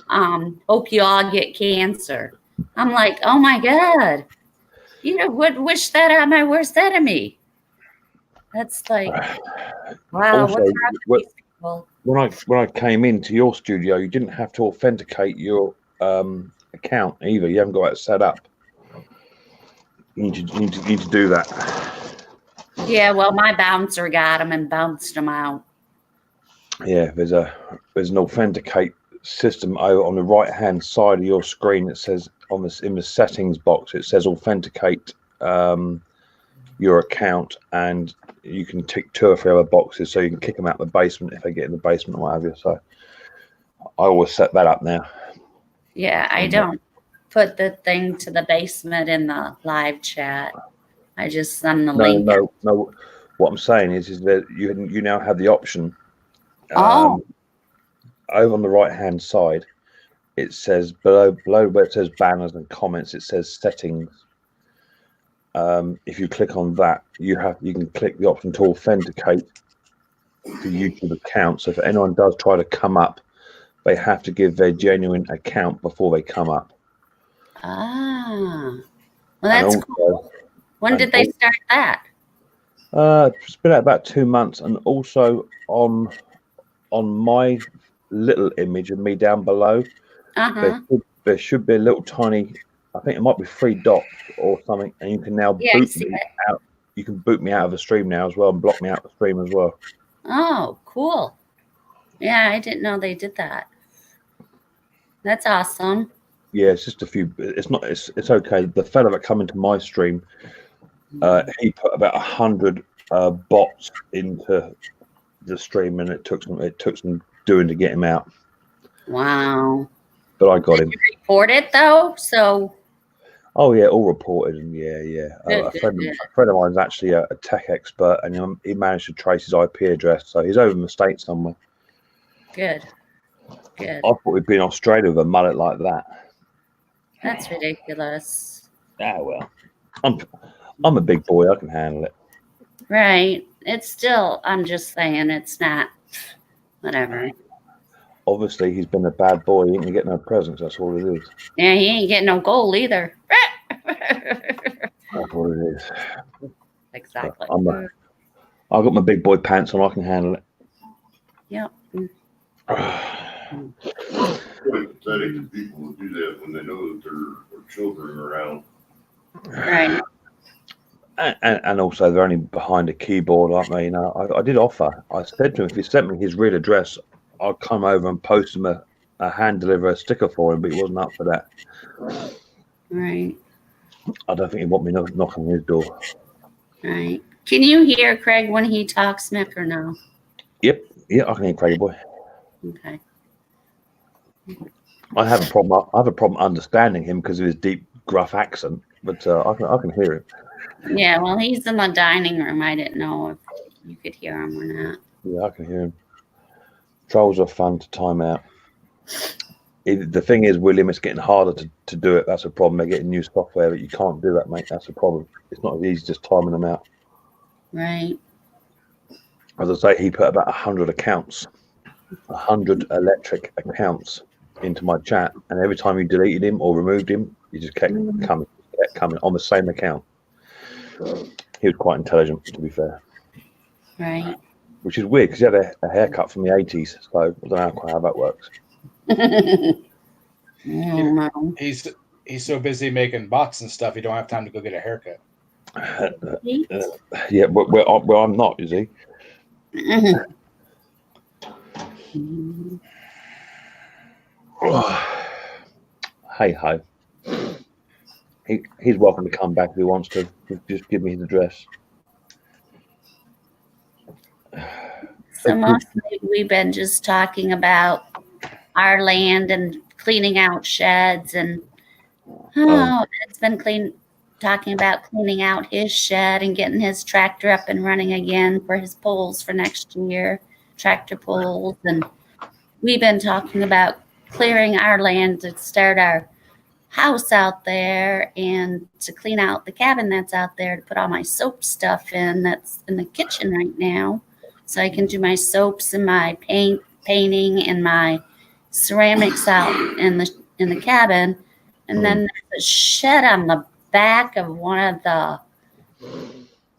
Hope you all get cancer. I'm like, oh my God. Would wish that on my worst enemy. That's like, wow. Also, what's wrong with these people? When I came into your studio, you didn't have to authenticate your account either. You haven't got it set up. You need to do that. Yeah, well, my bouncer got them and bounced them out. Yeah, there's an authenticate system over on the right hand side of your screen. It says in the settings box, it says authenticate your account, and you can tick 2 or 3 other boxes so you can kick them out the basement if they get in the basement or what have you. So I always set that up now. Yeah, I don't put the thing to the basement in the live chat. I just send the link. No. What I'm saying is that you now have the option. Oh. Over on the right hand side, it says below where it says banners and comments, it says settings. If you click on that, you can click the option to authenticate the YouTube account. So if anyone does try to come up, they have to give their genuine account before they come up. Ah, well, that's also, cool. When did they start that? It's been about 2 months, and also on my little image of me down below, there should be a little tiny, I think it might be 3 dots or something, and you can now boot me out. You can boot me out of the stream now as well, and block me out of the stream as well. Oh, cool. Yeah, I didn't know they did that. That's awesome. Yeah, it's just a few. It's okay. The fella that come into my stream, he put about 100 bots into the stream, and it took some doing to get him out. Wow. But I got him. Did you report it though? So. Oh yeah, all reported, and yeah. A friend of mine's actually a tech expert, and he managed to trace his IP address, so he's over in the States somewhere. Good. I thought we'd be in Australia with a mullet like that. That's ridiculous. Ah well, I'm a big boy. I can handle it. Right. It's still. I'm just saying, it's not. Whatever. Obviously, he's been a bad boy. He ain't get no presents. That's all it is. Yeah, he ain't getting no gold either. That's what it is. Exactly. I've got my big boy pants on. I can handle it. Yep. Really pathetic to people who do that when they know that there are children around. Right. And also, they're only behind a keyboard, aren't they? I did offer. I said to him, if he sent me his real address, I'd come over and post him a hand deliver a sticker for him, but he wasn't up for that. Right. I don't think he'd want me knocking on his door. Right. Can you hear Craig when he talks, Mick, or no? Yep. Yeah, I can hear Craigie boy. Okay. I have a problem understanding him because of his deep, gruff accent, but I can hear him. Yeah, well, he's in the dining room. I didn't know if you could hear him or not. Yeah, I can hear him. Trolls are fun to time out. The thing is, William, it's getting harder to do it. That's a problem. They're getting new software, but you can't do that, mate. That's a problem. It's not as easy just timing them out. Right. As I say, he put about 100 accounts, 100 electric accounts into my chat, and every time you deleted him or removed him, he just kept coming on the same account. He was quite intelligent, to be fair. Right. Which is weird because he had a haircut from the 80s, so I don't know quite how that works. He's so busy making bots and stuff, he don't have time to go get a haircut. Yeah, well, I'm not, is he? Hey ho. He's welcome to come back if he wants to. Just give me his address. So mostly we've been just talking about our land and cleaning out sheds, and it's been talking about cleaning out his shed and getting his tractor up and running again for his poles for next year, tractor poles. And we've been talking about clearing our land to start our house out there and to clean out the cabin that's out there to put all my soap stuff in that's in the kitchen right now. So I can do my soaps and my painting and my ceramics out in the cabin. And then there's a shed on the back of one of the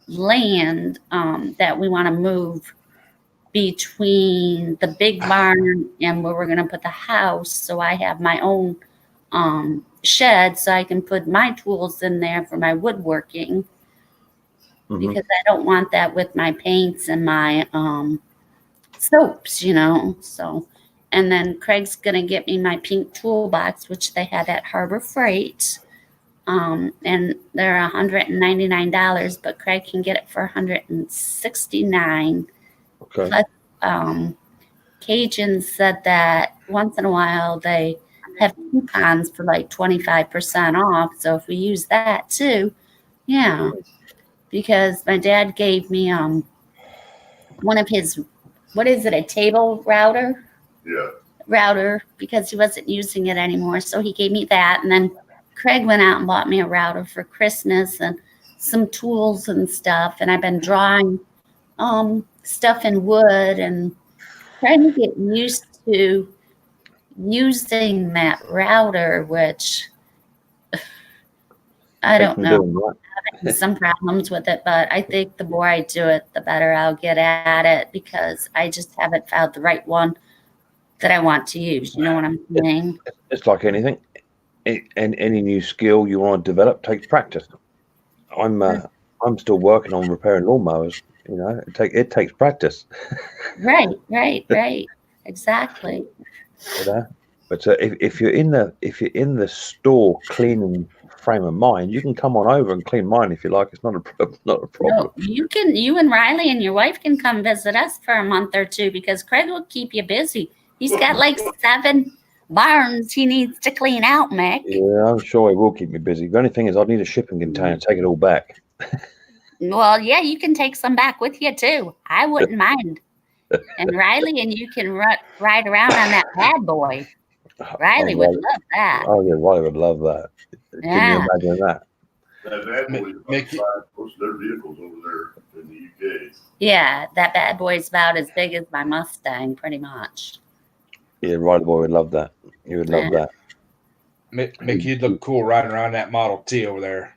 land that we want to move between the big barn and where we're going to put the house. So I have my own shed so I can put my tools in there for my woodworking. Because I don't want that with my paints and my soaps, So, and then Craig's going to get me my pink toolbox, which they had at Harbor Freight. And they're $199, but Craig can get it for $169. Okay. But Cajun said that once in a while they have coupons for like 25% off. So if we use that too, yeah. Because my dad gave me one of his, what is it, a table router? Yeah. router because he wasn't using it anymore. So he gave me that. And then Craig went out and bought me a router for Christmas and some tools and stuff. And I've been drawing stuff in wood and trying to get used to using that router, which I don't know. I'm having some problems with it, but I think the more I do it, the better I'll get at it because I just haven't found the right one that I want to use. You know what I'm saying? It's like anything. And any new skill you want to develop takes practice. I'm still working on repairing lawnmowers. You know, it takes practice. Right. Exactly. You know, but if you're in the store cleaning frame of mind, you can come on over and clean mine if you like. It's not a problem. No, you and Riley and your wife can come visit us for a month or two because Craig will keep you busy. He's got like 7 barns he needs to clean out, Mick. Yeah, I'm sure it will keep me busy. The only thing is I'd need a shipping container to take it all back. Well, yeah, you can take some back with you too. I wouldn't mind. And Riley and you can ride around on that bad boy. Riley would love that. Oh yeah, Riley would love that. Yeah. Can you imagine that? That bad boy is about most of their vehicles over there in the UK. Yeah, that bad boy's about as big as my Mustang, pretty much. Yeah, Riley boy would love that. He would love that. Mick, you'd look cool riding around that Model T over there.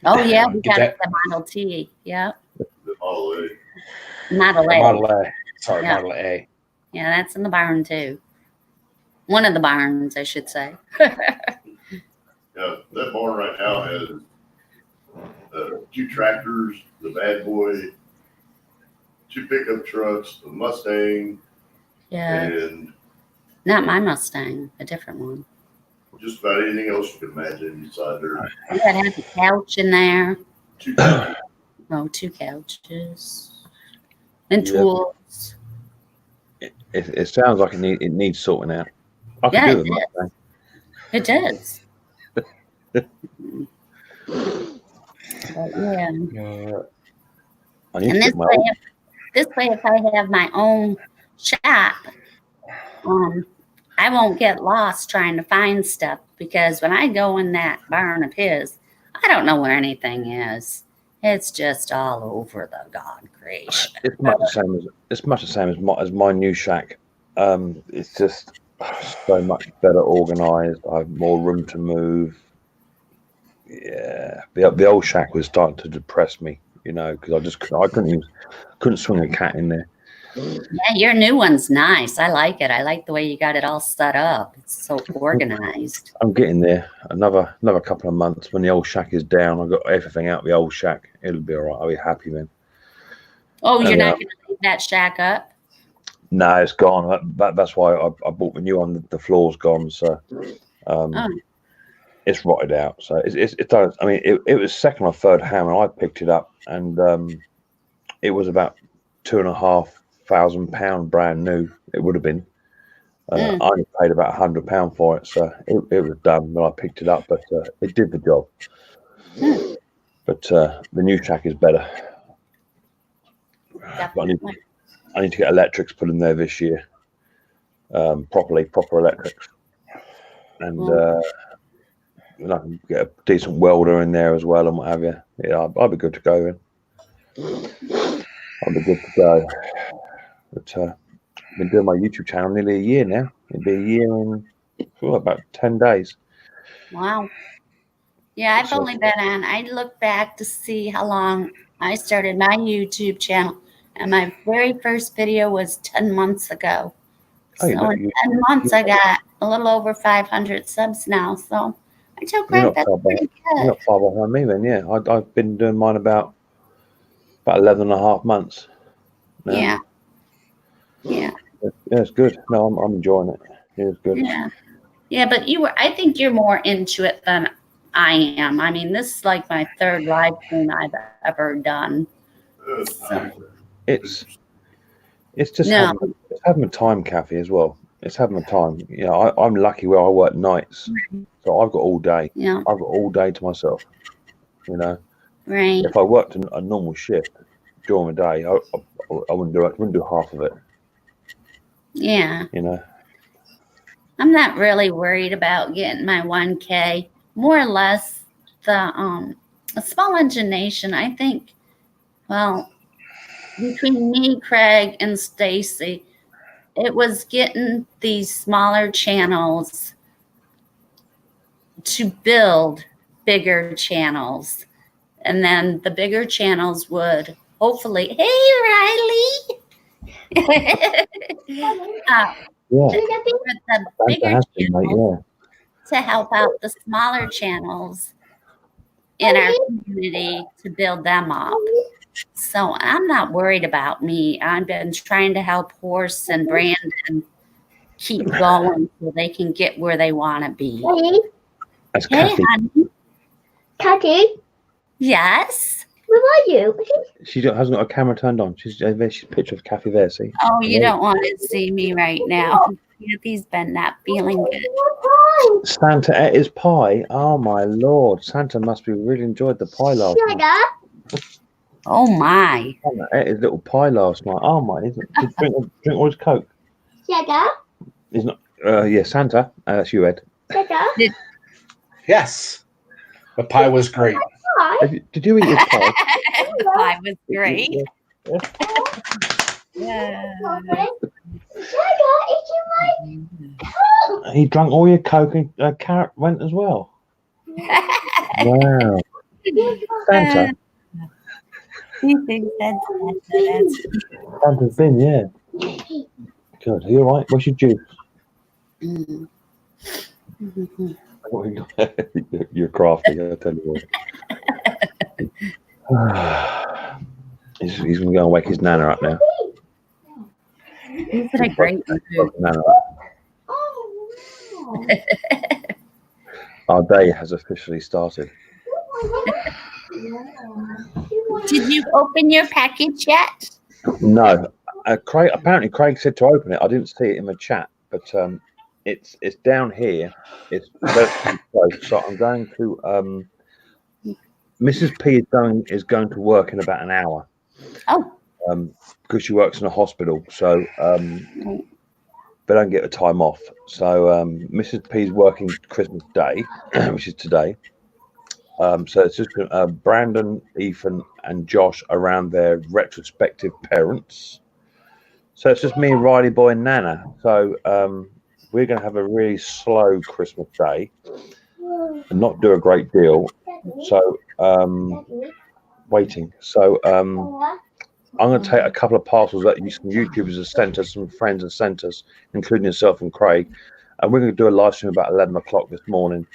Oh yeah, we got the Model T. Yeah. The Model A. Model A. Model A. Sorry, Yeah. Model A. Yeah, that's in the barn too. One of the barns, I should say. Yeah, that barn right now has 2 tractors, the bad boy, 2 pickup trucks, the Mustang, Yeah. and Not my Mustang, a different one. just about anything else you can imagine inside there. That has a couch in there. 2 couches. Oh, 2 couches. And Yep. tools. It sounds like it needs sorting out. I Yeah, could do it it. It does. But yeah. I need And to this get my way, if I have my own shop, I won't get lost trying to find stuff because when I go in that barn of his, I don't know where anything is. It's just all over the God creation. It's much the same as my new shack. It's just so much better organized. I have more room to move. Yeah, the old shack was starting to depress me, you know, because I couldn't swing a cat in there. Yeah, your new one's nice. I like it. I like the way you got it all set up. It's so organized. I'm getting there. Another couple of months when the old shack is down. I've got everything out of the old shack. It'll be all right. I'll be happy then. Oh, you're not going to leave that shack up? No, it's gone. That's why I bought the new one. The floor's gone, so it's rotted out. So it does. I mean, it was second or third hand when I picked it up, and it was about £2,500 brand new. It would have been. I only paid about £100 for it, so it was done when I picked it up. But it did the job. But the new shack is better. But I need to get electrics put in there this year, proper electrics, and I can get a decent welder in there as well and what have you. Yeah, I'll be good to go then. I'll be good to go. But I've been doing my YouTube channel nearly a year now. It'll be a year in about 10 days. Wow. Yeah, I've only been on. I look back to see how long I started my YouTube channel, and my very first video was 10 months ago. Oh, So in 10 months, I got a little over 500 subs now. So I took great. That's pretty You're good. not far behind me then, yeah. I've been doing mine about 11 and a half months now. Yeah. Yeah. Yeah, it's good. No, I'm enjoying it. It's good. Yeah. Yeah, but I think you're more into it than I am. I mean, this is like my 3rd live stream I've ever done. So. It's just having a time, Kathy, as well. It's having a time. You know, I'm lucky where I work nights, so I've got all day. Yeah. I've got all day to myself. You know, Right. if I worked a normal shift during the day, I wouldn't do it. I wouldn't do half of it. Yeah. You know. I'm not really worried about getting my 1K. More or less, the Small Engine Nation, I think, well, between me, Craig, and Stacy, it was getting these smaller channels to build bigger channels. And then the bigger channels would hopefully, hey, Riley. Yeah, with the bigger fantastic, mate. channels Yeah. to help out the smaller channels in our community to build them up. So I'm not worried about me. I've been trying to help Horse and Brandon keep going so they can get where they want to be. That's Hey, Kathy. honey. Kathy, Yes. where are you? She hasn't got a camera turned on. She's a picture of Kathy there. See? Oh, you don't want to see me right now. Kathy's been not feeling good. Santa ate his pie. Oh my lord! Santa must be really enjoyed the pie last Shut night. up. Oh my. Santa ate his little pie last night. Oh my! Did drink all his Coke? Shut up. He's not. Yeah, Santa. That's you, Ed. Shut up. Yes. The pie was great. Hi. Did you eat his pie? The pie was great. Shut up. It's in my He drank all your Coke and Carrot went as well. Wow. Santa. Santa's been, yeah. Good. Are you all right? What's your juice? You're crafty, I tell you what. He's going to go and wake his nana up now. He's in a great mood. Nana up. Our day has officially started. Did you open your package yet? No, Craig said to open it. I didn't see it in the chat, but it's down here. It's very close. So I'm going to. Mrs. P is going to work in about an hour. Oh. Because she works in a hospital, so they don't get the time off. So Mrs. P is working Christmas Day, which is today. So it's just Brandon, Ethan, and Josh around their retrospective parents. So it's just me and Riley Boy and Nana. So we're going to have a really slow Christmas Day and not do a great deal. So waiting. So I'm going to take a couple of parcels that some YouTubers have sent us, some friends have sent us, including yourself and Craig. And we're going to do a live stream about 11 o'clock this morning.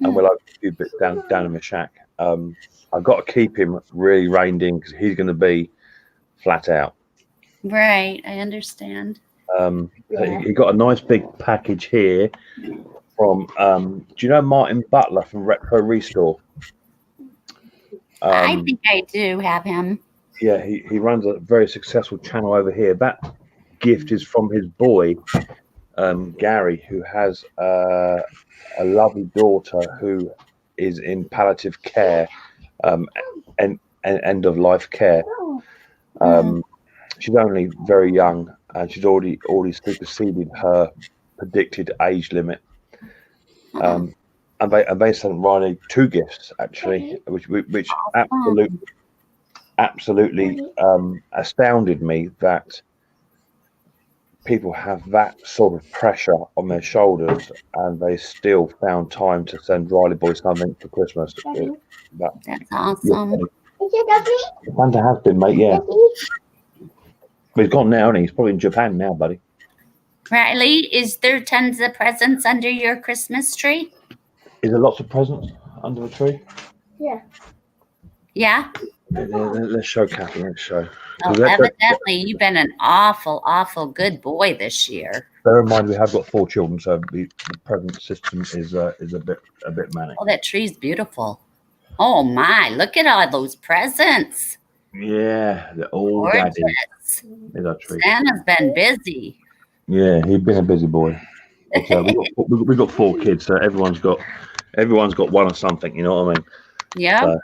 And we'll have a few bits down in the shack. I've got to keep him really reined in because he's going to be flat out. Right, I understand. He got a nice big package here from, do you know Martin Butler from Retro Restore? I think I do have him. Yeah, he runs a very successful channel over here. That gift is from his boy, Gary, who has a lovely daughter who is in palliative care and end of life care. She's only very young and she's already superseded her predicted age limit. And they sent Riley 2 gifts actually, which absolutely astounded me that people have that sort of pressure on their shoulders and they still found time to send Riley Boy something for Christmas. That's awesome. Santa has been, mate, yeah. But he's gone now and he's probably in Japan now, buddy. Riley, is there tons of presents under your Christmas tree? Is there lots of presents under the tree? Yeah. Yeah? Let's show Kathy, let's show. Oh, evidently, you've been an awful, awful good boy this year. Bear in mind we have got 4 children, so the present system is a bit manic. Oh, that tree's beautiful. Oh my, look at all those presents. Yeah, they're all daddy. Is our tree. Santa's been busy. Yeah, he's been a busy boy. But, we've got 4 kids, so everyone's got one or something. You know what I mean? Yeah,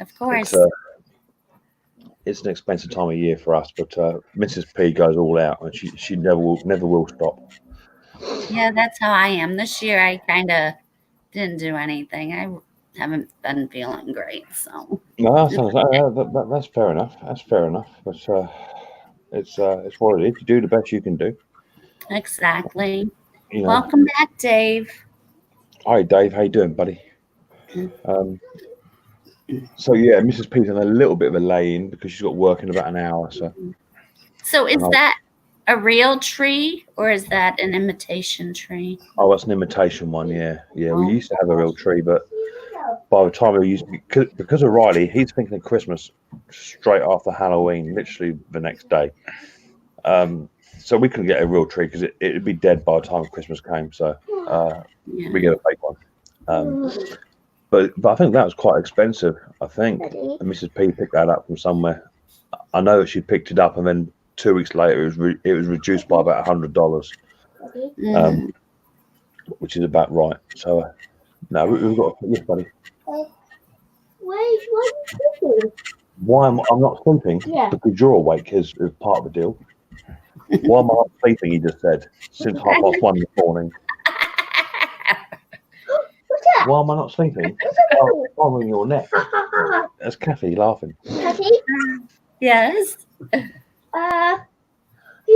of course. It's an expensive time of year for us, but Mrs. P goes all out, and she never will stop. Yeah, that's how I am. This year I kind of didn't do anything. I haven't been feeling great, so. No, that's fair enough. That's fair enough. But it's what it is. You do the best you can do. Exactly. You know. Welcome back, Dave. Hi, Dave. How you doing, buddy? So yeah, Mrs. P's in a little bit of a lay-in because she's got work in about an hour. So is that a real tree or is that an imitation tree? Oh, that's an imitation one. Yeah. We used to have a real tree, but by the time we used to, because of Riley, he's thinking of Christmas straight after Halloween, literally the next day. So we couldn't get a real tree because it'd be dead by the time Christmas came. So we get a fake one. But I think that was quite expensive. I think and Mrs. P picked that up from somewhere. I know that she picked it up, and then 2 weeks later it was reduced by about $100, which is about right. So no, we've got yes, buddy. Why are you sleeping? Why am I'm not sleeping? Yeah. Because you're awake is part of the deal. Why am I not sleeping? He just said since 1:30 this morning. What's that? Why am I not sleeping? What's I'm on your neck. That's Kathy laughing. that? Patty? Yes. You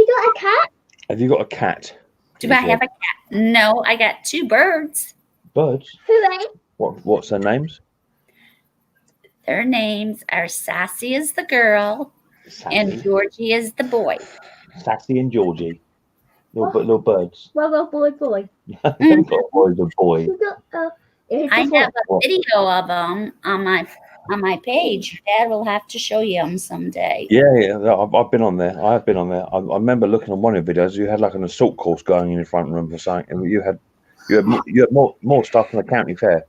got a cat? Have you got a cat? Do I have a cat? No, I got 2 birds. Birds? Hooray. What's their names? Their names are Sassy is the girl and Georgie is the boy. Sassy and Georgie. Little birds. Well, boy. They've got boys and boys. You got, I have a video of them on my page. Dad will have to show you them someday. Yeah. I've been on there. I have been on there. I remember looking on one of the videos. You had like an assault course going in the front room or something, and you had more stuff than the county fair.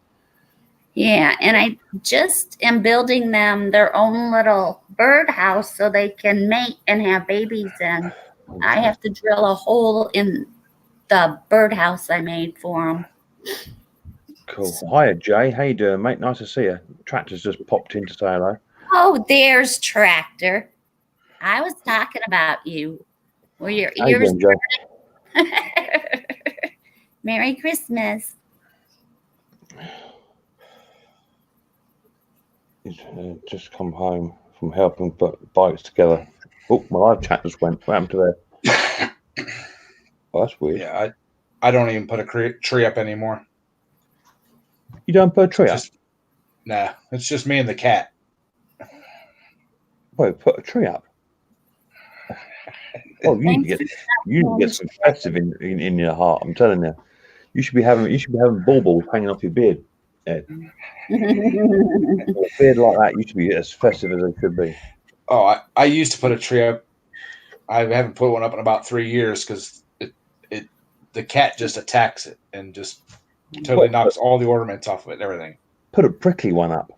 Yeah, and I just am building them their own little birdhouse so they can mate and have babies in. I have to drill a hole in the birdhouse I made for them. Cool. Hiya, Jay. How you doing, mate? Nice to see you. Tractor's just popped in to say hello. Oh, there's Tractor. I was talking about you. Were your How you ears doing, Jay? Merry Christmas. He's just come home from helping put bikes together. Oh, my live chat just went. What happened to there? Oh, that's weird. Yeah, I don't even put a tree up anymore. You don't put a tree up? Nah, it's just me and the cat. Wait, put a tree up? Well, you need to get some festive in your heart. I'm telling you, you should be having baubles hanging off your beard. Ed. A beard like that used to be as festive as it could be. Oh, I used to put a tree up. I haven't put one up in about 3 years because the cat just attacks it and just totally knocks all the ornaments off of it and everything. Put a prickly one up.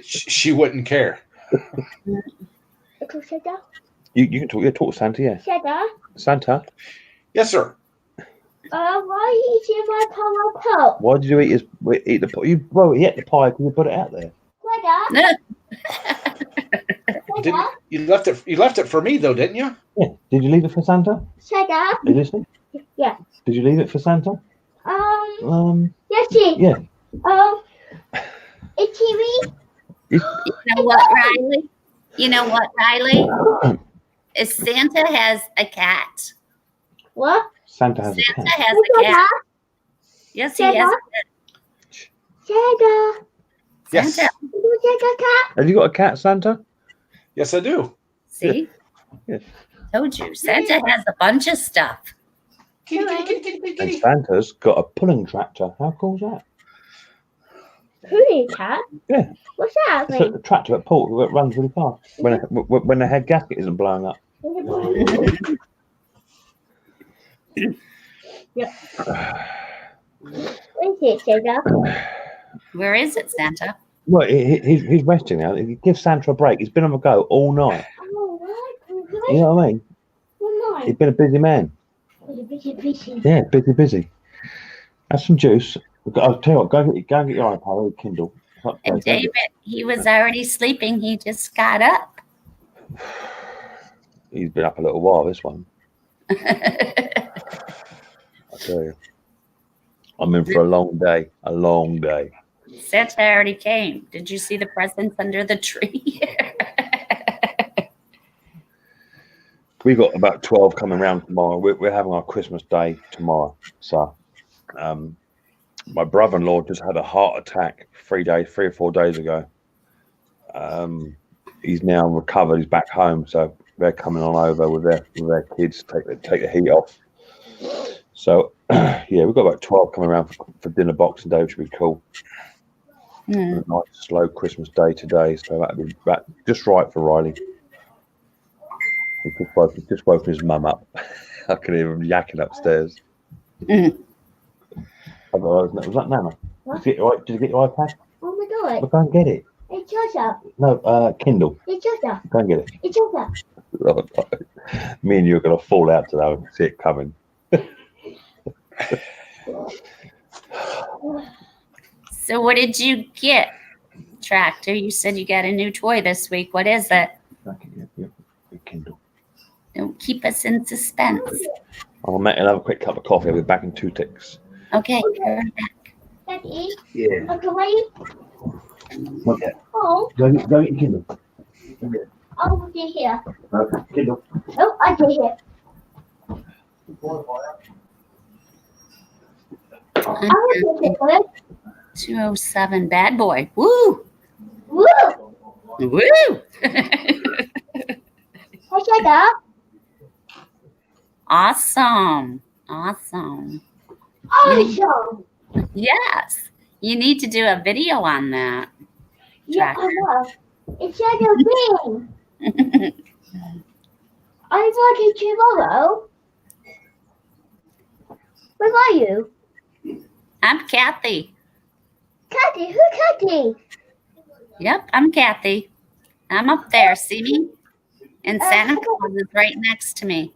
She wouldn't care. You can talk. Yeah, talk to Santa. Yeah. Santa. Yes, sir. Why are you eating my pie? Why did you eat the pie? He ate the pie because you put it out there. You left it for me though, didn't you? Yeah. Did you leave it for Santa? Santa? Are you listening? Yeah. Did you leave it for Santa? Yes, she. Yeah. It's TV. You know what, Riley? Is Santa has a cat. What? Santa has a Santa cat. has a cat. Yes, he has. Santa. Yes. Santa. You take a cat? Have you got a cat, Santa? Yes, I do. See? Yes. Told you. Santa has a bunch of stuff. And Santa's got a pulling tractor. How cool is that? Who cat? Yeah. What's that It's mean? a tractor that pulls that runs really fast when the head gasket isn't blowing up. Yeah. Where's it, Santa? Where is it, Santa? Well, he's resting now. Give Santa a break. He's been on the go all night. Oh, right. You know what I mean? One He's been a busy man. night. Yeah, busy. Have some juice. I'll tell you what, go and get your iPad or Kindle. And David, he was already sleeping. He just got up. He's been up a little while, this one. tell you. I'm in for a long day. A long day. Santa already came. Did you see the presents under the tree? We got about 12 coming around tomorrow. We're having our Christmas day tomorrow. So, my brother-in-law just had a heart attack 3 or 4 days ago. He's now recovered. He's back home. So they're coming on over with their kids to take the heat off. So, yeah, we've got about 12 coming around for dinner Boxing Day, which would be cool. A nice slow Christmas day today. So that'd be just right for Riley. He just woke his mum up. I can hear him yakking upstairs. Was that Nana? Did you get your iPad? Oh my god. Well, go and get it. It's Joshua. No, Kindle. It's Joshua. Go and get it. It's Joshua. Me and you are going to fall out today. I can see it coming. So what did you get, Tractor? You said you got a new toy this week. What is it? Kindle. Don't keep us in suspense. I'll make another quick cup of coffee. I'll be back in 2 ticks. Okay, you're back. Daddy. Yeah. Okay, wait. Okay. Oh, Go get your Kindle. I'll be here. Okay, Kindle. Oh, I get here. I will take it. 207 bad boy. Woo! Woo! Woo! Hey, Jacob. Awesome. Awesome. Awesome. Yes. You need to do a video on that. Yeah, I know. It's Jacob Bean. I'm working tomorrow. Where are you? I'm Kathy. Kathy, who's Kathy? Yep, I'm Kathy. I'm up there. See me? And Santa Claus is right next to me.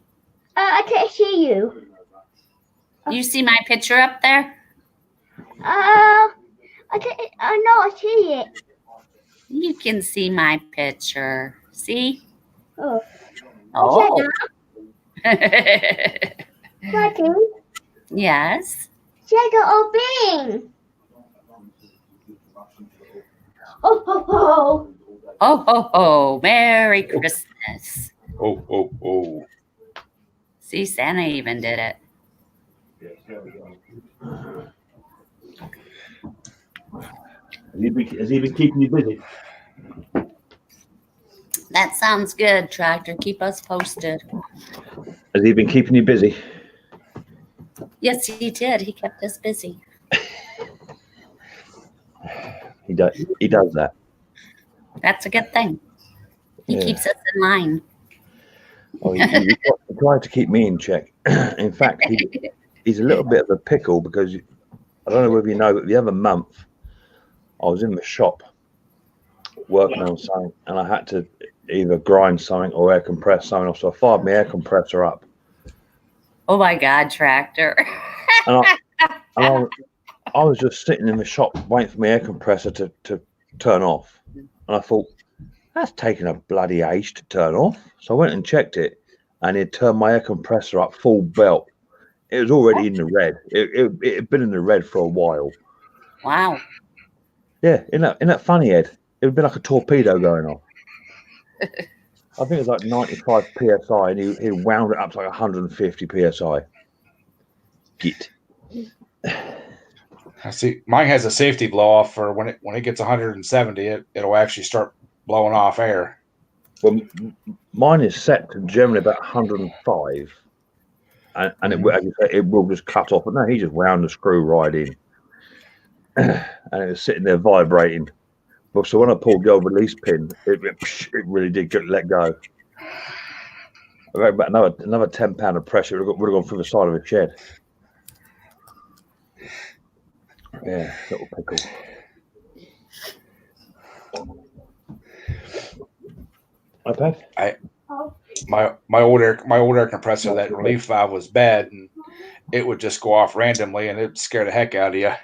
I can't see you. You see my picture up there? I can't. I see it. You can see my picture. See? Oh. Oh. Kathy, Yes. Jacob or Bean? Oh, ho, ho. Oh, ho, ho. Merry Christmas. Oh, oh, oh. See, Santa even did it. Has he been keeping you busy? That sounds good, Tractor. Keep us posted. Has he been keeping you busy? Yes, he did. He kept us busy. He does that. That's a good thing. He Yeah. keeps us in line. Oh, he tried to keep me in check. In fact, he's a little bit of a pickle because I don't know whether you know, but the other month I was in the shop working on something and I had to either grind something or air compress something. So I fired my air compressor up. Oh my God, Tractor. And I was just sitting in the shop waiting for my air compressor to turn off. And I thought, that's taking a bloody age to turn off. So I went and checked it and it turned my air compressor up full belt. It was already in the red. It had been in the red for a while. Wow. Yeah, in that funny, Ed? It would be like a torpedo going off. I think it was like 95 psi, and he wound it up to like 150 psi. Git. I see. Mine has a safety blow off for when it gets 170, it'll actually start blowing off air. Well, mine is set to generally about 105, and it will just cut off. But no, he just wound the screw right in, and it was sitting there vibrating. But so when I pulled the old release pin, it really did let go. About another 10 pound of pressure would have gone through the side of a shed. Yeah, little pickle. iPad. My old air compressor, that relief valve was bad, and it would just go off randomly, and it scared the heck out of you.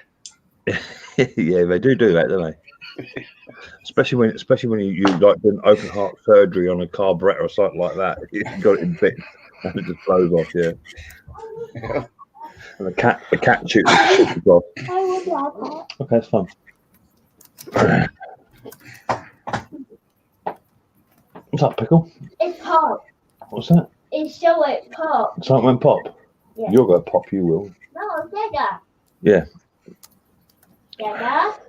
Yeah, they do that, don't they? Especially when you like do an open heart surgery on a carburetor or something like that. You got it in bits and it just blows off. Yeah. And the cat shoots the dog. I would like it. Okay, that's fine. What's that, Pickle? It's pop. What's that? It's so it pop. Something went pop? Yeah. You'll go pop, you will. No, Dada. Yeah. Dada.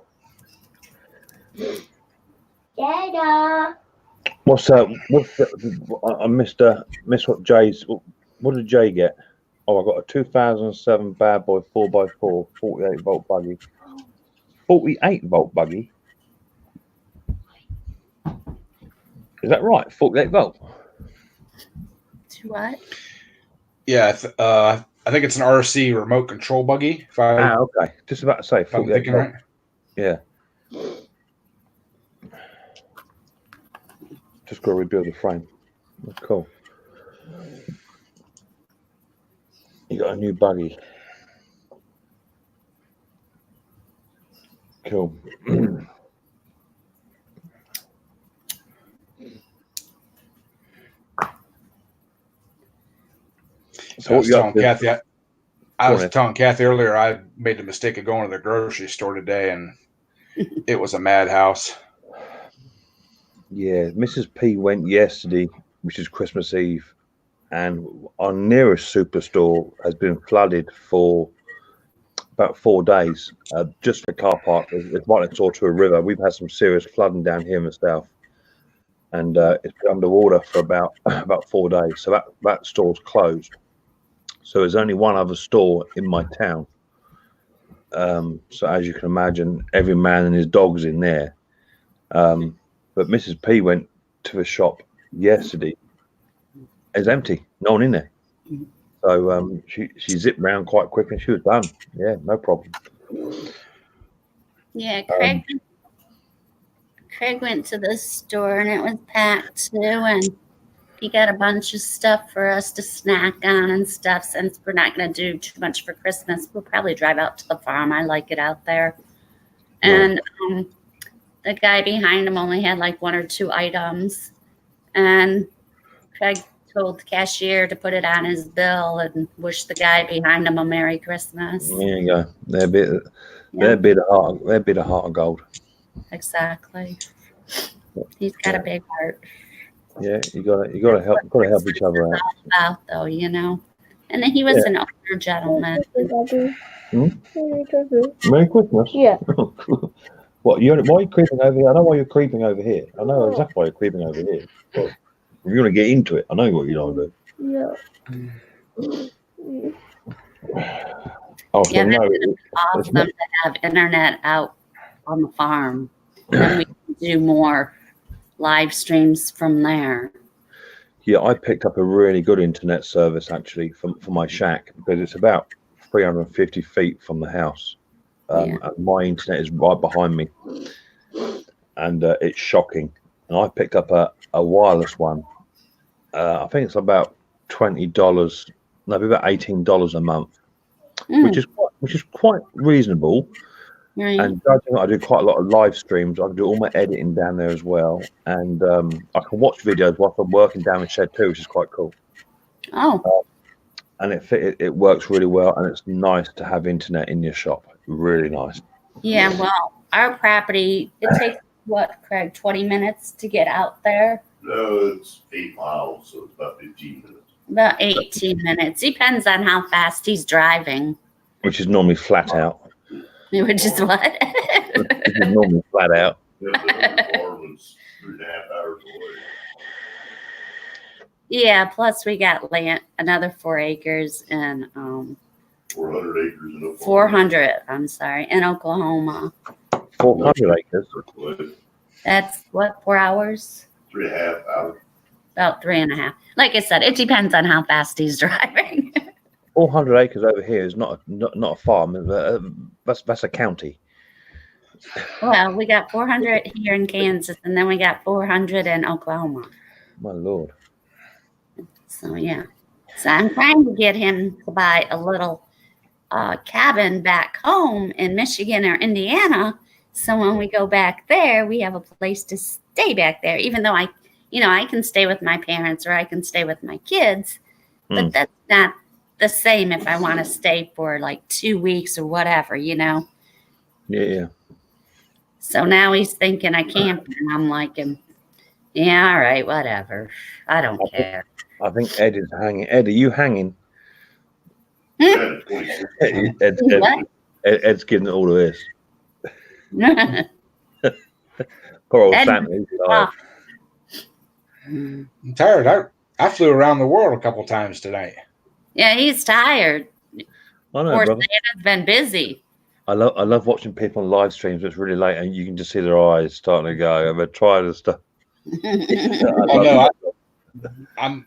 Dada. What's I missed what Jay's. What did Jay get? Oh, I got a 2007 Bad Boy 4x4 48 volt buggy. 48 volt buggy. Is that right? 48 volt. To what? Yeah, I think it's an RC remote control buggy. If Okay. Just about to say if I'm 48 thinking volt. right. Yeah. Just got to rebuild the frame. That's cool. You got a new buggy. Cool. So I was telling Kathy, I was ahead. telling Kathy earlier, I made the mistake of going to the grocery store today, and it was a madhouse. Yeah, Mrs. P went yesterday, which is Christmas Eve, and our nearest superstore has been flooded for about 4 days. Just the car park, it's right next door to a river. We've had some serious flooding down here in the south, and it's been underwater for about 4 days. So that store's closed. So there's only one other store in my town. So as you can imagine, every man and his dog's in there. But Mrs. P went to the shop yesterday. It's empty. No one in there. So she zipped around quite quick and she was done. Yeah, no problem. Yeah, Craig went to the store and it was packed too, and he got a bunch of stuff for us to snack on and stuff. Since we're not going to do too much for Christmas, we'll probably drive out to the farm. I like it out there. And the guy behind him only had like 1 or 2 items, and Craig told the cashier to put it on his bill and wish the guy behind him a Merry Christmas. There you go. They'd be the heart of gold. Exactly. He's got a big heart. Yeah, you gotta help each other out. Out though, you know. And then he was an older gentleman. Merry Christmas. Yeah. What? Why are you creeping over here? I know why you're creeping over here. I know exactly why you're creeping over here. Well, if you're gonna get into it, I know what you're gonna do. Yeah. Oh, Yeah, so no, it's awesome to have internet out on the farm. And we can do more live streams from there. yeah, I picked up a really good internet service actually for my shack because it's about 350 feet from the house. And my internet is right behind me, and it's shocking. And I picked up a wireless one. I think it's about $20, maybe about $18 a month, which is quite reasonable. Right. And I do quite a lot of live streams. I do all my editing down there as well, and I can watch videos whilst I'm working down the shed too, which is quite cool. Oh. And it works really well, and it's nice to have internet in your shop. Really nice. Yeah, well, our property, it takes, what, Craig, 20 minutes to get out there? No, it's 8 miles, so it's about 15 minutes. About 18 minutes. Depends on how fast he's driving. Which is normally flat out. Which is what? Which is normally flat out. Yeah, but the car was 3.5 hours away. Yeah, plus we got land, another 4 acres and 400 acres in Oklahoma. 400, I'm sorry, in Oklahoma. 400 acres. That's what, 4 hours? 3.5 hours. About 3.5. Like I said, it depends on how fast he's driving. 400 acres over here is not a farm. That's a county. Well, we got 400 here in Kansas, and then we got 400 in Oklahoma. My Lord. So, yeah. So I'm trying to get him to buy a little cabin back home in Michigan or Indiana. So when we go back there, we have a place to stay back there, even though I can stay with my parents or I can stay with my kids, but that's not the same if I want to stay for like 2 weeks or whatever, you know. Yeah. So now he's thinking I can't, and I'm like, yeah, all right, whatever. I don't care. I think Ed is hanging. Ed, are you hanging? Yeah, 26. Ed's getting all of this. Poor old Ed- Santa. He's tired. I'm tired. I flew around the world a couple times tonight. Yeah, he's tired. I know, Poor brother. Santa's been busy. I love watching people on live streams. It's really late, and you can just see their eyes starting to go. They're trying to stuff. Oh no, I'm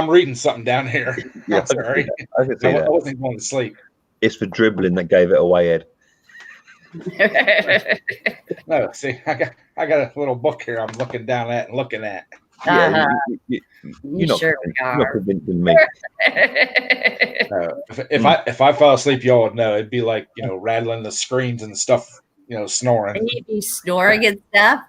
reading something down here. Yeah, I'm sorry. I can see I that. wasn't going to sleep. It's the dribbling that gave it away, Ed. No, see, I got a little book here. I'm looking down at and looking at. Yeah, You you're not, sure you're not are. convincing me. If I fell asleep, y'all would know. It'd be like rattling the screens and stuff, snoring. He'd be snoring and stuff.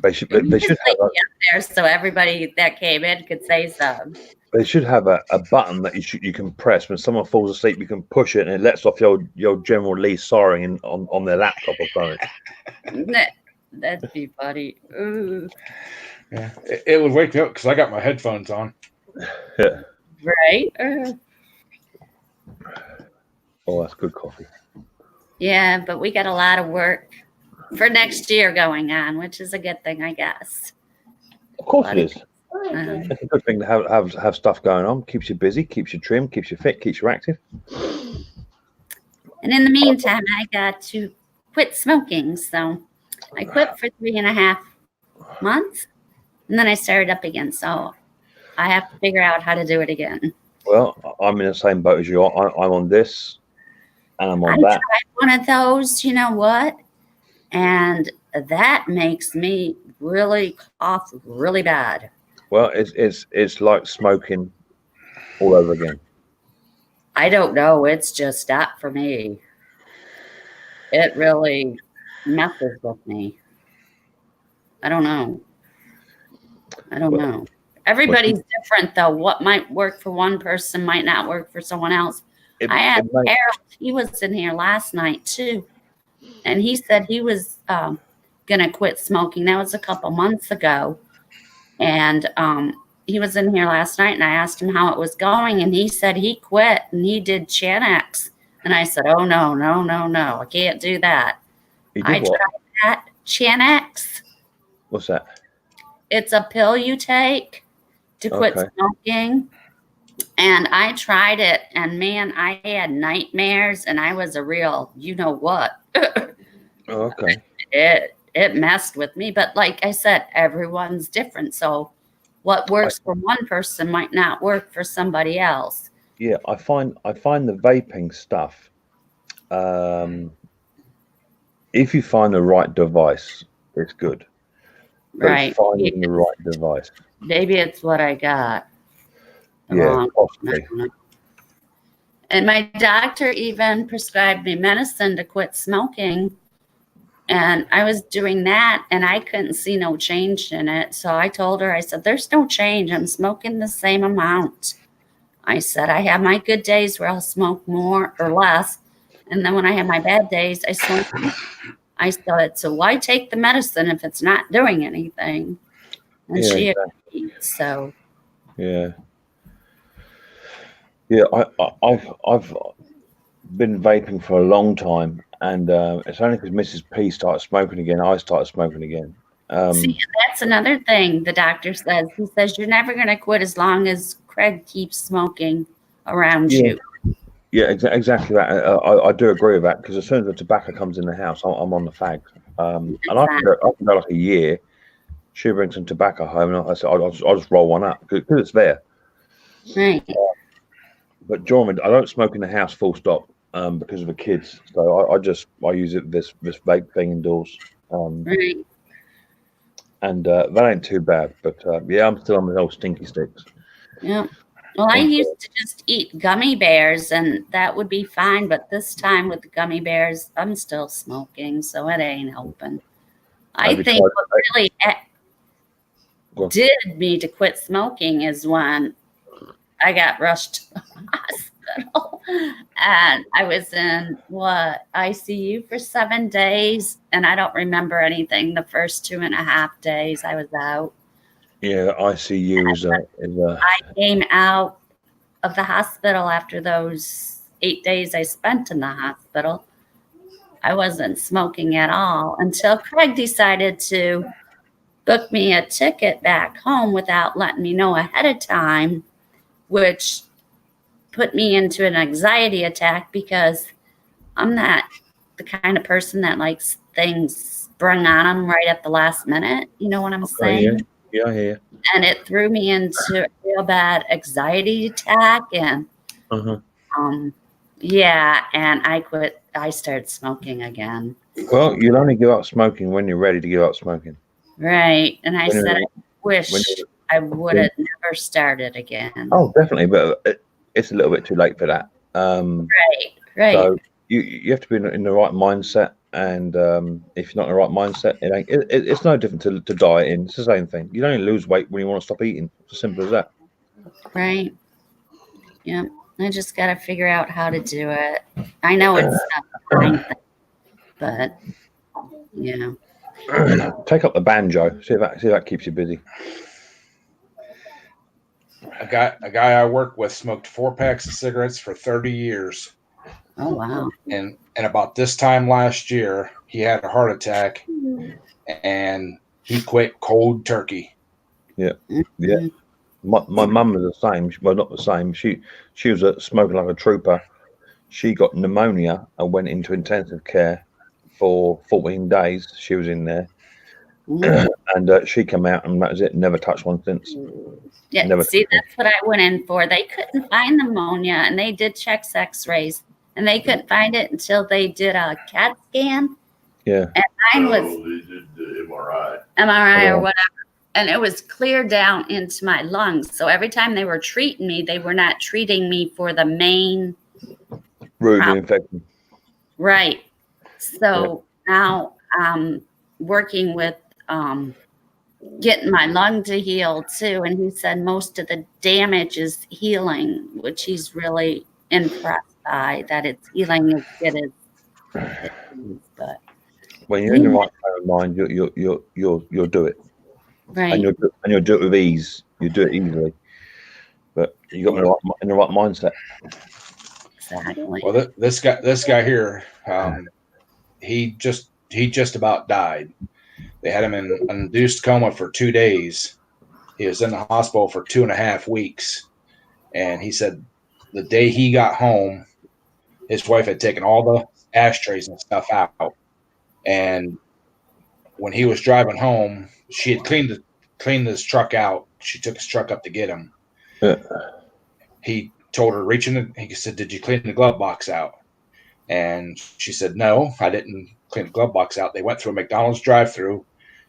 They should He have just like up there so everybody that came in could say something. they should have a button that you can press when someone falls asleep. You can push it and it lets off your General Lee siren on their laptop or something. That'd be funny. Ooh. Yeah, it would wake me up because I got my headphones on. Yeah. Right? Oh, that's good coffee. Yeah, but we got a lot of work for next year going on, which is a good thing, I guess. Of course it is. What? It's a good thing to have stuff going on. Keeps you busy, keeps you trim, keeps you fit, keeps you active. And in the meantime, I got to quit smoking. So I quit for 3.5 months, and then I started up again. So I have to figure out how to do it again. Well, I'm in the same boat as you. I'm on this, and I'm on I that. tried one of those, you know what? And that makes me really cough really bad. Well, it's like smoking all over again. I don't know. It's just not for me. It really messes with me. I don't know. Everybody's different, though. What might work for one person might not work for someone else. I had Harold. He was in here last night, too. And he said he was going to quit smoking. That was a couple months ago. And he was in here last night, and I asked him how it was going. And he said he quit, and he did Xanax. And I said, oh, no. I can't do that. I tried that. Xanax. What's that? It's a pill you take to quit smoking. And I tried it, and man, I had nightmares, and I was a real, you know what. Oh, okay. It messed with me. But like I said, everyone's different. So what works for one person might not work for somebody else. Yeah, I find the vaping stuff. If you find the right device, it's good. But Right. it's finding the right device. Maybe it's what I got. Yeah, possibly. And my doctor even prescribed me medicine to quit smoking. And I was doing that, and I couldn't see no change in it. So I told her, I said, there's no change. I'm smoking the same amount. I said, I have my good days where I'll smoke more or less. And then when I have my bad days, I smoke. I said, so why take the medicine if it's not doing anything? And Yeah, she exactly. agreed. So Yeah. Yeah, I've been vaping for a long time, and it's only because Mrs. P started smoking again, I started smoking again. see, that's another thing the doctor says. He says you're never going to quit as long as Craig keeps smoking around Yeah. you. Yeah, exactly that. I do agree with that, because as soon as the tobacco comes in the house, I'm on the fag. And I can go like a year. She brings some tobacco home, and I said I'll just roll one up because it's there. Right. But Jordan, I don't smoke in the house full stop because of the kids. So I use it this vape thing indoors. Right. And that ain't too bad. But yeah, I'm still on the old stinky sticks. Yeah. Well, I used to just eat gummy bears, and that would be fine. But this time with the gummy bears, I'm still smoking, so it ain't helping. I Have you think tried- what really Go on. did me to quit smoking is when I got rushed to the hospital, and I was in ICU for 7 days, and I don't remember anything. The first 2.5 days I was out. Yeah, ICU is a I came out of the hospital after those 8 days I spent in the hospital. I wasn't smoking at all until Craig decided to book me a ticket back home without letting me know ahead of time, which put me into an anxiety attack because I'm not the kind of person that likes things sprung on them right at the last minute. You know what I'm saying? yeah, I hear. And it threw me into a real bad anxiety attack. And yeah, and I quit. I started smoking again. Well, you'll only give up smoking when you're ready to give up smoking. Right. And I When said, you're- I wish I would have never started again. Oh, definitely, but it's a little bit too late for that. Right. So you have to be in the right mindset, and if you're not in the right mindset, it's no different to dieting. It's the same thing. You don't only lose weight when you want to stop eating. It's as simple as that. Right. Yeah. I just got to figure out how to do it. I know it's not fine, but yeah. Take up the banjo. See if that keeps you busy. A guy I work with smoked 4 packs of cigarettes for 30 years. Oh wow. And about this time last year, he had a heart attack and he quit cold turkey. Yeah. Yeah. My mum was the same. Well, not the same. She was smoking like a trooper. She got pneumonia and went into intensive care for 14 days. She was in there. And she came out and that was it. Never touched one since. Yeah, see, that's what I went in for. They couldn't find pneumonia, and they did chest X-rays, and they couldn't find it until they did a CAT scan. Yeah. And mine was They did the MRI. MRI or whatever, and it was clear down into my lungs. So every time they were treating me, they were not treating me for the main root infection. Right. So now I'm working with getting my lung to heal too. And he said most of the damage is healing, which he's really impressed by, that it's healing as good as it is. But when you're in the right frame of mind, you'll do it. right. And you'll do it with ease. You do it easily. But you got in the right mindset. Exactly. Well, this guy here, he just about died. They had him in an induced coma for 2 days. He was in the hospital for 2.5 weeks. And he said the day he got home, his wife had taken all the ashtrays and stuff out. And when he was driving home, she had cleaned his truck out. She took his truck up to get him. Yeah. He told her, he said, "Did you clean the glove box out?" And she said, "No, I didn't clean the glove box out." They went through a McDonald's drive-through.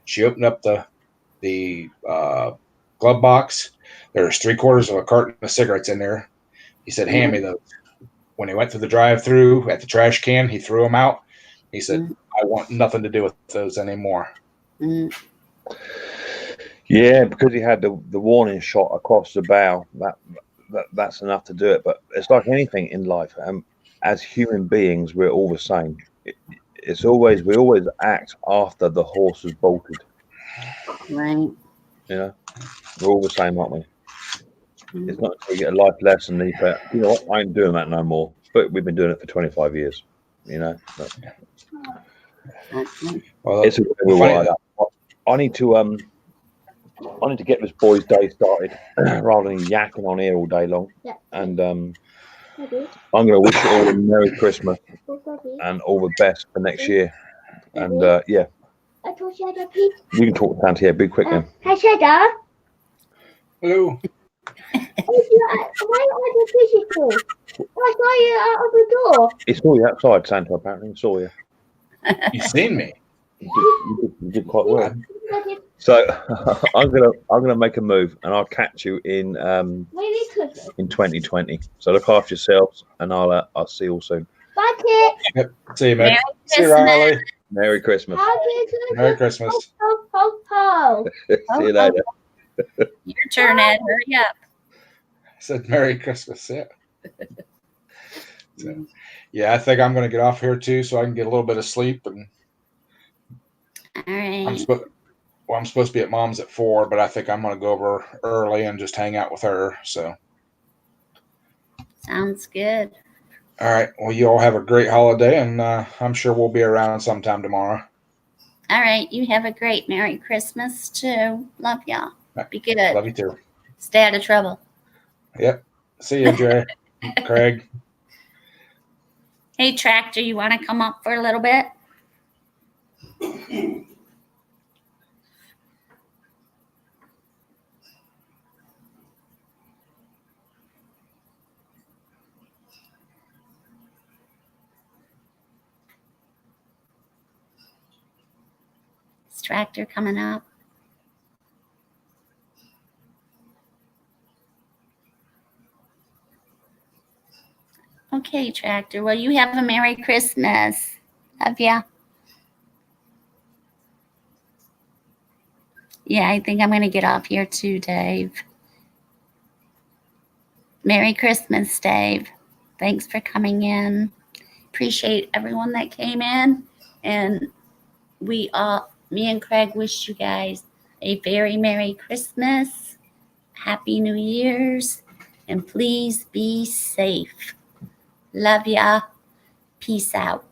She opened up the glove box. There's 3/4 of a carton of cigarettes in there. He said, "Hand me those." When he went through the drive-through at the trash can, he threw them out. He said, "I want nothing to do with those anymore." Yeah, because he had the warning shot across the bow. That's enough to do it. But it's like anything in life. As human beings, we're all the same. We always act after the horse has bolted. Right. You know, we're all the same, aren't we? It's not until you get a life lesson that you say, you know what, I ain't doing that no more. But we've been doing it for 25 years. You know. But Well, it's I need to get this boys' day started rather than yakking on here all day long. Yeah. And I'm going to wish you all a Merry Christmas and all the best for next year. And yeah, I told you I had a pig. you can talk down here. Be quick then. Hi, Cheddar. hello. Why are you physical? I saw you out of the door. He saw you outside, Santa. Apparently, he saw you. You seen me? You did quite well. So I'm gonna make a move, and I'll catch you in 2020. So look after yourselves, and I'll see you all soon. Bye, Kit. Yep. See you, man. Merry See you, Christmas. Riley. Merry Christmas. Merry Christmas. Ho, ho, ho. See you later. Your turn, Ed. Hurry up. said Merry Christmas. Yeah. So, yeah, I think I'm going to get off here too, so I can get a little bit of sleep. And All I'm right. supposed to be at Mom's at 4, but I think I'm going to go over early and just hang out with her. So, Sounds good. all right. Well, you all have a great holiday, and I'm sure we'll be around sometime tomorrow. All right. You have a great Merry Christmas too. Love y'all. Be good. Love you too. Stay out of trouble. Yep. See you, Jerry. Craig. Hey, Tractor, you want to come up for a little bit? Is Tractor coming up? Okay, Tractor. Well, you have a Merry Christmas. Love ya. Yeah, I think I'm going to get off here too, Dave. Merry Christmas, Dave. Thanks for coming in. Appreciate everyone that came in. And me and Craig wish you guys a very Merry Christmas, Happy New Year's, and please be safe. Love ya. Peace out.